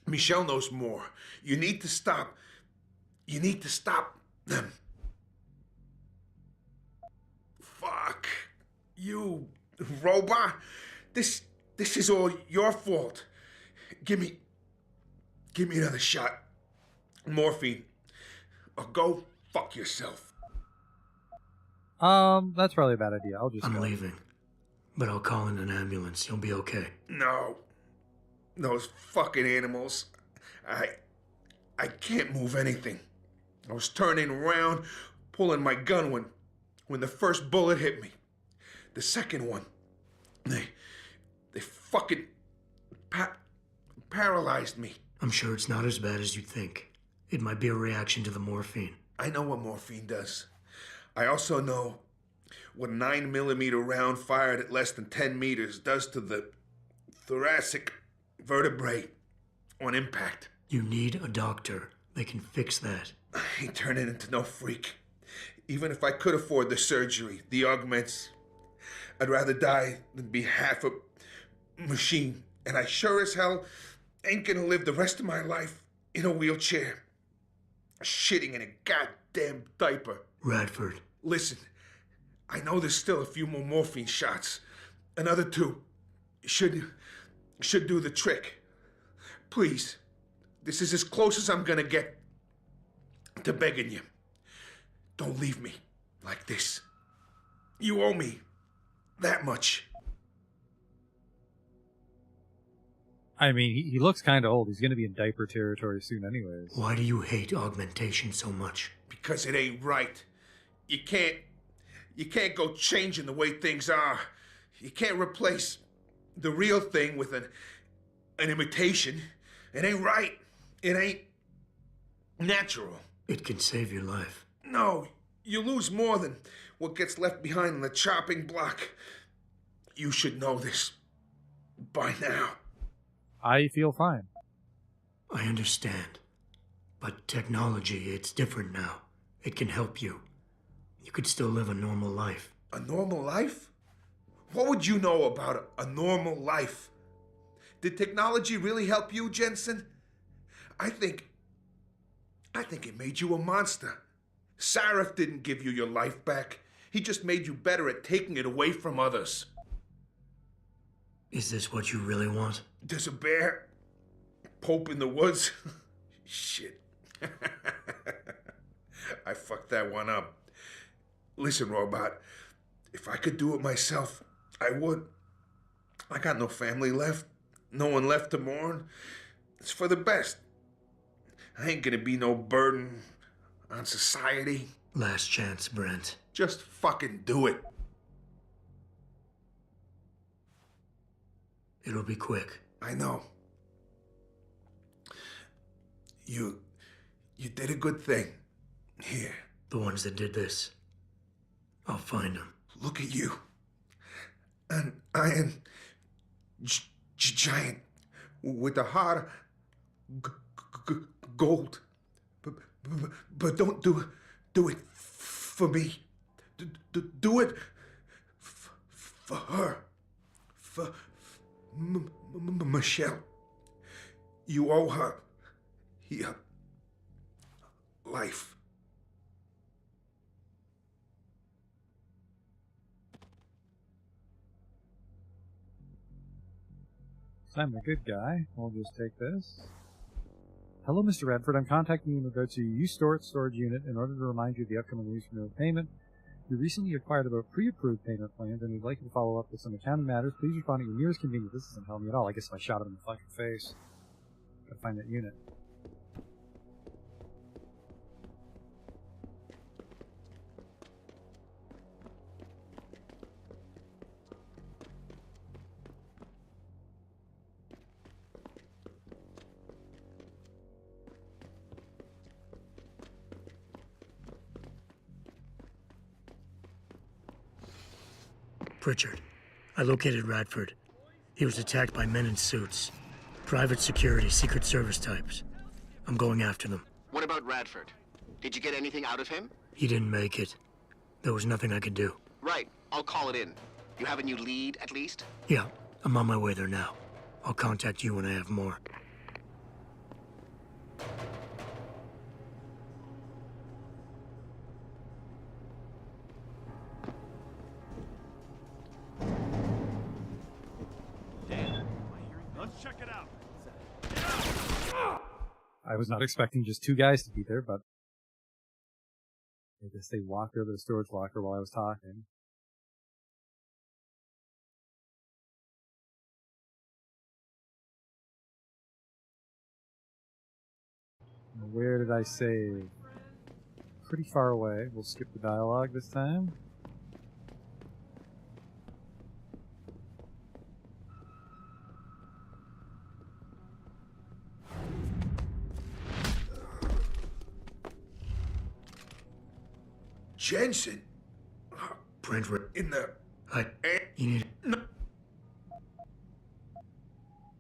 Michelle knows more. You need to stop them. Fuck. You robot. This is all your fault. Give me give me another shot. Morphine. Or go fuck yourself. That's probably a bad idea. I'll just I'm go. leaving. But I'll call in an ambulance. You'll be okay. No. Those fucking animals. I can't move anything. I was turning around, pulling my gun when the first bullet hit me. The second one, they fucking paralyzed me. I'm sure it's not as bad as you think. It might be a reaction to the morphine. I know what morphine does. I also know what a 9mm round fired at less than 10 meters does to the thoracic vertebrae on impact. You need a doctor. They can fix that. I ain't turning into no freak. Even if I could afford the surgery, the augments, I'd rather die than be half a machine. And I sure as hell ain't gonna live the rest of my life in a wheelchair, shitting in a goddamn diaper. Radford. Listen, I know there's still a few more morphine shots. Another 2 should do the trick. Please, this is as close as I'm gonna get to begging you. Don't leave me like this. You owe me that much. I mean, he looks kind of old. He's going to be in diaper territory soon anyways. Why do you hate augmentation so much? Because it ain't right. You can't go changing the way things are. You can't replace the real thing with an imitation. It ain't right. It ain't natural. It can save your life. No, you lose more than what gets left behind on the chopping block. You should know this by now. I feel fine. I understand. But technology, it's different now. It can help you. You could still live a normal life. A normal life? What would you know about a normal life? Did technology really help you, Jensen? I think it made you a monster. Sarif didn't give you your life back. He just made you better at taking it away from others. Is this what you really want? There's a bear? Pope in the woods? Shit. I fucked that one up. Listen, Robot, if I could do it myself, I would. I got no family left. No one left to mourn. It's for the best. I ain't gonna be no burden on society. Last chance, Brent. Just fucking do it. It'll be quick. I know. You did a good thing. Here. The ones that did this. I'll find them. Look at you. An iron giant with a heart of gold. But don't do it for me. Do it for her. For Michelle. You owe her your life. I'm a good guy. I'll just take this. Hello, Mr. Radford. I'm contacting you in regard to your used storage unit in order to remind you of the upcoming news for no payment. You recently acquired about pre-approved payment plans, and we'd like you to follow up with some accounting matters. Please respond at your nearest convenience. This isn't helping me at all. I guess if I shot him in the fucking face. Gotta find that unit. Pritchard. I located Radford. He was attacked by men in suits. Private security, Secret Service types. I'm going after them. What about Radford? Did you get anything out of him? He didn't make it. There was nothing I could do. Right. I'll call it in. You have a new lead, at least? Yeah, I'm on my way there now. I'll contact you when I have more. Let's check it out. I was not expecting just two guys to be there, but I guess they walked over to the storage locker while I was talking. Where did I save? Pretty far away. We'll skip the dialogue this time. Jensen? Oh, Brentwood in the... You need... No.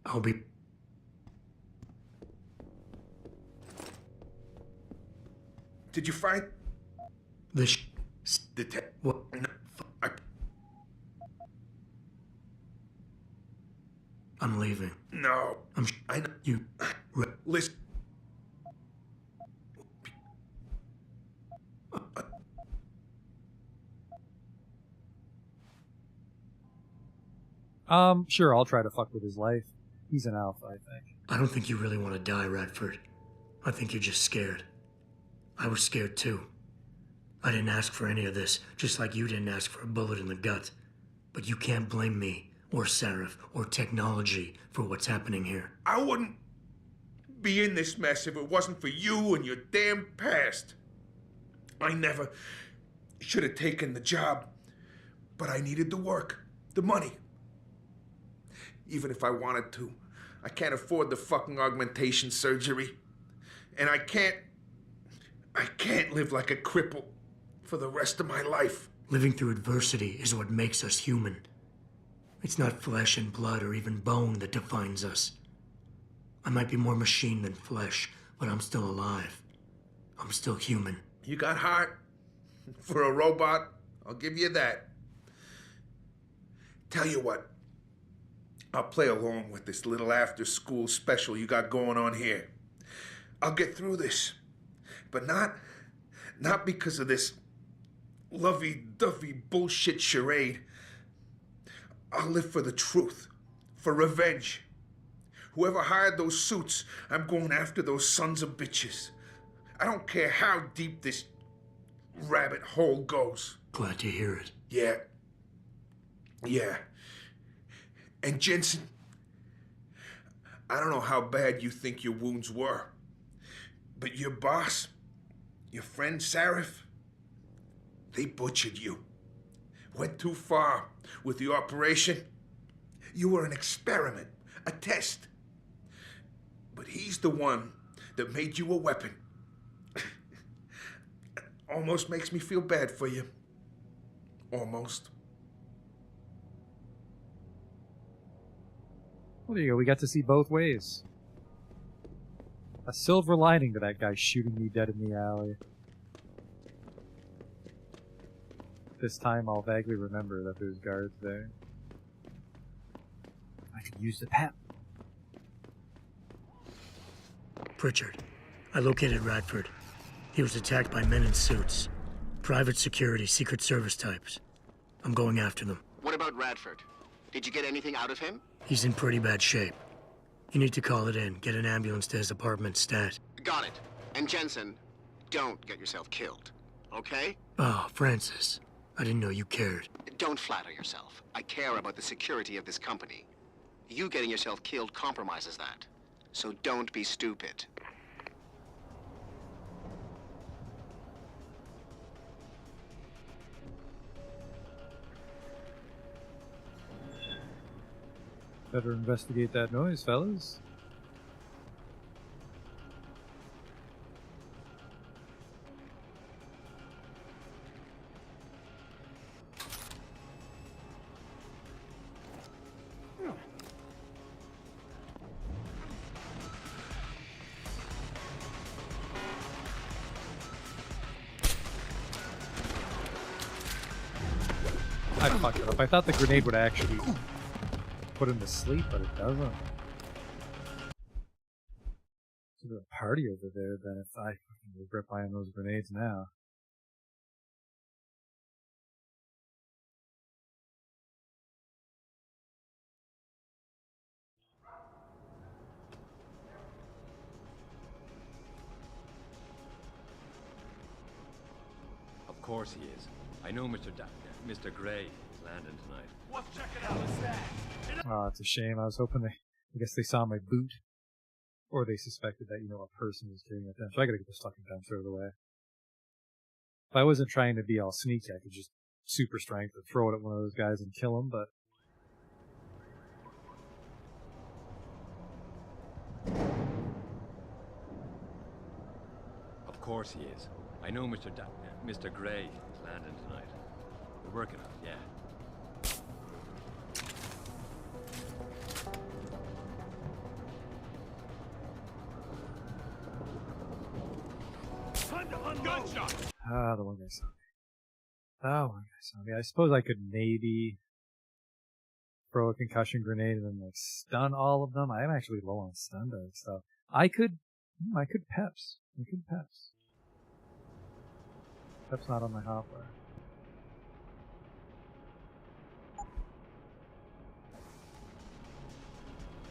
I'll be... Did you find... The What? I'm leaving. No. I know. You... Listen. Sure, I'll try to fuck with his life. He's an alpha, I think. I don't think you really want to die, Radford. I think you're just scared. I was scared too. I didn't ask for any of this, just like you didn't ask for a bullet in the gut. But you can't blame me, or Sarif, or technology for what's happening here. I wouldn't be in this mess if it wasn't for you and your damn past. I never should have taken the job, but I needed the work, the money. Even if I wanted to, I can't afford the fucking augmentation surgery. And I can't live like a cripple for the rest of my life. Living through adversity is what makes us human. It's not flesh and blood or even bone that defines us. I might be more machine than flesh, but I'm still alive. I'm still human. You got heart for a robot. I'll give you that. Tell you what, I'll play along with this little after-school special you got going on here. I'll get through this, but not because of this lovey-dovey bullshit charade. I'll live for the truth, for revenge. Whoever hired those suits, I'm going after those sons of bitches. I don't care how deep this rabbit hole goes. Glad to hear it. Yeah. And Jensen, I don't know how bad you think your wounds were, but your boss, your friend Sarif, they butchered you. Went too far with the operation. You were an experiment, a test. But he's the one that made you a weapon. Almost makes me feel bad for you. Almost. Well, there you go. We got to see both ways. A silver lining to that guy shooting me dead in the alley. This time I'll vaguely remember that there's guards there. I could use the pep. Pritchard, I located Radford. He was attacked by men in suits. Private security, Secret Service types. I'm going after them. What about Radford? Did you get anything out of him? He's in pretty bad shape. You need to call it in. Get an ambulance to his apartment stat. Got it. And Jensen, don't get yourself killed, okay? Oh, Francis. I didn't know you cared. Don't flatter yourself. I care about the security of this company. You getting yourself killed compromises that. So don't be stupid. Better investigate that noise, fellas. I fucked it up. I thought the grenade would actually put him to sleep, but it doesn't. There's a party over there, then if I fucking regret buying those grenades now. course he is. I know Mr. Gray is landing tonight. Well, check it out. What's that? Oh, it's a shame. I was hoping I guess they saw my boot. Or they suspected that, a person was carrying it down. So I gotta get this fucking gun thrown away. If I wasn't trying to be all sneaky, I could just super strength and throw it at one of those guys and kill him, but... Of course he is. I know Mr. Gray is landing tonight. We're working on it, yeah. Gunshot! Ah, the one guy saw me. Oh, one guy saw me. I suppose I could maybe throw a concussion grenade and then stun all of them. I am actually low on stun dice, so I could peps. I could peps. Peps not on my hotbar.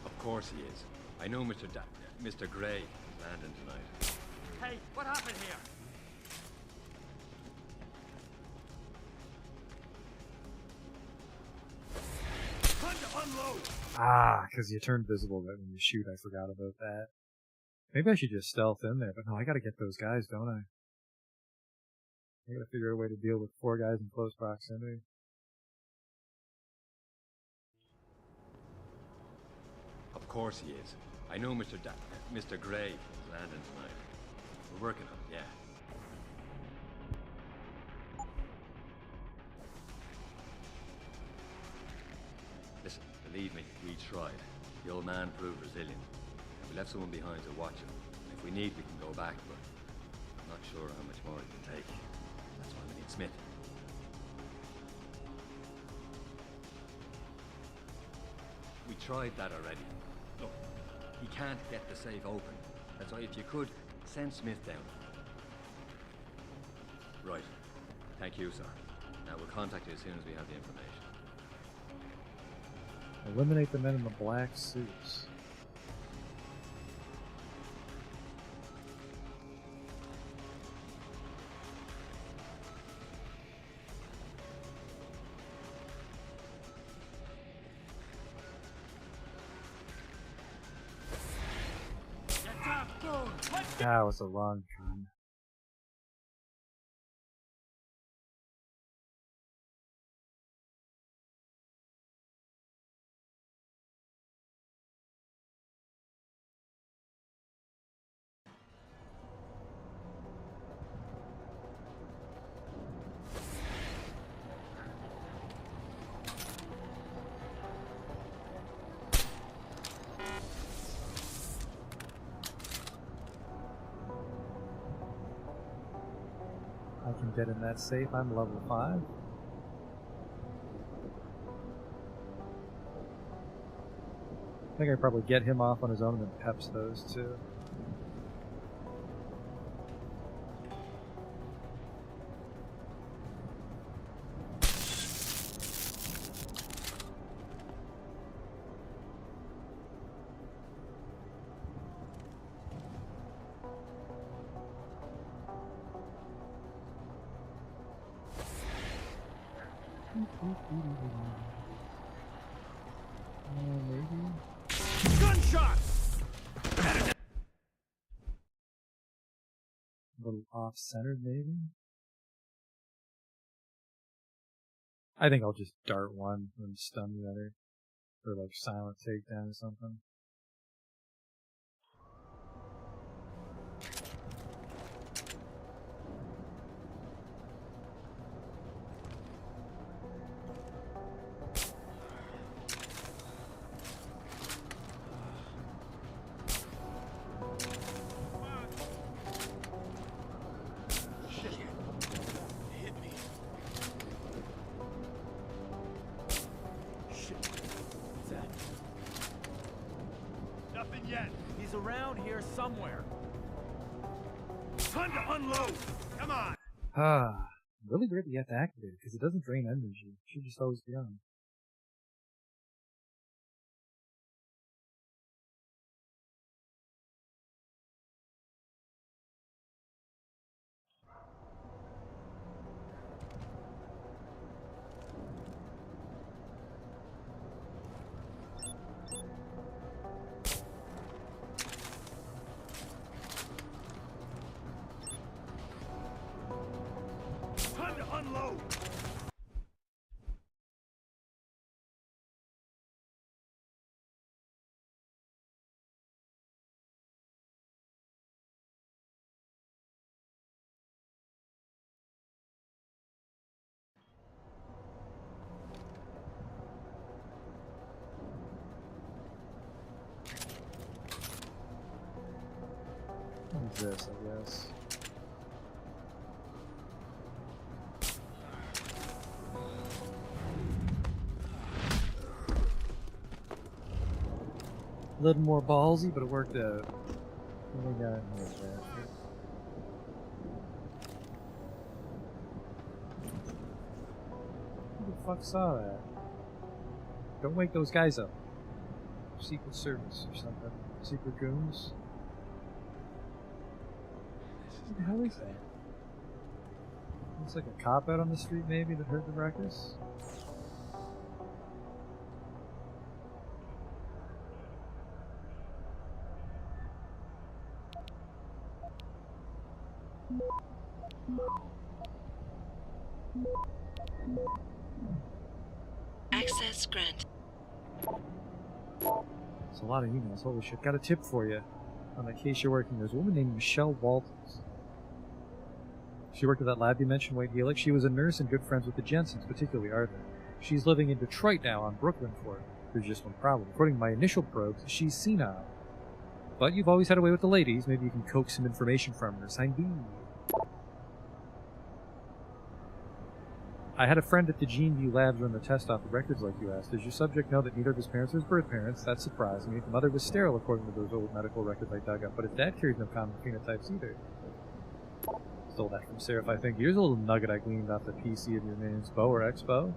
Of course he is. I know Mr. Gray is landing tonight. Hey, what happened here? Time to unload! Ah, because you turn visible right when you shoot. I forgot about that. Maybe I should just stealth in there, but no, I gotta get those guys, don't I? I gotta figure out a way to deal with 4 guys in close proximity. Of course he is. I know Mr. Gray is landing tonight. We're working on it, yeah. Listen, believe me, we tried. The old man proved resilient. We left someone behind to watch him. If we need, we can go back, but I'm not sure how much more it can take. That's why we need Smith. We tried that already. Look, he can't get the safe open. That's why if you could, send Smith down. Right. Thank you, sir. Now we'll contact you as soon as we have the information. Eliminate the men in the black suits. That was a long time. I can get in that safe. I'm level 5. I think I probably get him off on his own and then peps those two. Maybe. Gunshot! A little off-centered, maybe? I think I'll just dart one and stun the other. Or like silent takedown or something. Nothing yet. He's around here somewhere. Time to unload. Come on. Ah, really great that you have to activate it because it doesn't drain energy. It should just always be on. Reload. What is this, I guess? A little more ballsy, but it worked out. What we got in here, Jack? Who the fuck saw that? Don't wake those guys up. Secret Service or something. Secret goons. What the hell is that? Looks like a cop out on the street, maybe, that heard the ruckus. Access granted. It's a lot of emails. Holy shit. Got a tip for you. On the case you're working, there's a woman named Michelle Walters. She worked at that lab you mentioned, White Helix. She was a nurse and good friends with the Jensens, particularly Arthur. She's living in Detroit now on Brooklyn Court. There's just one problem. According to my initial probes, she's senile. But you've always had a way with the ladies. Maybe you can coax some information from her. Sign B. I had a friend at the GeneView Labs run the test off the records like you asked. Does your subject know that neither of his parents were his birth parents? That surprised me. The mother was sterile according to those old medical records I dug up, but his dad carried no common phenotypes either. Stole that from Seraph, I think. Here's a little nugget I gleaned off the PC of your name's Bo or Expo.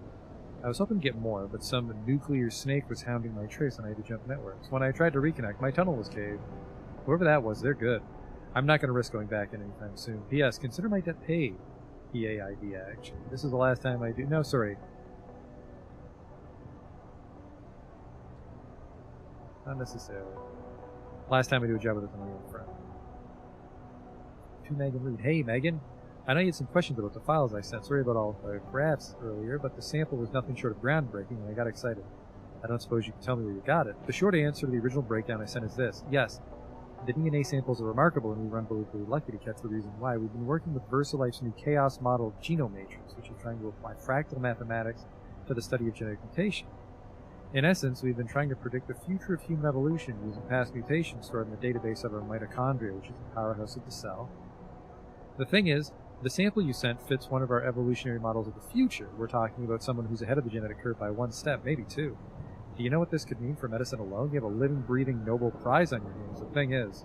I was hoping to get more, but some nuclear snake was hounding my trace and I had to jump networks. When I tried to reconnect, my tunnel was caved. Whoever that was, they're good. I'm not going to risk going back anytime soon. P.S. Consider my debt paid. P-A-I-D, actually. This is the last time I do... No, sorry. Not necessarily. Last time I do a job with a familiar friend. To Megan Reed. Hey, Megan. I know you had some questions about the files I sent. Sorry about all the graphs earlier, but the sample was nothing short of groundbreaking, and I got excited. I don't suppose you can tell me where you got it. The short answer to the original breakdown I sent is this. Yes, the DNA samples are remarkable, and we were unbelievably lucky to catch the reason why. We've been working with VersaLife's new chaos model genome matrix, which is trying to apply fractal mathematics to the study of genetic mutation. In essence, we've been trying to predict the future of human evolution using past mutations stored in the database of our mitochondria, which is the powerhouse of the cell. The thing is, the sample you sent fits one of our evolutionary models of the future. We're talking about someone who's ahead of the genetic curve by one step, maybe two. Do you know what this could mean for medicine alone? You have a living, breathing Nobel Prize on your hands. The thing is,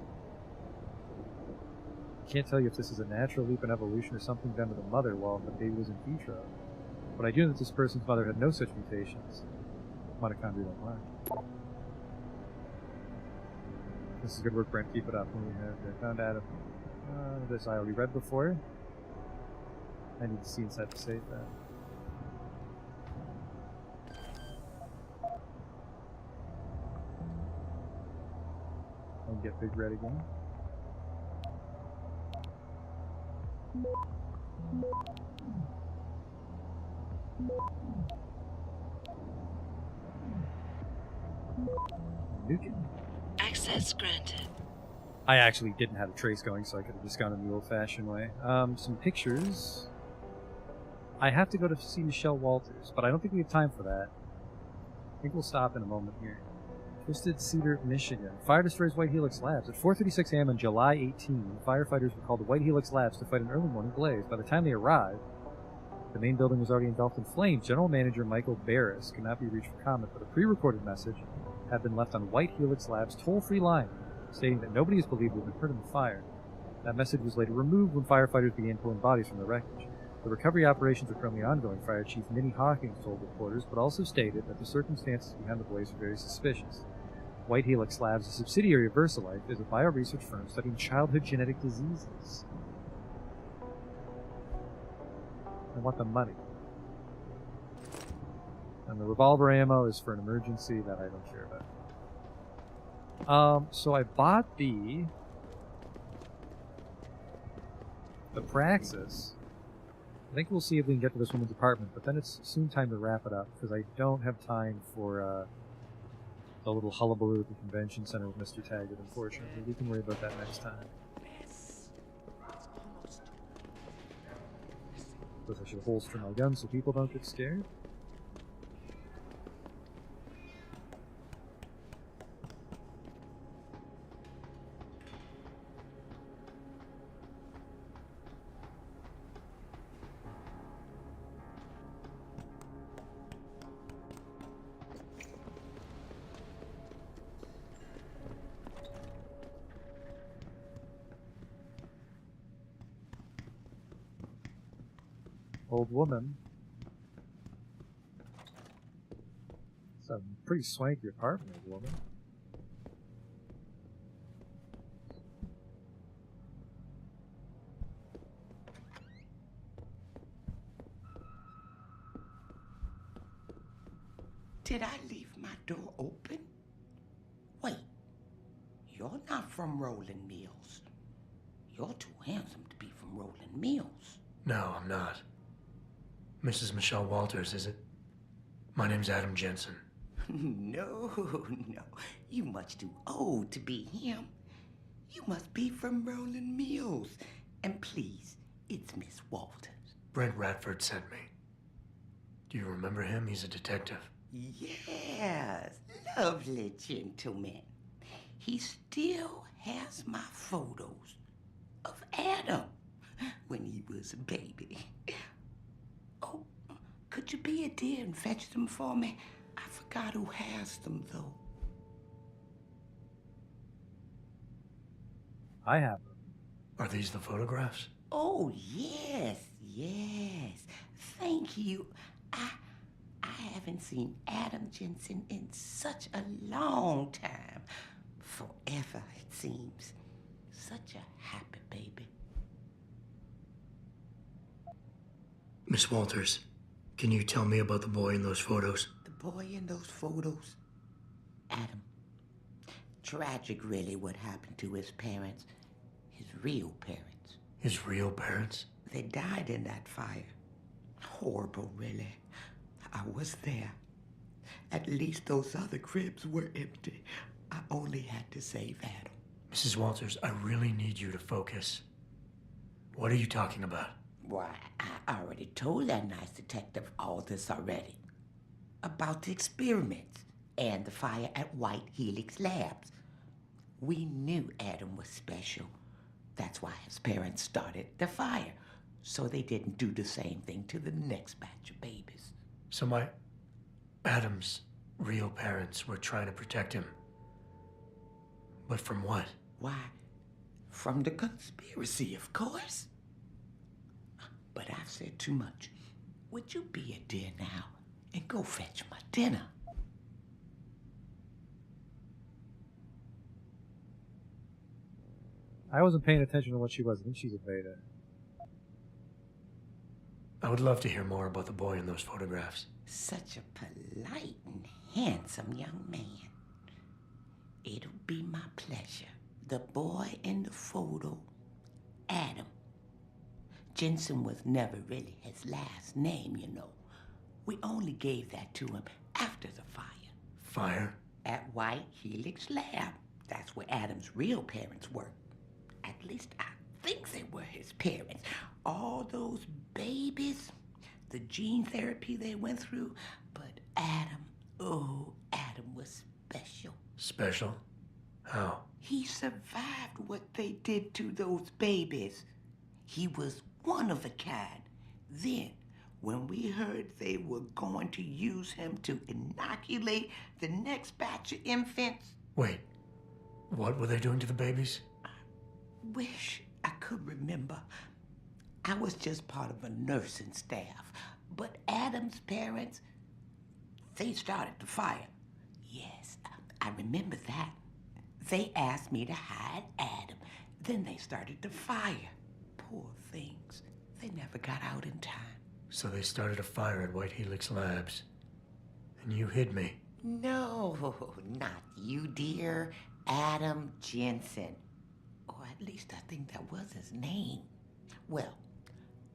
I can't tell you if this is a natural leap in evolution or something done to the mother while the baby was in vitro. But I do know that this person's mother had no such mutations. Mitochondria don't lie. This is good work, Brent. Keep it up. When we have found Adam. This I already read before. I need to see inside the safe then. And get Big Red again. Nuke. Access granted. I actually didn't have a trace going, so I could have just gone in the old-fashioned way. Some pictures. I have to go to see Michelle Walters, but I don't think we have time for that. I think we'll stop in a moment here. Twisted Cedar, Michigan. Fire destroys White Helix Labs. At 4:36 a.m. on July 18, firefighters were called to White Helix Labs to fight an early morning blaze. By the time they arrived, the main building was already engulfed in flames. General Manager Michael Barris could not be reached for comment, but a pre-recorded message had been left on White Helix Labs' toll-free line, stating that nobody is believed to have been hurt in the fire. That message was later removed when firefighters began pulling bodies from the wreckage. The recovery operations are currently ongoing, Fire Chief Minnie Hawkins told reporters, but also stated that the circumstances behind the blaze were very suspicious. White Helix Labs, a subsidiary of VersaLife, is a bio-research firm studying childhood genetic diseases. I want the money. And the revolver ammo is for an emergency that I don't care about. So I bought the Praxis. I think we'll see if we can get to this woman's apartment, but then it's soon time to wrap it up, because I don't have time for the little hullabaloo at the convention center with Mr. Taggart, unfortunately. We can worry about that next time. Guess I should holster my gun so people don't get scared. Old woman. It's a pretty swanky apartment, old woman. Did I leave my door open? Wait, you're not from Rolling Mills. You're too handsome to be from Rolling Mills. No, I'm not. Mrs. Michelle Walters, is it? My name's Adam Jensen. No. You much too old to be him. You must be from Rolling Mills. And please, it's Miss Walters. Brent Radford sent me. Do you remember him? He's a detective. Yes, lovely gentleman. He still has my photos of Adam when he was a baby. Oh, could you be a dear and fetch them for me? I forgot who has them, though. I have them. Are these the photographs? Oh, yes. Thank you. I haven't seen Adam Jensen in such a long time. Forever, it seems. Such a happy baby. Miss Walters, can you tell me about the boy in those photos? The boy in those photos? Adam. Tragic, really, what happened to his parents. His real parents. His real parents? They died in that fire. Horrible, really. I was there. At least those other cribs were empty. I only had to save Adam. Mrs. Walters, I really need you to focus. What are you talking about? Why, I already told that nice detective all this already. About the experiments and the fire at White Helix Labs. We knew Adam was special. That's why his parents started the fire, so they didn't do the same thing to the next batch of babies. So Adam's real parents were trying to protect him. But from what? Why, from the conspiracy, of course. But I've said too much. Would you be a dear now and go fetch my dinner? I wasn't paying attention to what she was. I think she's a beta. I would love to hear more about the boy in those photographs. Such a polite and handsome young man. It'll be my pleasure. The boy in the photo, Adam. Jensen was never really his last name, you know. We only gave that to him after the fire. Fire? At White Helix Lab. That's where Adam's real parents worked. At least I think they were his parents. All those babies, the gene therapy they went through. But Adam was special. Special? How? He survived what they did to those babies. He was one of a kind. Then, when we heard they were going to use him to inoculate the next batch of infants... Wait, what were they doing to the babies? I wish I could remember. I was just part of a nursing staff. But Adam's parents, they started the fire. Yes, I remember that. They asked me to hide Adam. Then they started the fire. Poor things. They never got out in time. So they started a fire at White Helix Labs. And you hid me. No, not you, dear. Adam Jensen. Or at least I think that was his name. Well,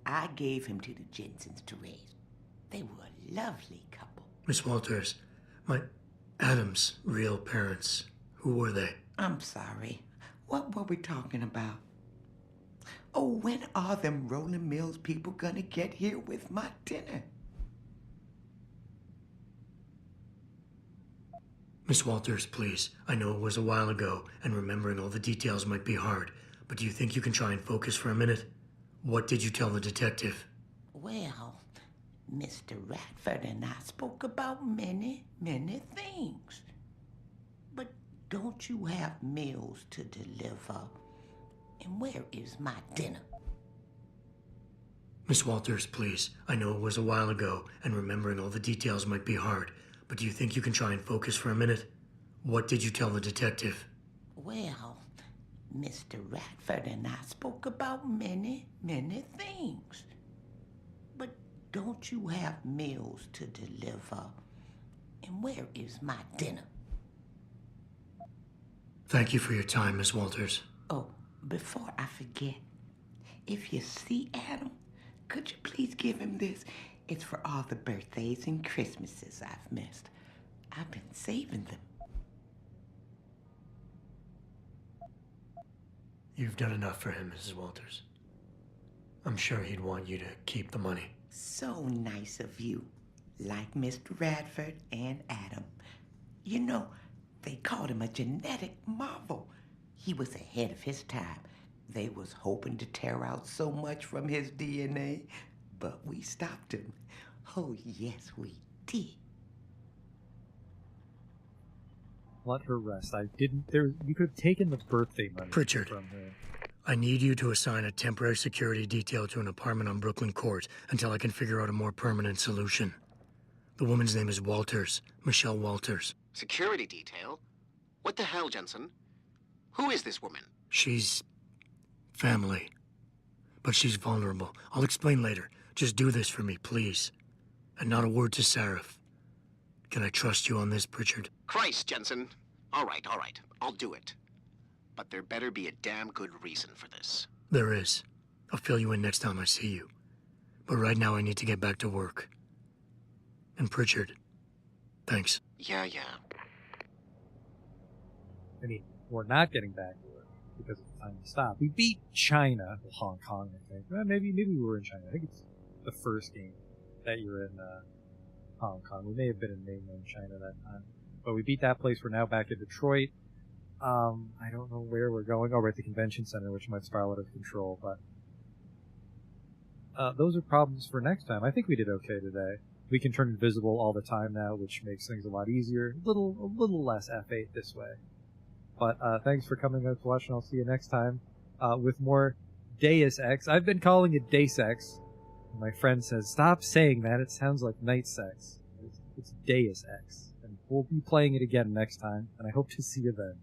I gave him to the Jensens to raise. They were a lovely couple. Miss Walters, my Adam's real parents, who were they? I'm sorry. What were we talking about? Oh, when are them Rolling Mills people gonna get here with my dinner? Miss Walters, please. I know it was a while ago, and remembering all the details might be hard, but do you think you can try and focus for a minute? What did you tell the detective? Well, Mr. Radford and I spoke about many, many things. But don't you have meals to deliver? And where is my dinner? Miss Walters, please. I know it was a while ago, and remembering all the details might be hard, but do you think you can try and focus for a minute? What did you tell the detective? Well, Mr. Radford and I spoke about many, many things. But don't you have meals to deliver? And where is my dinner? Thank you for your time, Miss Walters. Oh, before I forget, if you see Adam, could you please give him this? It's for all the birthdays and Christmases I've missed. I've been saving them. You've done enough for him, Mrs. Walters. I'm sure he'd want you to keep the money. So nice of you. Like Mr. Radford and Adam. You know, they called him a genetic marvel. He was ahead of his time. They was hoping to tear out so much from his DNA, but we stopped him. Oh, yes, we did. Let her rest. I didn't. You could have taken the birthday money Pritchard, from her. I need you to assign a temporary security detail to an apartment on Brooklyn Court until I can figure out a more permanent solution. The woman's name is Walters, Michelle Walters. Security detail? What the hell, Jensen? Who is this woman? She's family, but she's vulnerable. I'll explain later. Just do this for me, please. And not a word to Sarif. Can I trust you on this, Pritchard? Christ, Jensen. All right. I'll do it. But there better be a damn good reason for this. There is. I'll fill you in next time I see you. But right now I need to get back to work. And Pritchard, thanks. Yeah. I mean, we're not getting back to it because it's time to stop. We beat China, Hong Kong, I think. Maybe we were in China. I think it's the first game that you're in Hong Kong. We may have been in mainland China that time. But we beat that place. We're now back in Detroit. I don't know where we're going. Oh, we're at the convention center, which might spiral out of control. But those are problems for next time. I think we did okay today. We can turn invisible all the time now, which makes things a lot easier. A little less F8 this way. But thanks for coming out to watch, and I'll see you next time with more Deus Ex. I've been calling it Deus Ex. My friend says, stop saying that. It sounds like night sex. It's Deus Ex. And we'll be playing it again next time, and I hope to see you then.